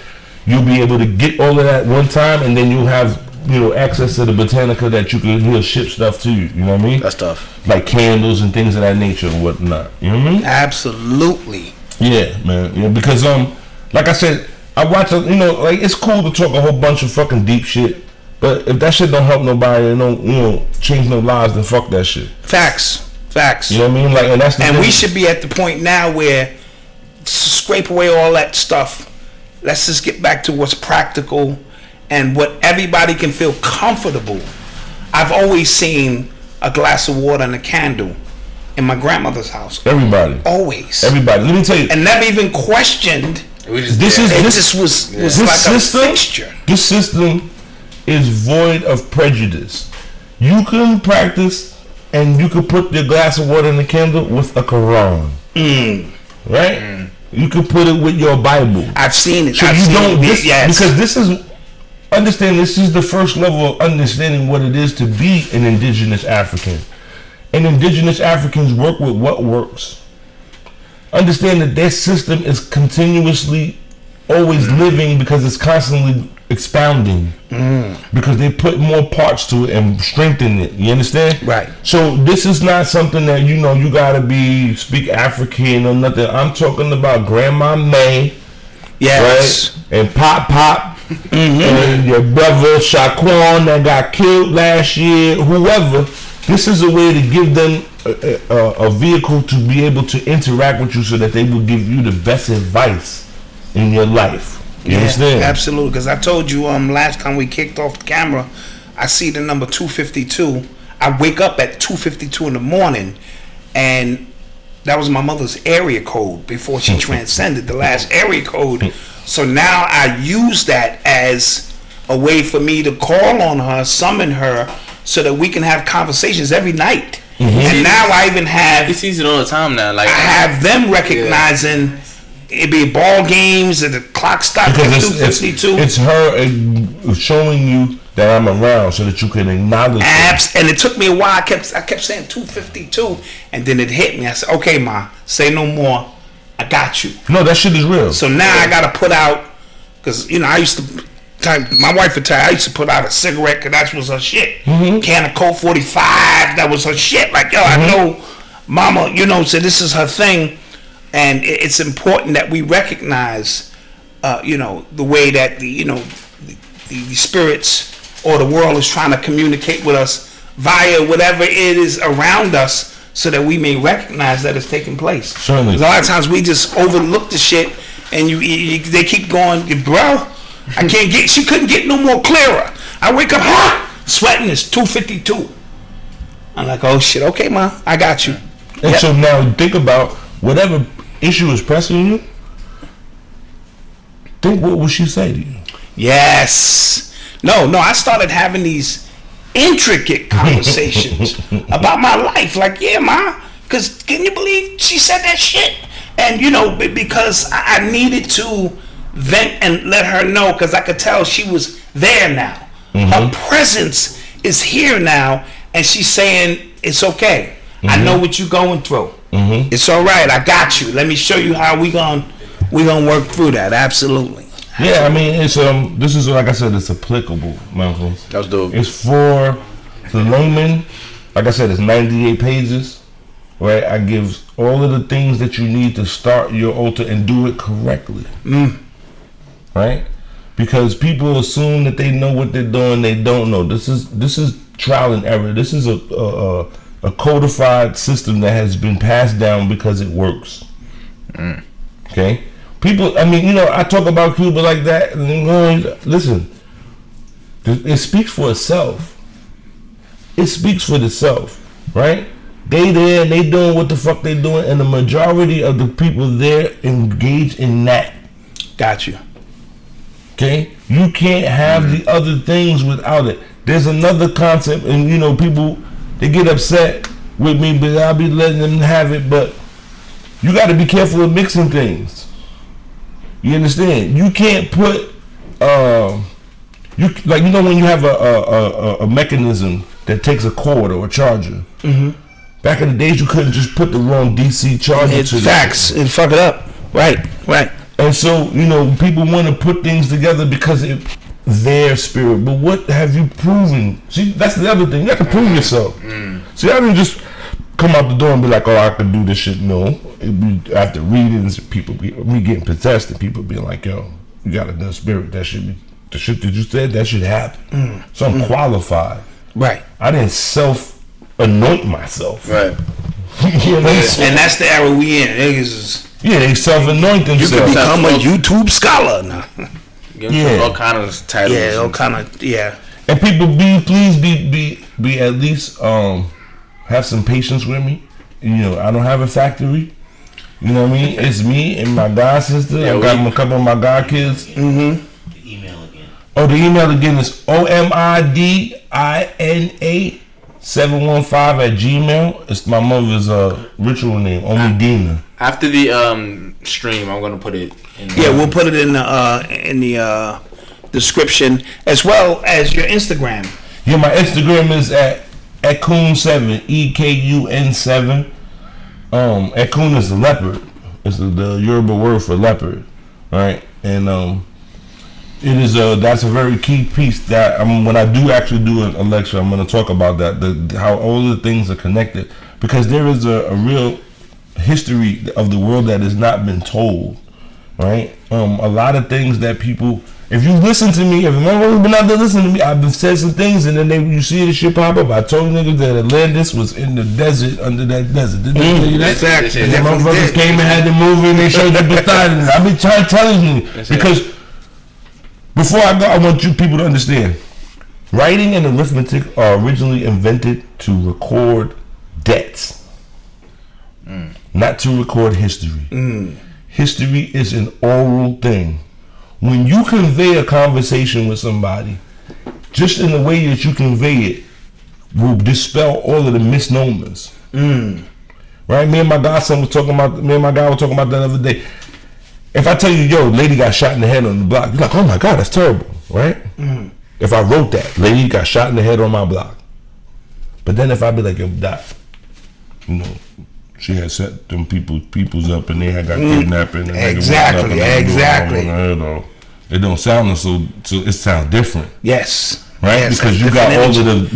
Speaker 1: you'll be able to get all of that one time, and then you'll have, you know, access to the Botanica that he'll ship stuff to you. You know what I mean?
Speaker 4: That's tough.
Speaker 1: Like candles and things of that nature and whatnot. You know what I mean?
Speaker 2: Absolutely.
Speaker 1: Yeah, man. Yeah, because like I said, I watch. You know, like it's cool to talk a whole bunch of fucking deep shit, but if that shit don't help nobody and don't change no lives, then fuck that shit.
Speaker 2: Facts.
Speaker 1: You know what I mean? Like, and that's the
Speaker 2: and
Speaker 1: thing.
Speaker 2: we should be at the point now where scrape away all that stuff. Let's just get back to what's practical and what everybody can feel comfortable. I've always seen a glass of water and a candle in my grandmother's house.
Speaker 1: Everybody.
Speaker 2: Always.
Speaker 1: Everybody. Let me tell you.
Speaker 2: And never even questioned.
Speaker 4: Was
Speaker 2: like a fixture.
Speaker 1: This system is void of prejudice. You can practice and you could put your glass of water in the candle with a Quran. Right? You could put it with your Bible.
Speaker 2: I've seen it.
Speaker 1: So because this is the first level of understanding what it is to be an indigenous African. And indigenous Africans work with what works. Understand that their system is continuously always living because it's constantly expounding. Because they put more parts to it and strengthen it. You understand?
Speaker 2: Right.
Speaker 1: So this is not something that, you know, you gotta speak African or nothing. I'm talking about Grandma May.
Speaker 2: Yes.
Speaker 1: Right? And Pop. And your brother Shaquan that got killed last year, whoever. This is a way to give them a vehicle to be able to interact with you so that they will give you the best advice in your life. You understand?
Speaker 2: Absolutely. Because I told you last time we kicked off the camera, I see the number 252. I wake up at 2:52 in the morning, and that was my mother's area code before she transcended the last area code. So now I use that as a way for me to call on her, summon her, so that we can have conversations every night. And now I even have...
Speaker 4: He sees it all the time now. Like
Speaker 2: I have them recognizing it be ball games and the clock stops at 2:52.
Speaker 1: It's her showing you that I'm around so that you can acknowledge it.
Speaker 2: And it took me a while. I kept saying 2:52, and then it hit me. I said, "Okay, ma, say no more. I got you."
Speaker 1: No, that shit is real.
Speaker 2: So now I gotta put out, because you know I used to. My wife would tell you I used to put out a cigarette because that was her shit. Can of Coke 45, that was her shit. Like, yo, I know mama, you know, so this is her thing. And it's important that we recognize, you know, the way that the spirits or the world is trying to communicate with us via whatever it is around us, so that we may recognize that it's taking place.
Speaker 1: Certainly.
Speaker 2: A lot of times we just overlook the shit, and they keep going, bro. She couldn't get no more clearer. I wake up sweating. It's 2:52. I'm like, oh shit. Okay, ma, I got you.
Speaker 1: And so now think about whatever issue is pressing you. Think what would she say to you?
Speaker 2: Yes. No. I started having these intricate conversations about my life. Like, yeah, ma, because can you believe she said that shit? And you know, because I needed to vent and let her know, because I could tell she was there now. Her presence is here now, and she's saying it's okay. I know what you're going through. It's all right. I got you. Let me show you how we gonna work through that. Absolutely.
Speaker 1: Yeah, I mean, it's this is, like I said, it's applicable, Malcolm.
Speaker 4: That's dope.
Speaker 1: It's for the layman. Like I said, it's 98 pages. Right, I give all of the things that you need to start your altar and do it correctly. Right? because people assume that they know what they're doing. They don't know. This is trial and error. This is a codified system that has been passed down because it works. Okay, people. I mean, I talk about Cuba like that. And listen, it speaks for itself. It speaks for itself, right? They there and they doing what the fuck they doing, and the majority of the people there engage in that.
Speaker 2: Got you.
Speaker 1: Okay, you can't have the other things without it. There's another concept, and people they get upset with me, but I'll be letting them have it. But you got to be careful of mixing things. You understand? You can't put when you have a mechanism that takes a cord or a charger. Mm-hmm. Back in the days, you couldn't just put the wrong DC charger to
Speaker 2: facts and fuck it up. Right.
Speaker 1: And so, people want to put things together because it's their spirit. But what have you proven? See, that's the other thing. You have to prove yourself. See, I didn't just come out the door and be like, oh, I can do this shit. No. After readings, me getting possessed and people being like, yo, you got a good spirit. That should be, the shit that you said, that should happen. So I'm qualified.
Speaker 2: Right.
Speaker 1: I didn't self-anoint myself.
Speaker 4: Right.
Speaker 2: And that's the era we in. Niggas
Speaker 1: they self-anoint themselves.
Speaker 2: You can become a YouTube scholar now.
Speaker 4: All kind of titles.
Speaker 2: Yeah, all kind of, yeah.
Speaker 1: And people, please be at least have some patience with me. I don't have a factory. You know what I mean? It's me and my god sister. I got a couple of my god kids.
Speaker 7: The email again.
Speaker 1: Oh, the email again is omidina715@gmail. It's my mother's ritual name, Omidina.
Speaker 4: After the stream, I'm gonna put it in.
Speaker 2: We'll put it in the description as well as your Instagram.
Speaker 1: Yeah, my Instagram is at Ekun7, EKUN7. Ekun is the leopard. It's the Yoruba word for leopard, right? And it is that's a very key piece that when I do actually do a lecture, I'm going to talk about that, how all the things are connected, because there is a real history of the world that has not been told, right? A lot of things that people, if you listen to me, if you've been out there listening to me, I've said some things, and then you see the shit pop up. I told niggas that Atlantis was in the desert, under that desert. Didn't I tell you that?
Speaker 2: Exactly.
Speaker 1: And the motherfuckers came and had the movie, and they showed you Poseidon. I've been telling you, because before I go, I want you people to understand, writing and arithmetic are originally invented to record debts, not to record history. History is an oral thing. When you convey a conversation with somebody, just in the way that you convey it will dispel all of the misnomers. Right? Me and my godson was talking about. Me and my guy were talking about that the other day. If I tell you, yo, lady got shot in the head on the block, you're like, oh my God, that's terrible, right? If I wrote that, lady got shot in the head on my block. But then if I be like, yo, Doc, she had set them peoples up and they had got kidnapped and
Speaker 2: exactly.
Speaker 1: It don't sound so it sounds different.
Speaker 2: Yes.
Speaker 1: Right?
Speaker 2: Yes,
Speaker 1: because you got all of the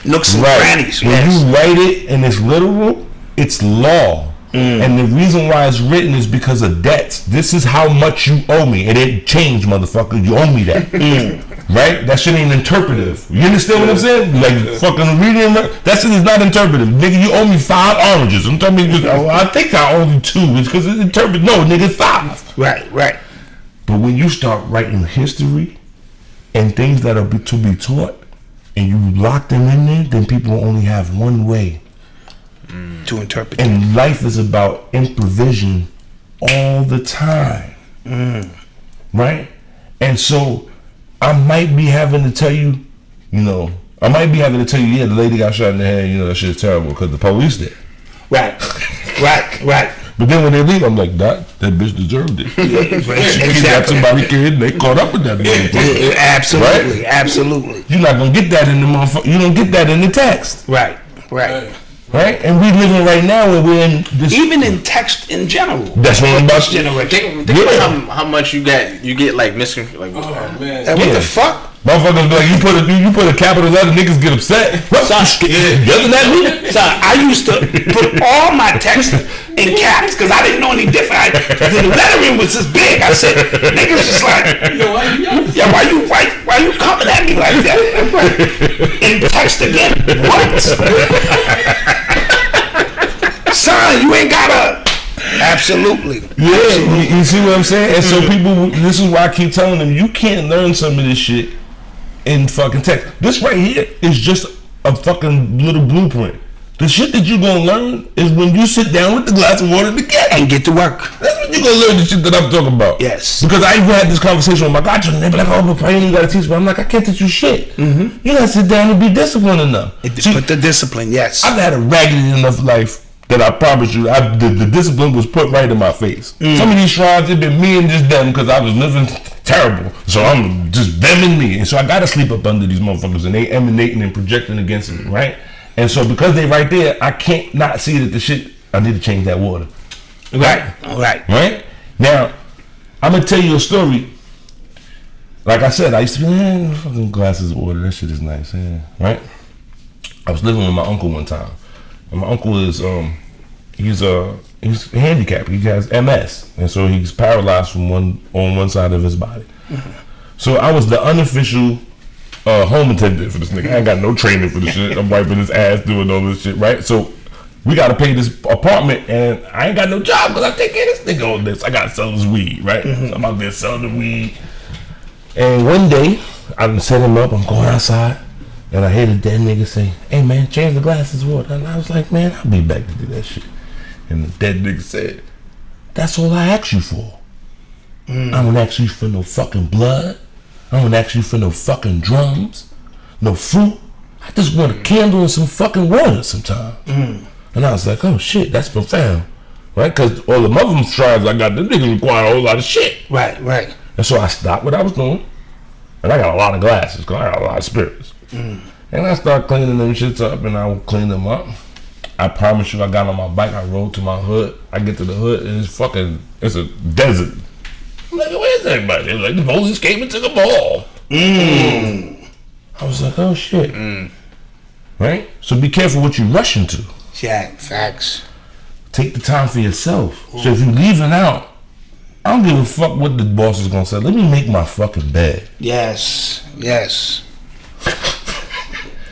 Speaker 2: nooks and crannies.
Speaker 1: When you write it and it's literal, it's law. And the reason why it's written is because of debts. This is how much you owe me. It ain't changed, motherfucker. You owe me that. Right? That shit ain't interpretive. You understand what I'm saying? Like fucking reading that shit is not interpretive. Nigga, you owe me 5 oranges. I'm telling you, I think I owe you 2. It's because it's interpretive. No, nigga, 5.
Speaker 2: Right.
Speaker 1: But when you start writing history and things that are to be taught, and you lock them in there, then people only have one way
Speaker 2: to interpret.
Speaker 1: And life is about improvisation all the time. Right? And so I might be having to tell you, yeah, the lady got shot in the head, that shit is terrible because the police did.
Speaker 2: Right.
Speaker 1: But then when they leave, I'm like, that bitch deserved it. She got somebody kid, they caught up with that motherfucker.
Speaker 2: Absolutely, right? Absolutely.
Speaker 1: You're not gonna get that in the motherfucker. You don't get that in the text.
Speaker 2: Right.
Speaker 1: Right, and we living right now where we're in this.
Speaker 2: Even in text in general.
Speaker 1: That's what I'm about to
Speaker 4: think about how much you get like misconstrued. Like,
Speaker 6: oh man,
Speaker 2: what the fuck?
Speaker 1: Motherfuckers be like, you put a capital letter, niggas get upset. What? Doesn't that mean?
Speaker 2: So I used to put all my text in caps because I didn't know any different. The lettering was this big. I said, niggas just like, yo, why you coming at me like that? In text again? What? Son, you ain't gotta. Absolutely.
Speaker 1: Yeah,
Speaker 2: Absolutely.
Speaker 1: you see what I'm saying? And so people, this is why I keep telling them, you can't learn some of this shit in fucking text. This right here is just a fucking little blueprint. The shit that you're gonna learn is when you sit down with the glass of water together
Speaker 2: And get to work.
Speaker 1: That's when you're gonna learn the shit that I'm talking about.
Speaker 2: Yes.
Speaker 1: Because I even had this conversation with my godchildren. They be like, oh, but you gotta teach me. I'm like, I can't teach you shit. You gotta sit down and be disciplined enough.
Speaker 2: Put the discipline, yes.
Speaker 1: I've had a raggedy enough life that I promise you, the discipline was put right in my face. Some of these shrines, it been me and just them because I was living terrible. So I'm just them and me. And so I got to sleep up under these motherfuckers and they emanating and projecting against me, right? And so because they right there, I can't not see that the shit, I need to change that water. Right? Now, I'm going to tell you a story. Like I said, I used to be, fucking glasses of water, that shit is nice, right? I was living with my uncle one time. And my uncle is he's handicapped. He has MS, and so he's paralyzed from on one side of his body. So I was the unofficial home attendant for this nigga. I ain't got no training for this shit. I'm wiping his ass, doing all this shit, right? So we got to pay this apartment, and I ain't got no job because I take care of this nigga on this. I got to sell this weed, right? So I'm out there selling the weed. And one day, I set him up. I'm going outside. And I hear the dead nigga say, hey man, change the glasses of water. And I was like, man, I'll be back to do that shit. And the dead nigga said, that's all I asked you for. I don't ask you for no fucking blood. I don't ask you for no fucking drums, no fruit. I just want a candle and some fucking water sometime. And I was like, oh shit, that's profound. Right? Because all the Muslim tribes I got, them niggas require a whole lot of shit.
Speaker 2: Right.
Speaker 1: And so I stopped what I was doing. And I got a lot of glasses because I got a lot of spirits. And I start cleaning them shits up, and I will clean them up. I promise you, I got on my bike, I rode to my hood. I get to the hood, and it's a desert. I'm like, where's everybody? They're like, the police came and took them all. I was like, oh shit. Right? So be careful what you rush into.
Speaker 2: Yeah, facts.
Speaker 1: Take the time for yourself. So if you're leaving out, I don't give a fuck what the boss is gonna say. Let me make my fucking bed.
Speaker 2: Yes.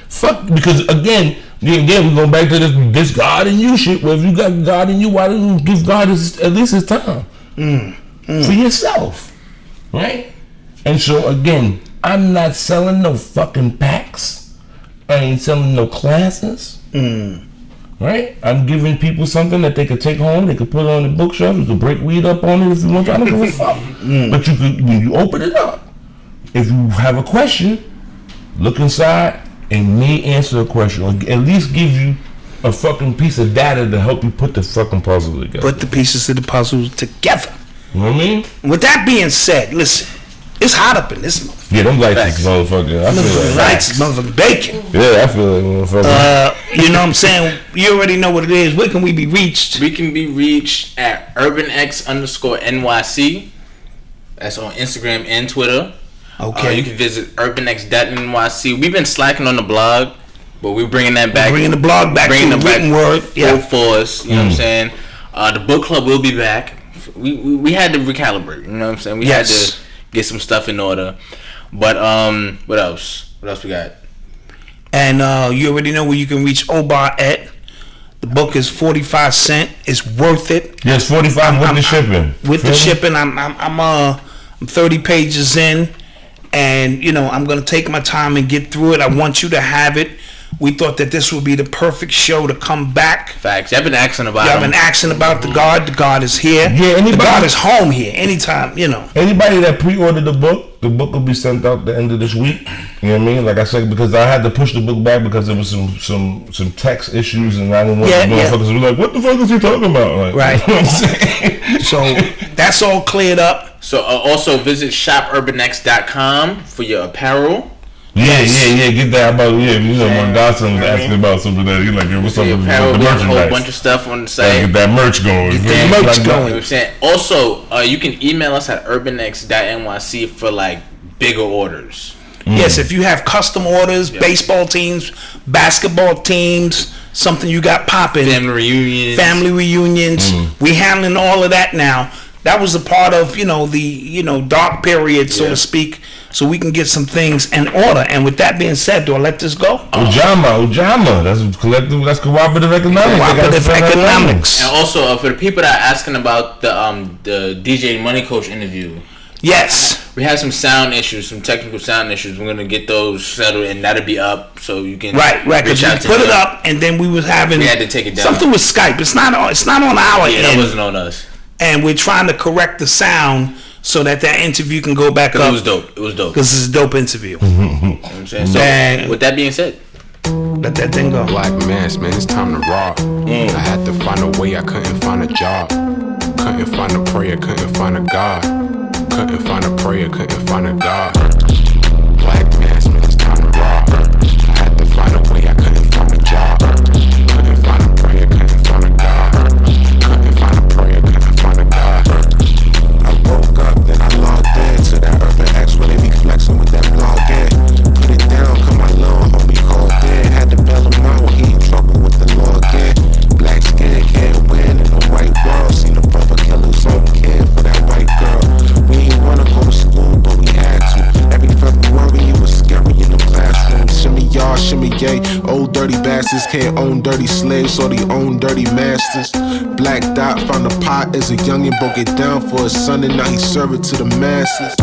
Speaker 1: Fuck, because again, we're going back to this God in you shit. Well, if you got God in you, why don't you give God at least his time for yourself, right? And so again, I'm not selling no fucking packs. I ain't selling no classes, right? I'm giving people something that they could take home. They could put it on the bookshelf. You could break weed up on it if you want to. I don't give a fuck. But you could, when you open it up, if you have a question, look inside and me answer a question, or at least give you a fucking piece of data to help you put the fucking puzzle together.
Speaker 2: Put the pieces of the puzzle together.
Speaker 1: You know what I mean?
Speaker 2: With that being said, listen, it's hot up in this motherfucker.
Speaker 1: Yeah, them lights is motherfucking. I feel like
Speaker 2: Lights is motherfucking bacon.
Speaker 1: Yeah, I feel like motherfucker.
Speaker 2: You know what I'm saying? You already know what it is. Where can we be reached?
Speaker 4: We can be reached at UrbanX_NYC. That's on Instagram and Twitter.
Speaker 2: Okay.
Speaker 4: You can visit UrbanX.nyc. We've been slacking on the blog, but we're bringing that back.
Speaker 2: Bringing the blog back to the written word.
Speaker 4: Full force. You know what I'm saying? The book club will be back. We had to recalibrate. You know what I'm saying? We had to get some stuff in order. But what else? What else we got?
Speaker 2: And you already know where you can reach Oba at. The book is 45 cents. It's worth it.
Speaker 1: Yes, 45 with the shipping.
Speaker 2: With the shipping, I'm 30 pages in. And, you know, I'm going to take my time and get through it. I want you to have it. We thought that this would be the perfect show to come back.
Speaker 4: Facts. I've been asking about
Speaker 2: I've been asking about the God. The God is here.
Speaker 1: Yeah,
Speaker 2: the God is home here. Anytime, you know.
Speaker 1: Anybody that pre-ordered the book will be sent out the end of this week. You know what I mean? Like I said, because I had to push the book back because there was some text issues, and I didn't want the motherfuckers to be like, what the fuck is he talking about? Like,
Speaker 2: right.
Speaker 1: You know what I'm saying?
Speaker 2: So that's all cleared up.
Speaker 4: So also visit shopurbanx.com for your apparel.
Speaker 1: Yeah, get that about you know my godson was asking about something that he like, what's up with the merchandise?
Speaker 4: A whole bunch of stuff on the site.
Speaker 1: Get that merch going.
Speaker 2: Get that merch going.
Speaker 4: You know what I'm saying? Also, you can email us at UrbanX.NYC for like bigger orders.
Speaker 2: Yes, if you have custom orders, baseball teams, basketball teams, something you got popping, family reunions, we handling all of that now. That was a part of the dark period, so to speak, so we can get some things in order. And with that being said, do I let this go?
Speaker 1: Ujama. That's collective. That's cooperative economics.
Speaker 2: Cooperative economics.
Speaker 4: And also for the people that are asking about the DJ Money Coach interview.
Speaker 2: Yes,
Speaker 4: we had some sound issues, some technical sound issues. We're gonna get those settled, and that'll be up, so you can
Speaker 2: right. Because we put it up, and then we had to
Speaker 4: take it down.
Speaker 2: Something with Skype. It's not on our end.
Speaker 4: That wasn't on us.
Speaker 2: And we're trying to correct the sound so that interview can go back up.
Speaker 4: It was dope. Because
Speaker 2: it's a dope interview.
Speaker 4: You know what I'm saying? So, with that being said,
Speaker 2: let that thing go.
Speaker 5: Black man, it's time to rock. I had to find a way, I couldn't find a job. Couldn't find a prayer, couldn't find a God. Couldn't find a prayer, couldn't find a God. Black man, it's time to rock. I had to find a way, I couldn't find a job. Couldn't find a prayer, couldn't find a God. Couldn't find a prayer, couldn't find a God. I woke up, then I logged in to that UrbanX where they be flexing with that blog in. Put it down, cause my little homie called in. Had to bail him out when he in trouble with the law again. Black skin can't win in the white world. Seen a brother kill his own kid for that white girl. We ain't wanna go to school, but we had to. Every February it was scary in the classroom. Shimmy y'all, shimmy yay. Old dirty bastards can't own dirty slaves, so they own dirty masters. Black Dot found a pot as a youngin', broke it down for his son, and now he serve it to the masses.